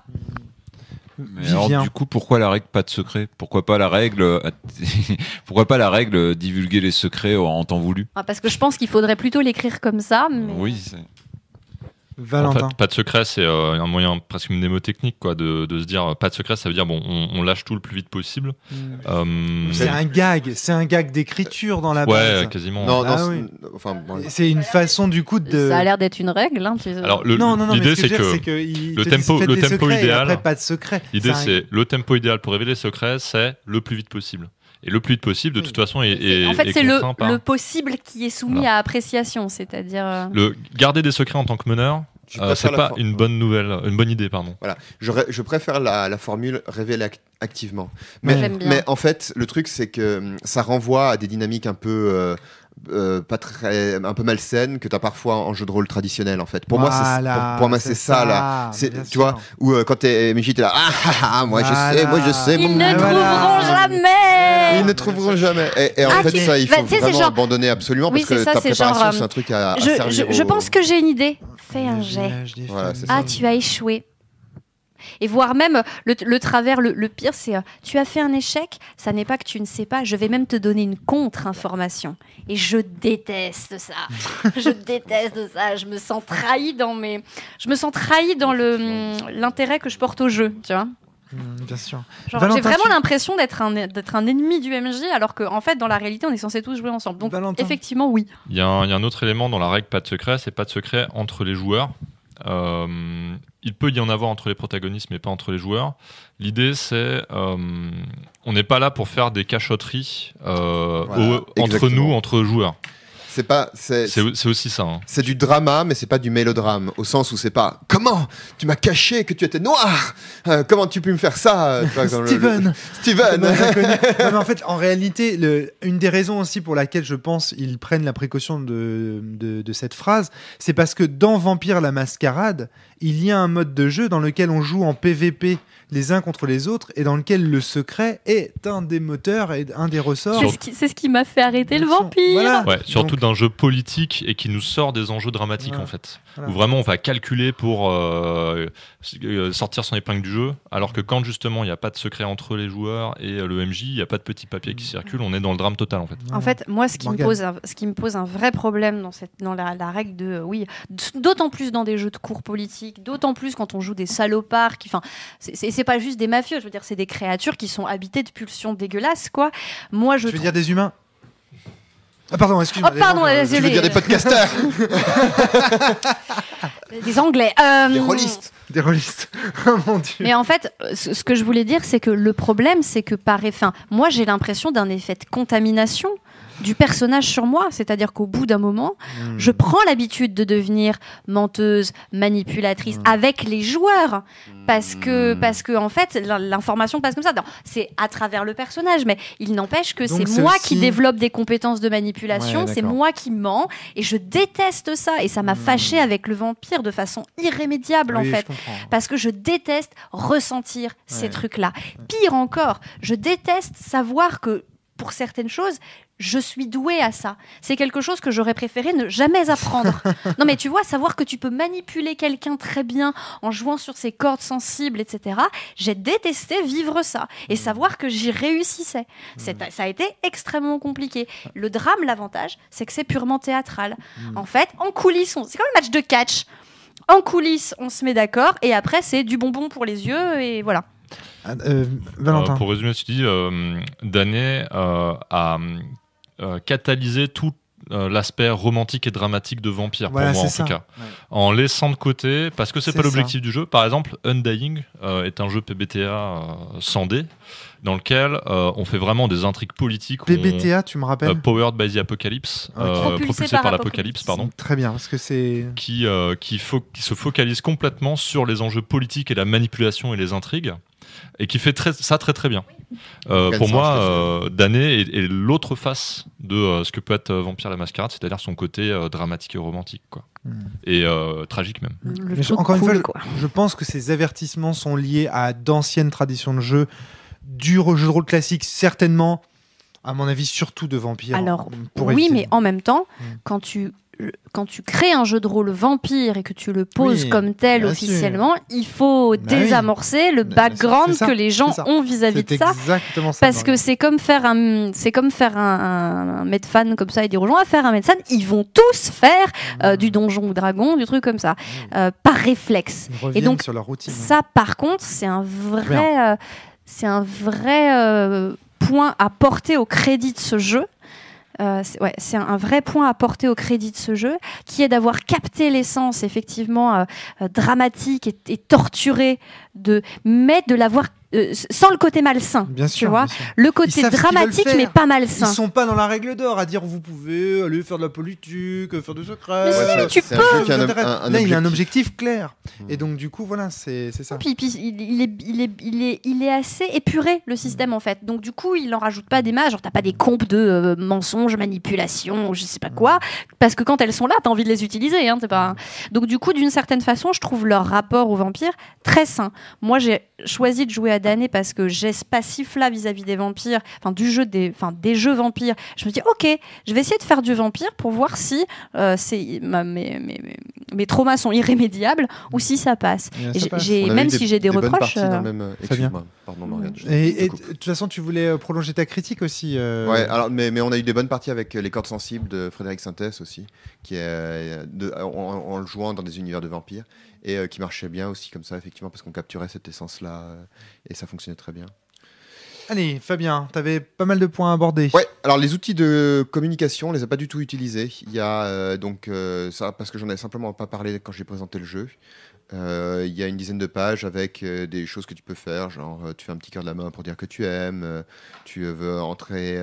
Mais alors, du coup, pourquoi la règle pas de secret ? Pourquoi pas la règle divulguer les secrets en temps voulu ? Parce que je pense qu'il faudrait plutôt l'écrire comme ça. Mais... Oui, Valentin. En fait, pas de secret, c'est un moyen presque mnémotechnique, quoi, de se dire pas de secret, ça veut dire on lâche tout le plus vite possible. C'est un gag d'écriture dans la base. Ouais, quasiment. C'est une façon du coup de. Ça a l'air d'être une règle. Hein, Alors l'idée c'est que le tempo idéal. Après, pas de secret. L'idée c'est le tempo idéal pour révéler les secrets, c'est le plus vite possible. Et le plus vite possible, de toute façon, en fait, c'est le possible qui est soumis à appréciation, c'est-à-dire... Garder des secrets en tant que meneur, c'est pas une bonne idée, pardon. Voilà, je préfère la formule révéler activement. Mais en fait, le truc, c'est que ça renvoie à des dynamiques un peu... un peu malsaine que tu as parfois en jeu de rôle traditionnel en fait. Pour moi c'est ça là. Tu vois où quand MJ t'es là moi je sais ils ne trouveront jamais. Ils ne trouveront jamais. Et en fait ça il faut vraiment abandonner absolument parce que ta préparation c'est un truc à servir. Je pense que j'ai une idée. Fais un jet. Voilà, tu as échoué. Et voire même, le travers, le pire, c'est tu as fait un échec, ça n'est pas que tu ne sais pas, je vais même te donner une contre-information. Et je déteste ça. Je me sens trahi dans l'intérêt que je porte au jeu, tu vois. Bien sûr. Genre, j'ai vraiment l'impression d'être un ennemi du MJ, alors qu'en fait, dans la réalité, on est censés tous jouer ensemble. Donc, effectivement, oui. Il y a un autre élément dans la règle pas de secret, c'est pas de secret entre les joueurs. Il peut y en avoir entre les protagonistes, mais pas entre les joueurs. L'idée, c'est on n'est pas là pour faire des cachotteries entre nous, entre joueurs. C'est aussi ça. Hein. C'est du drama, mais c'est pas du mélodrame, au sens où c'est pas comment tu m'as caché que tu étais noir. Comment tu peux me faire ça, Steven. Non, mais en fait, en réalité, une des raisons aussi pour laquelle je pense ils prennent la précaution de cette phrase, c'est parce que dans Vampire la Mascarade, il y a un mode de jeu dans lequel on joue en PVP les uns contre les autres et dans lequel le secret est un des moteurs et un des ressorts. C'est ce qui m'a fait arrêter le vampire. Voilà. Ouais, surtout d'un jeu politique et qui nous sort des enjeux dramatiques en fait. Où vraiment on va calculer pour sortir son épingle du jeu, alors que quand justement il n'y a pas de secret entre les joueurs et le MJ, il n'y a pas de petits papiers qui circulent, on est dans le drame total en fait. En fait, moi ce qui me pose un vrai problème dans la règle de d'autant plus dans des jeux de cours politiques, d'autant plus quand on joue des salopards c'est pas juste des mafieux, je veux dire c'est des créatures qui sont habitées de pulsions dégueulasses quoi. Moi je veux dire des humains. Ah pardon, excuse-moi. Oh pardon, je veux dire des podcasters. Des Anglais. Des rôlistes. Des rôlistes. Oh mon Dieu. Mais en fait, ce que je voulais dire, c'est que le problème, c'est que moi j'ai l'impression d'un effet de contamination du personnage sur moi. C'est-à-dire qu'au bout d'un moment, je prends l'habitude de devenir menteuse, manipulatrice avec les joueurs. Parce que en fait, l'information passe comme ça. Non, c'est à travers le personnage, mais il n'empêche que Donc, c'est moi aussi... qui développe des compétences de manipulation, Ouais, c'est moi qui mens, et je déteste ça. Et ça m'a fâché avec le vampire de façon irrémédiable, en fait. Parce que je déteste ressentir ces trucs-là. Pire encore, je déteste savoir que pour certaines choses, je suis douée à ça. C'est quelque chose que j'aurais préféré ne jamais apprendre. Non, mais tu vois, savoir que tu peux manipuler quelqu'un très bien en jouant sur ses cordes sensibles, etc. J'ai détesté vivre ça et savoir que j'y réussissais. Ça a été extrêmement compliqué. Le drame, l'avantage, c'est que c'est purement théâtral. En fait, en coulisses, c'est comme un match de catch. En coulisses, on se met d'accord et après, c'est du bonbon pour les yeux et voilà. Valentin. Pour résumer ce que tu dis, Danet a catalysé tout l'aspect romantique et dramatique de Vampire, Voilà, pour moi en c'est tout ça. cas. En laissant de côté, parce que c'est pas l'objectif du jeu. Par exemple, Undying est un jeu PBTA sans dé, dans lequel on fait vraiment des intrigues politiques. PBTA, tu me rappelles Powered by the Apocalypse, propulsé par l'Apocalypse, pardon. Très bien, parce que c'est... Qui se focalise complètement sur les enjeux politiques et la manipulation et les intrigues, et qui fait ça très très bien. Pour moi, Danet est l'autre face de ce que peut être Vampire la Mascarade, c'est-à-dire son côté dramatique et romantique, quoi. Et tragique même. Encore une fois, je pense que ces avertissements sont liés à d'anciennes traditions de jeu, du jeu de rôle classique, certainement, à mon avis, surtout de Vampire. Alors, oui, mais en même temps, quand tu crées un jeu de rôle vampire et que tu le poses comme tel officiellement, il faut désamorcer le background que les gens ont vis-à-vis de ça. Exactement ça. Parce que c'est comme faire un Medfan comme ça et dire aux gens à faire un Medfan, ils vont tous faire du donjon ou dragon, du truc comme ça, par réflexe. Et donc sur leur routine. Ça, par contre, c'est un vrai point à porter au crédit de ce jeu. C'est un vrai point à porter au crédit de ce jeu, qui est d'avoir capté l'essence effectivement dramatique et torturée mais de l'avoir sans le côté malsain, bien sûr, tu vois, le côté dramatique mais pas malsain. Ils sont pas dans la règle d'or à dire vous pouvez aller faire de la politique, faire du secret. Mais tu peux. Là, il a un objectif clair. Et donc du coup, voilà, c'est ça. Puis il est assez épuré le système en fait. Donc du coup, il en rajoute pas des masses. Genre t'as pas des comptes de mensonges, manipulation, je sais pas quoi, parce que quand elles sont là, t'as envie de les utiliser. Hein, c'est pas. Donc du coup, d'une certaine façon, je trouve leur rapport aux vampires très sain. Moi, j'ai choisi de jouer à Danet parce que j'ai ce passif-là vis-à-vis des vampires, des jeux vampires. Je me dis, ok, je vais essayer de faire du vampire pour voir si mes traumas sont irrémédiables ou si ça passe. Même si j'ai des reproches. Pardon, Morgane. Et de toute façon, tu voulais prolonger ta critique aussi. Ouais, alors, mais on a eu des bonnes parties avec Les Cordes Sensibles de Frédéric Sintès aussi, qui est en le jouant dans des univers de vampires. Et qui marchait bien aussi comme ça, effectivement, parce qu'on capturait cette essence-là et ça fonctionnait très bien. Allez, Fabien, tu avais pas mal de points à aborder. Ouais, alors les outils de communication, on les a pas du tout utilisés. Il y a ça, parce que j'en ai simplement pas parlé quand j'ai présenté le jeu. Il y a une dizaine de pages avec des choses que tu peux faire, genre tu fais un petit cœur de la main pour dire que tu aimes, tu veux entrer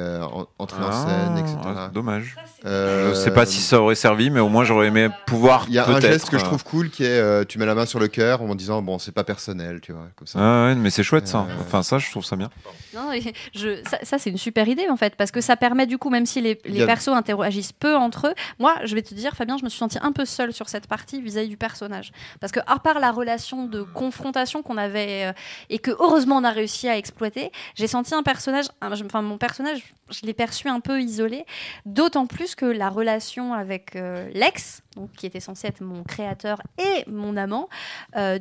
en scène, etc. Dommage. Je sais pas si ça aurait servi, mais au moins j'aurais aimé pouvoir. Il y a un geste que je trouve cool qui est tu mets la main sur le cœur en disant bon, c'est pas personnel, tu vois, comme ça. Ah ouais, mais c'est chouette ça. Enfin ça, je trouve ça bien. Non, ça c'est une super idée en fait, parce que ça permet du coup, même si les persos interagissent peu entre eux, moi je vais te dire Fabien, je me suis sentie un peu seule sur cette partie vis-à-vis du personnage, parce que à part la relation de confrontation qu'on avait et que heureusement on a réussi à exploiter, j'ai senti mon personnage, je l'ai perçu un peu isolé, d'autant plus que la relation avec Lex, donc, qui était censé être mon créateur et mon amant,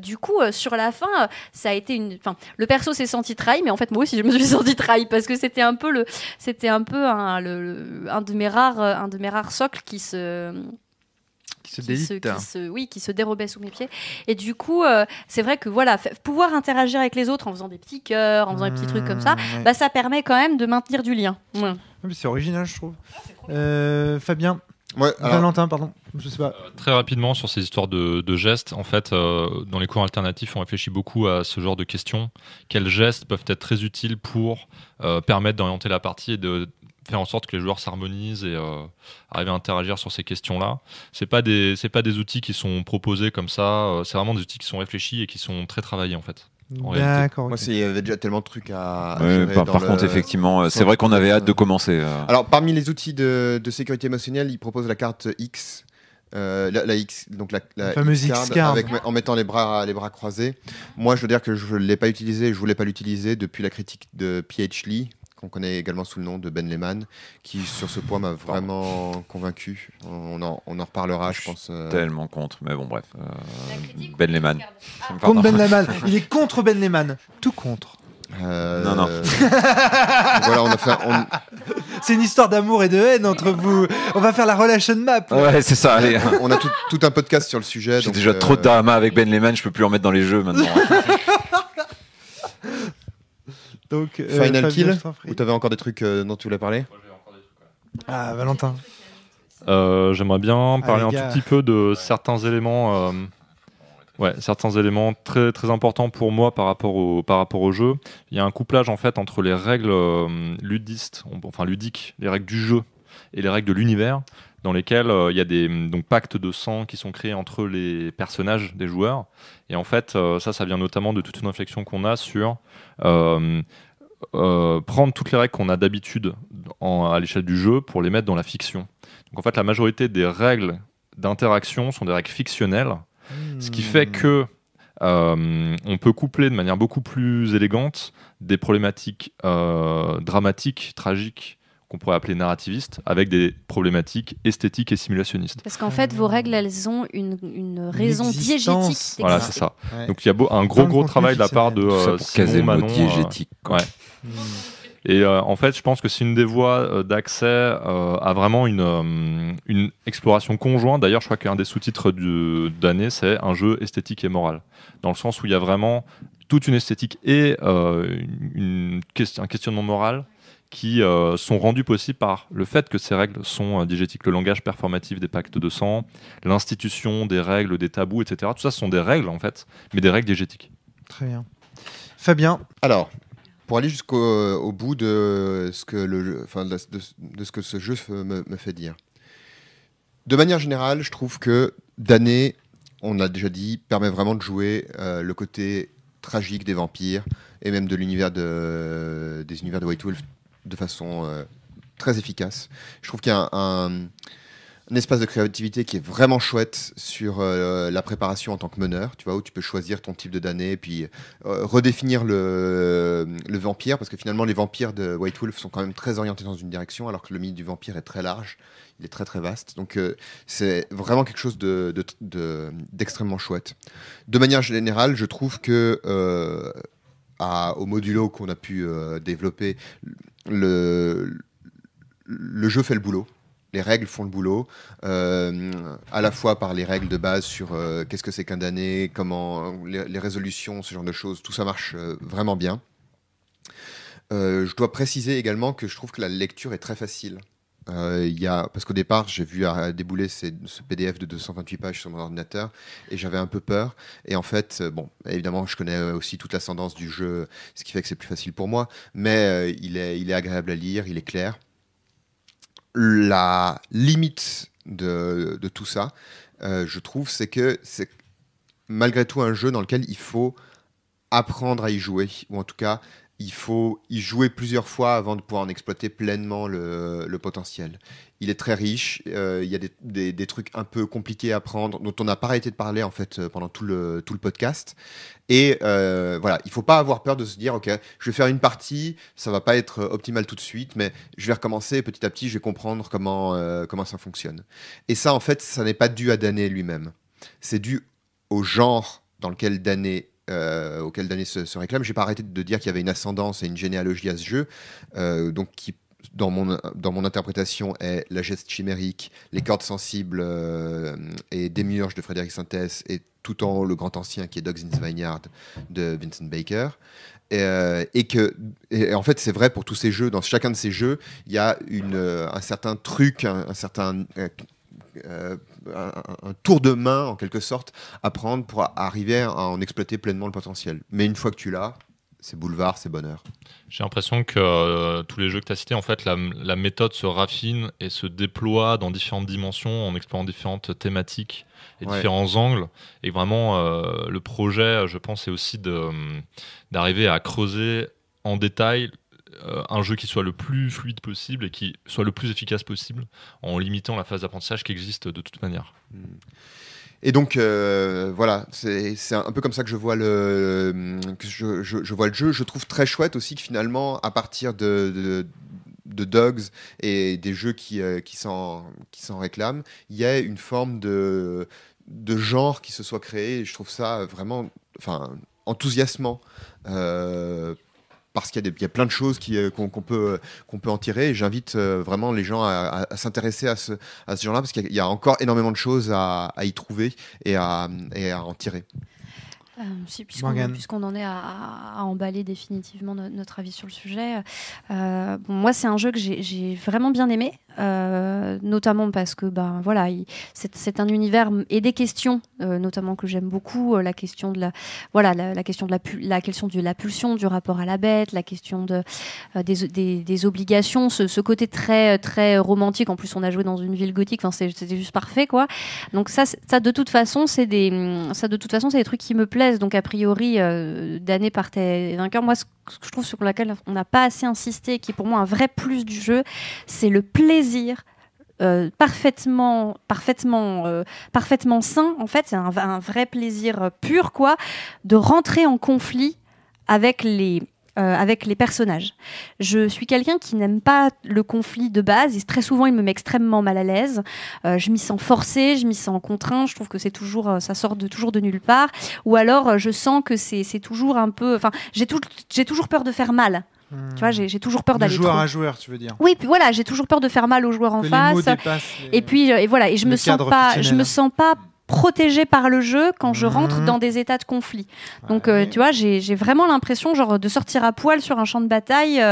du coup sur la fin ça a été le perso s'est senti trahi, mais en fait moi aussi je me suis sentie trahi, parce que c'était un peu un de mes rares socles qui se dérobait sous mes pieds. Et du coup, c'est vrai que voilà, pouvoir interagir avec les autres en faisant des petits cœurs, en faisant des petits trucs comme ça, ça permet quand même de maintenir du lien. Ouais. C'est original, je trouve. Fabien. Ouais, Valentin, pardon. Je sais pas. Très rapidement sur ces histoires de gestes, en fait, dans les cours alternatifs, on réfléchit beaucoup à ce genre de questions. Quels gestes peuvent être très utiles pour permettre d'orienter la partie et de faire en sorte que les joueurs s'harmonisent et arriver à interagir sur ces questions-là. C'est pas des outils qui sont proposés comme ça. C'est vraiment des outils qui sont réfléchis et qui sont très travaillés en fait. D'accord. Moi, ok. il y avait déjà tellement de trucs à Ouais, gérer par dans contre, le- effectivement, c'est vrai qu'on avait hâte de commencer. Alors, parmi les outils de sécurité émotionnelle, ils proposent la carte X. La X, donc la fameuse X-card. en mettant les bras croisés. Moi, je veux dire que je ne l'ai pas utilisé, je voulais pas l'utiliser depuis la critique de P.H. Lee, qu'on connaît également sous le nom de Ben Lehman, qui sur ce point m'a vraiment convaincu. On en reparlera, je pense. Tellement contre, mais bon, bref. Ben Lehman. Contre Ben Lehman. Il est contre Ben Lehman. Tout contre. Non. Voilà, C'est une histoire d'amour et de haine entre vous. On va faire la relation map. Ouais, c'est ça, allez. on a tout un podcast sur le sujet. J'ai donc, déjà trop de drama avec Ben Lehman, je peux plus en mettre dans les jeux maintenant. Donc, Final Fabien, Kill, je t'en prie. ou t'avais encore des trucs dont tu voulais parler? Ah, Valentin. J'aimerais bien parler les un gars. tout petit peu de certains éléments. Certains éléments très, très importants pour moi par rapport au jeu. Il y a un couplage en fait entre les règles ludiques, les règles du jeu et les règles de l'univers, dans lesquelles il y a des pactes de sang qui sont créés entre les personnages des joueurs. Et en fait, ça vient notamment de toute une réflexion qu'on a sur prendre toutes les règles qu'on a d'habitude à l'échelle du jeu pour les mettre dans la fiction. Donc en fait, la majorité des règles d'interaction sont des règles fictionnelles. Ce qui fait que on peut coupler de manière beaucoup plus élégante des problématiques dramatiques, tragiques, qu'on pourrait appeler narrativistes, avec des problématiques esthétiques et simulationnistes. Parce qu'en fait, vos règles, elles ont une raison existence. diégétique. Voilà, c'est ça. Donc il y a un gros travail de la part de Tout ça pour Simon caser le mot Manon. diégétique. Ouais. Et en fait, je pense que c'est une des voies d'accès à vraiment une exploration conjointe. D'ailleurs, je crois qu'un des sous-titres d'année, c'est un jeu esthétique et moral. Dans le sens où il y a vraiment toute une esthétique et un questionnement moral qui sont rendus possibles par le fait que ces règles sont diégétiques. Le langage performatif des pactes de sang, l'institution des règles, des tabous, etc. Tout ça, ce sont des règles, en fait, mais des règles diégétiques. Très bien. Fabien. Alors, pour aller jusqu'au bout de ce que de ce que ce jeu me fait dire. De manière générale, je trouve que Damned, on a déjà dit, permet vraiment de jouer le côté tragique des vampires et même de l'univers des univers de White Wolf de façon très efficace. Je trouve qu'il y a un espace de créativité qui est vraiment chouette sur la préparation en tant que meneur, tu vois, où tu peux choisir ton type de damné, puis redéfinir le vampire, parce que finalement les vampires de White Wolf sont quand même très orientés dans une direction, alors que le mythe du vampire est très large, il est très très vaste, donc c'est vraiment quelque chose d'extrêmement chouette. De manière générale, je trouve que au modulo qu'on a pu développer, le jeu fait le boulot. Les règles font le boulot, à la fois par les règles de base sur qu'est-ce que c'est qu'un damné, comment les résolutions, ce genre de choses, tout ça marche vraiment bien. Je dois préciser également que je trouve que la lecture est très facile. Parce qu'au départ, j'ai vu débouler ce PDF de 228 pages sur mon ordinateur et j'avais un peu peur. Et en fait, bon, évidemment, je connais aussi toute l'ascendance du jeu, ce qui fait que c'est plus facile pour moi, mais il est agréable à lire, il est clair. La limite de tout ça, je trouve, c'est que c'est malgré tout un jeu dans lequel il faut apprendre à y jouer, ou en tout cas, il faut y jouer plusieurs fois avant de pouvoir en exploiter pleinement le potentiel. Il est très riche, il y a des trucs un peu compliqués à apprendre, dont on n'a pas arrêté de parler en fait pendant tout le podcast. Et voilà, il ne faut pas avoir peur de se dire, ok, je vais faire une partie, ça ne va pas être optimal tout de suite, mais je vais recommencer petit à petit, je vais comprendre comment ça fonctionne. Et ça, en fait, ça n'est pas dû à Damned lui-même. C'est dû au genre dans lequel Damned auquel Damned se réclame. J'ai pas arrêté de dire qu'il y avait une ascendance et une généalogie à ce jeu, donc qui, dans mon interprétation, est la geste chimérique, les cordes sensibles et Démiurge de Frédéric Sintès, et tout en haut le grand ancien qui est Dogs in the Vineyard de Vincent Baker. Et en fait, c'est vrai pour tous ces jeux. Dans chacun de ces jeux, il y a un certain truc, un certain un tour de main en quelque sorte à prendre pour arriver à en exploiter pleinement le potentiel. Mais une fois que tu l'as, c'est boulevard, c'est bonheur. J'ai l'impression que tous les jeux que tu as cités, en fait, la méthode se raffine et se déploie dans différentes dimensions en explorant différentes thématiques et différents angles. Et vraiment, le projet, je pense, c'est aussi d'arriver à creuser en détail un jeu qui soit le plus fluide possible et qui soit le plus efficace possible en limitant la phase d'apprentissage qui existe de toute manière. Et donc voilà, c'est un peu comme ça que je vois je vois le jeu. Je trouve très chouette aussi que finalement, à partir de Dogs et des jeux qui s'en réclament, il y a une forme de genre qui se soit créé. Et je trouve ça vraiment enthousiasmant. Parce qu'il y a plein de choses qu'on peut en tirer. Et j'invite vraiment les gens à s'intéresser à ce genre-là, parce qu'il y a encore énormément de choses à y trouver et à en tirer. Puisqu'on en est à emballer définitivement notre avis sur le sujet, moi c'est un jeu que j'ai vraiment bien aimé, notamment parce que c'est un univers et des questions notamment que j'aime beaucoup, la question de la question de la pulsion, du rapport à la bête, la question des obligations, ce côté très très romantique. En plus on a joué dans une ville gothique, c'était juste parfait quoi. Donc ça de toute façon c'est des trucs qui me plaisent. Donc a priori d'année partait vainqueur. Moi ce que je trouve sur laquelle on n'a pas assez insisté, qui est pour moi un vrai plus du jeu, c'est le plaisir parfaitement sain. En fait c'est un vrai plaisir pur quoi, de rentrer en conflit avec les personnages. Je suis quelqu'un qui n'aime pas le conflit de base et très souvent il me met extrêmement mal à l'aise. Je m'y sens forcée, je m'y sens contrainte, je trouve que c'est toujours, ça sort toujours de nulle part. Ou alors je sens que c'est toujours un peu... Enfin, j'ai toujours peur de faire mal. Tu vois, j'ai toujours peur d'aller joueur trop. à joueur, tu veux dire. Oui, puis voilà, j'ai toujours peur de faire mal aux joueurs en que face. Les mots dépassent et puis voilà, et je me sens pas protégée par le jeu quand je rentre dans des états de conflit. Donc tu vois, j'ai vraiment l'impression genre de sortir à poil sur un champ de bataille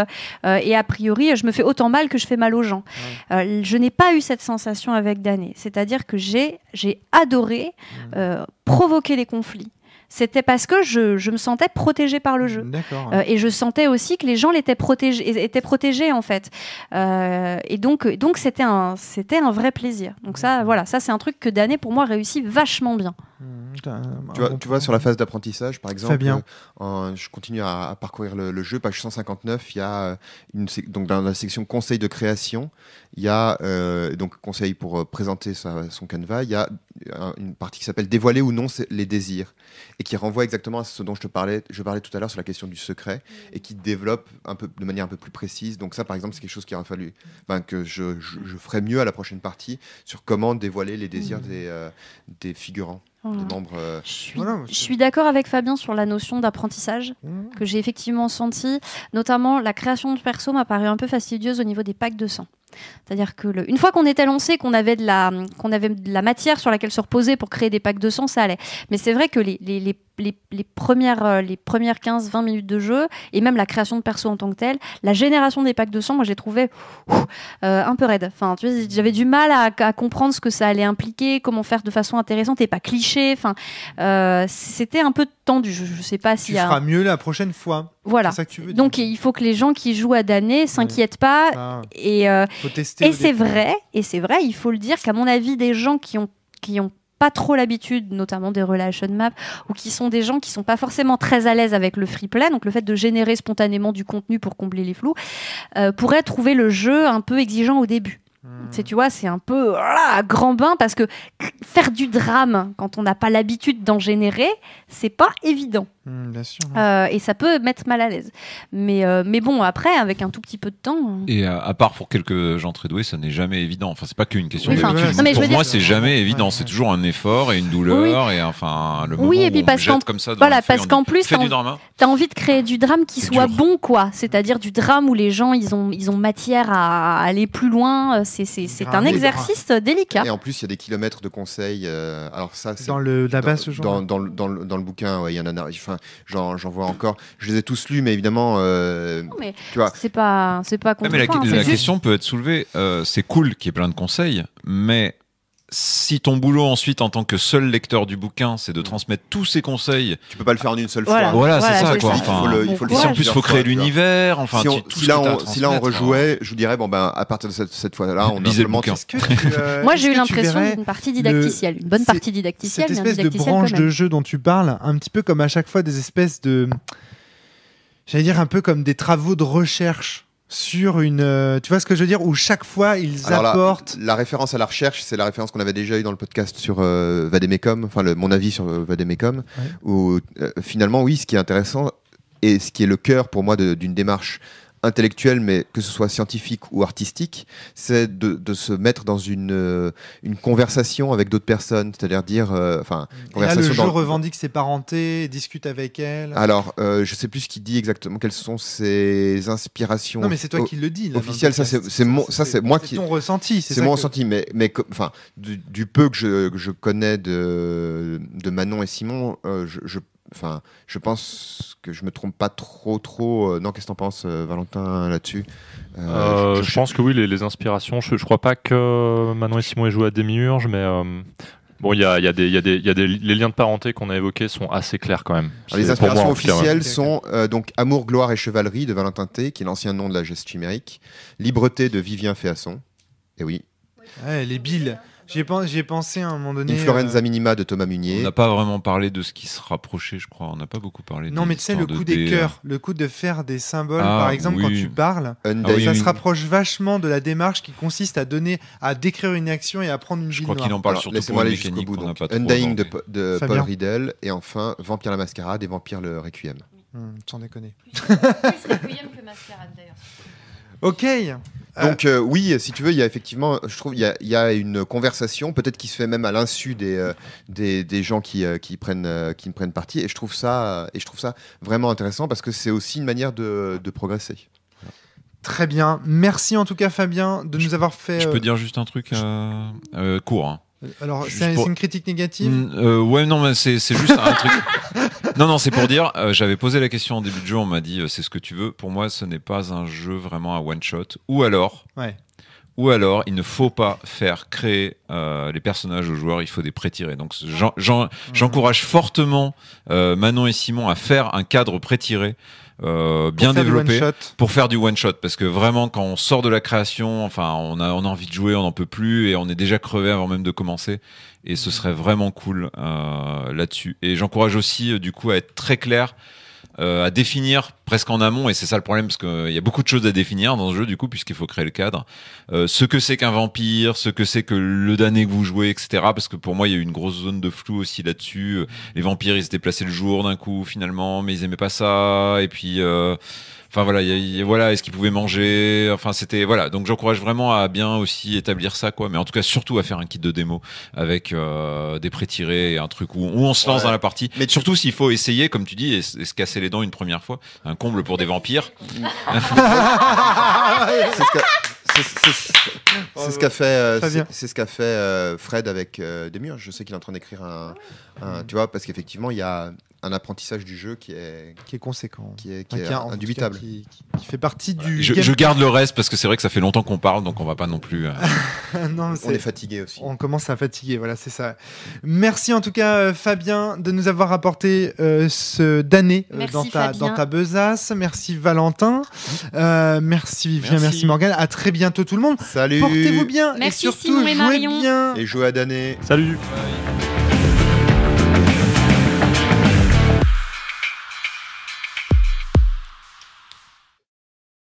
et a priori je me fais autant mal que je fais mal aux gens. Je n'ai pas eu cette sensation avec Dané, c'est-à-dire que j'ai adoré provoquer les conflits. C'était parce que je me sentais protégée par le jeu. Et je sentais aussi que les gens étaient protégés en fait. Et donc c'était un vrai plaisir. Donc ça c'est un truc que Dané pour moi réussit vachement bien. Tu vois, sur la phase d'apprentissage, par exemple, je continue à parcourir le jeu, page 159, il y a donc dans la section conseil de création, il y a donc conseil pour présenter son canevas, il y a une partie qui s'appelle dévoiler ou non les désirs, et qui renvoie exactement à ce dont je parlais tout à l'heure sur la question du secret, et qui développe de manière un peu plus précise. Donc ça, par exemple, c'est quelque chose qu'il aurait fallu que je ferai mieux à la prochaine partie sur comment dévoiler les désirs des figurants. Des membres, je suis d'accord avec Fabien sur la notion d'apprentissage que j'ai effectivement senti. Notamment, la création de perso m'a paru un peu fastidieuse au niveau des packs de sang. C'est-à-dire que une fois qu'on était lancé, qu'on avait de la matière sur laquelle se reposer pour créer des packs de sang, ça allait. Mais c'est vrai que les premières 15-20 minutes de jeu, et même la création de perso en tant que telle, la génération des packs de sang, moi j'ai trouvé un peu raide. Enfin, tu vois, j'avais du mal à comprendre ce que ça allait impliquer, comment faire de façon intéressante et pas cliché. Enfin, c'était un peu tendu. Je sais pas s'il y a... Tu feras mieux la prochaine fois. Voilà. C'est ça que tu veux dire. Donc il faut que les gens qui jouent à Dané s'inquiètent pas. Et c'est vrai, il faut le dire qu'à mon avis, des gens qui ont pas trop l'habitude, notamment des relation maps, ou qui sont des gens qui sont pas forcément très à l'aise avec le free play, donc le fait de générer spontanément du contenu pour combler les flous, pourraient trouver le jeu un peu exigeant au début. Tu vois, c'est un peu à grand bain, parce que faire du drame quand on n'a pas l'habitude d'en générer, c'est pas évident. Bien sûr. Et ça peut mettre mal à l'aise. Mais bon, après, avec un tout petit peu de temps. Et à part pour quelques gens très doués, ça n'est jamais évident. Enfin, c'est pas qu'une question d'habitude. Pour moi, c'est jamais évident. C'est toujours un effort et une douleur. Et enfin, le moment où et puis on jette comme ça. Parce qu'en plus, t'as envie de créer du drame qui soit bon, quoi. C'est-à-dire du drame où les gens, ils ont matière à aller plus loin. C'est un exercice délicat. Et en plus, il y a des kilomètres de conseils. Alors ça, c'est dans la base, dans le bouquin, il y en a. Enfin, j'en vois encore. Je les ai tous lus, mais évidemment, mais tu vois. C'est pas mais la question peut être soulevée. C'est cool qu'il y ait plein de conseils, mais si ton boulot ensuite en tant que seul lecteur du bouquin, c'est de transmettre tous ces conseils, tu peux pas le faire en une seule Voilà. fois. voilà, c'est ça c'est quoi. ça. Enfin, Il faut le et si faire en plus il plusieurs faut créer fois, tu vois. l'univers, enfin, Si on, tout si ce là, que t'as à si là on transmettre, rejouait, je vous dirais bon ben à partir de cette fois-là, on Lisez le implémente. bouquin. Est-ce que tu, Moi, est-ce j'ai eu que tu l'impression verrais d'une partie didacticielle, une bonne c'est- partie didacticielle, cette mais un espèce de didacticiel branche quand même. de jeu dont tu parles, un petit peu comme à chaque fois des espèces de, j'allais dire un peu comme des travaux de recherche sur une, tu vois ce que je veux dire, où chaque fois ils Alors apportent. la référence à la recherche, c'est la référence qu'on avait déjà eue dans le podcast sur Vademecum, enfin mon avis sur Vademecum, Ouais. où finalement, oui, ce qui est intéressant et ce qui est le cœur pour moi d'une démarche intellectuelle, mais que ce soit scientifique ou artistique, c'est de se mettre dans une conversation avec d'autres personnes, c'est-à-dire dire, enfin, Et là, le conversation jeu dans revendique ses parentés, discute avec elle. Alors, je sais plus ce qu'il dit exactement, quelles sont ses inspirations. Non, mais c'est toi qui le dis. Là, officiel, dans le ça, podcast. c'est moi qui. C'est ton ressenti. C'est ça mon que- ressenti, mais enfin, du peu que je connais de Manon et Simon, je pense que je me trompe pas trop. Non, qu'est-ce que t'en penses, Valentin, là-dessus Je pense que oui, les inspirations. Je crois pas que Manon et Simon aient joué à Démiurge, mais bon, les liens de parenté qu'on a évoqués sont assez clairs quand même. Alors, les C'est pour inspirations moi, en tout cas, ouais. officielles sont donc Amour, gloire et chevalerie de Valentin T, qui est l'ancien nom de la geste chimérique, Libreté de Vivien Féasson, et oui, Ouais, les billes. J'y ai pensé à un moment donné. Inflorenza Minima de Thomas on Munier. n'a pas vraiment parlé de ce qui se rapprochait, je crois. On n'a pas beaucoup parlé. Non, de mais tu sais, le l'histoire coup de des dés, cœurs, le coup de faire des symboles, Ah, par exemple, quand oui. tu parles, Undying. ça oui. se rapproche vachement de la démarche qui consiste à décrire une action et à prendre une Je bille crois noire. qu'il en parle Alors, surtout laissez-moi pour une aller jusqu'au mécanique bout. qu'on n'a Donc, pas trop Undying abordée. de Fabien. Paul Riedel, et enfin Vampire la Mascarade et Vampire le Requiem. Sans déconner. Plus Requiem que Mascarade, d'ailleurs. Ok. Donc oui, si tu veux, il y a effectivement, je trouve, il y a une conversation, peut-être qui se fait même à l'insu des gens qui prennent parti, et je trouve ça vraiment intéressant parce que c'est aussi une manière de progresser. Très bien. Merci en tout cas, Fabien, de nous avoir fait. Je peux dire juste un truc court. Hein. Alors, juste c'est pour- une critique négative. Ouais, non, mais c'est juste un truc. Non, c'est pour dire, j'avais posé la question en début de jeu, on m'a dit c'est ce que tu veux. Pour moi, ce n'est pas un jeu vraiment à one shot. Ou alors, il ne faut pas faire créer les personnages aux joueurs, il faut des pré-tirés. Donc j'encourage fortement Manon et Simon à faire un cadre pré-tiré. Bien développé pour faire du one shot, parce que vraiment quand on sort de la création, enfin on a envie de jouer, on n'en peut plus et on est déjà crevé avant même de commencer, et ce serait vraiment cool là-dessus. Et j'encourage aussi du coup à être très clair, à définir presque en amont, et c'est ça le problème, parce qu'il y a beaucoup de choses à définir dans ce jeu du coup, puisqu'il faut créer le cadre, ce que c'est qu'un vampire, ce que c'est que le damné que vous jouez, etc. Parce que pour moi il y a eu une grosse zone de flou aussi là-dessus. Les vampires ils se déplaçaient le jour d'un coup finalement, mais ils aimaient pas ça, et puis enfin voilà, voilà, est-ce qu'ils pouvaient manger, enfin c'était voilà, donc j'encourage vraiment à bien aussi établir ça quoi, mais en tout cas surtout à faire un kit de démo avec des pré-tirés et un truc où on se lance dans la partie, mais surtout s'il faut essayer comme tu dis et se casser les dents une première fois, un comble pour des vampires. C'est ce qu'a fait Fred avec Démiurge. Je sais qu'il est en train d'écrire tu vois, parce qu'effectivement il y a un apprentissage du jeu qui est conséquent, qui est indubitable, qui fait partie du. Je garde le reste parce que c'est vrai que ça fait longtemps qu'on parle, donc on va pas non plus. Non, on est fatigué aussi. On commence à fatiguer, voilà, c'est ça. Merci en tout cas, Fabien, de nous avoir apporté ce damné dans ta besace. Merci Valentin. Merci Vivien, merci Morgane. À très bientôt tout le monde. Salut. Portez-vous bien. Merci et surtout Simon et jouez Marion. bien. Et jouez à damné. Salut. Bye.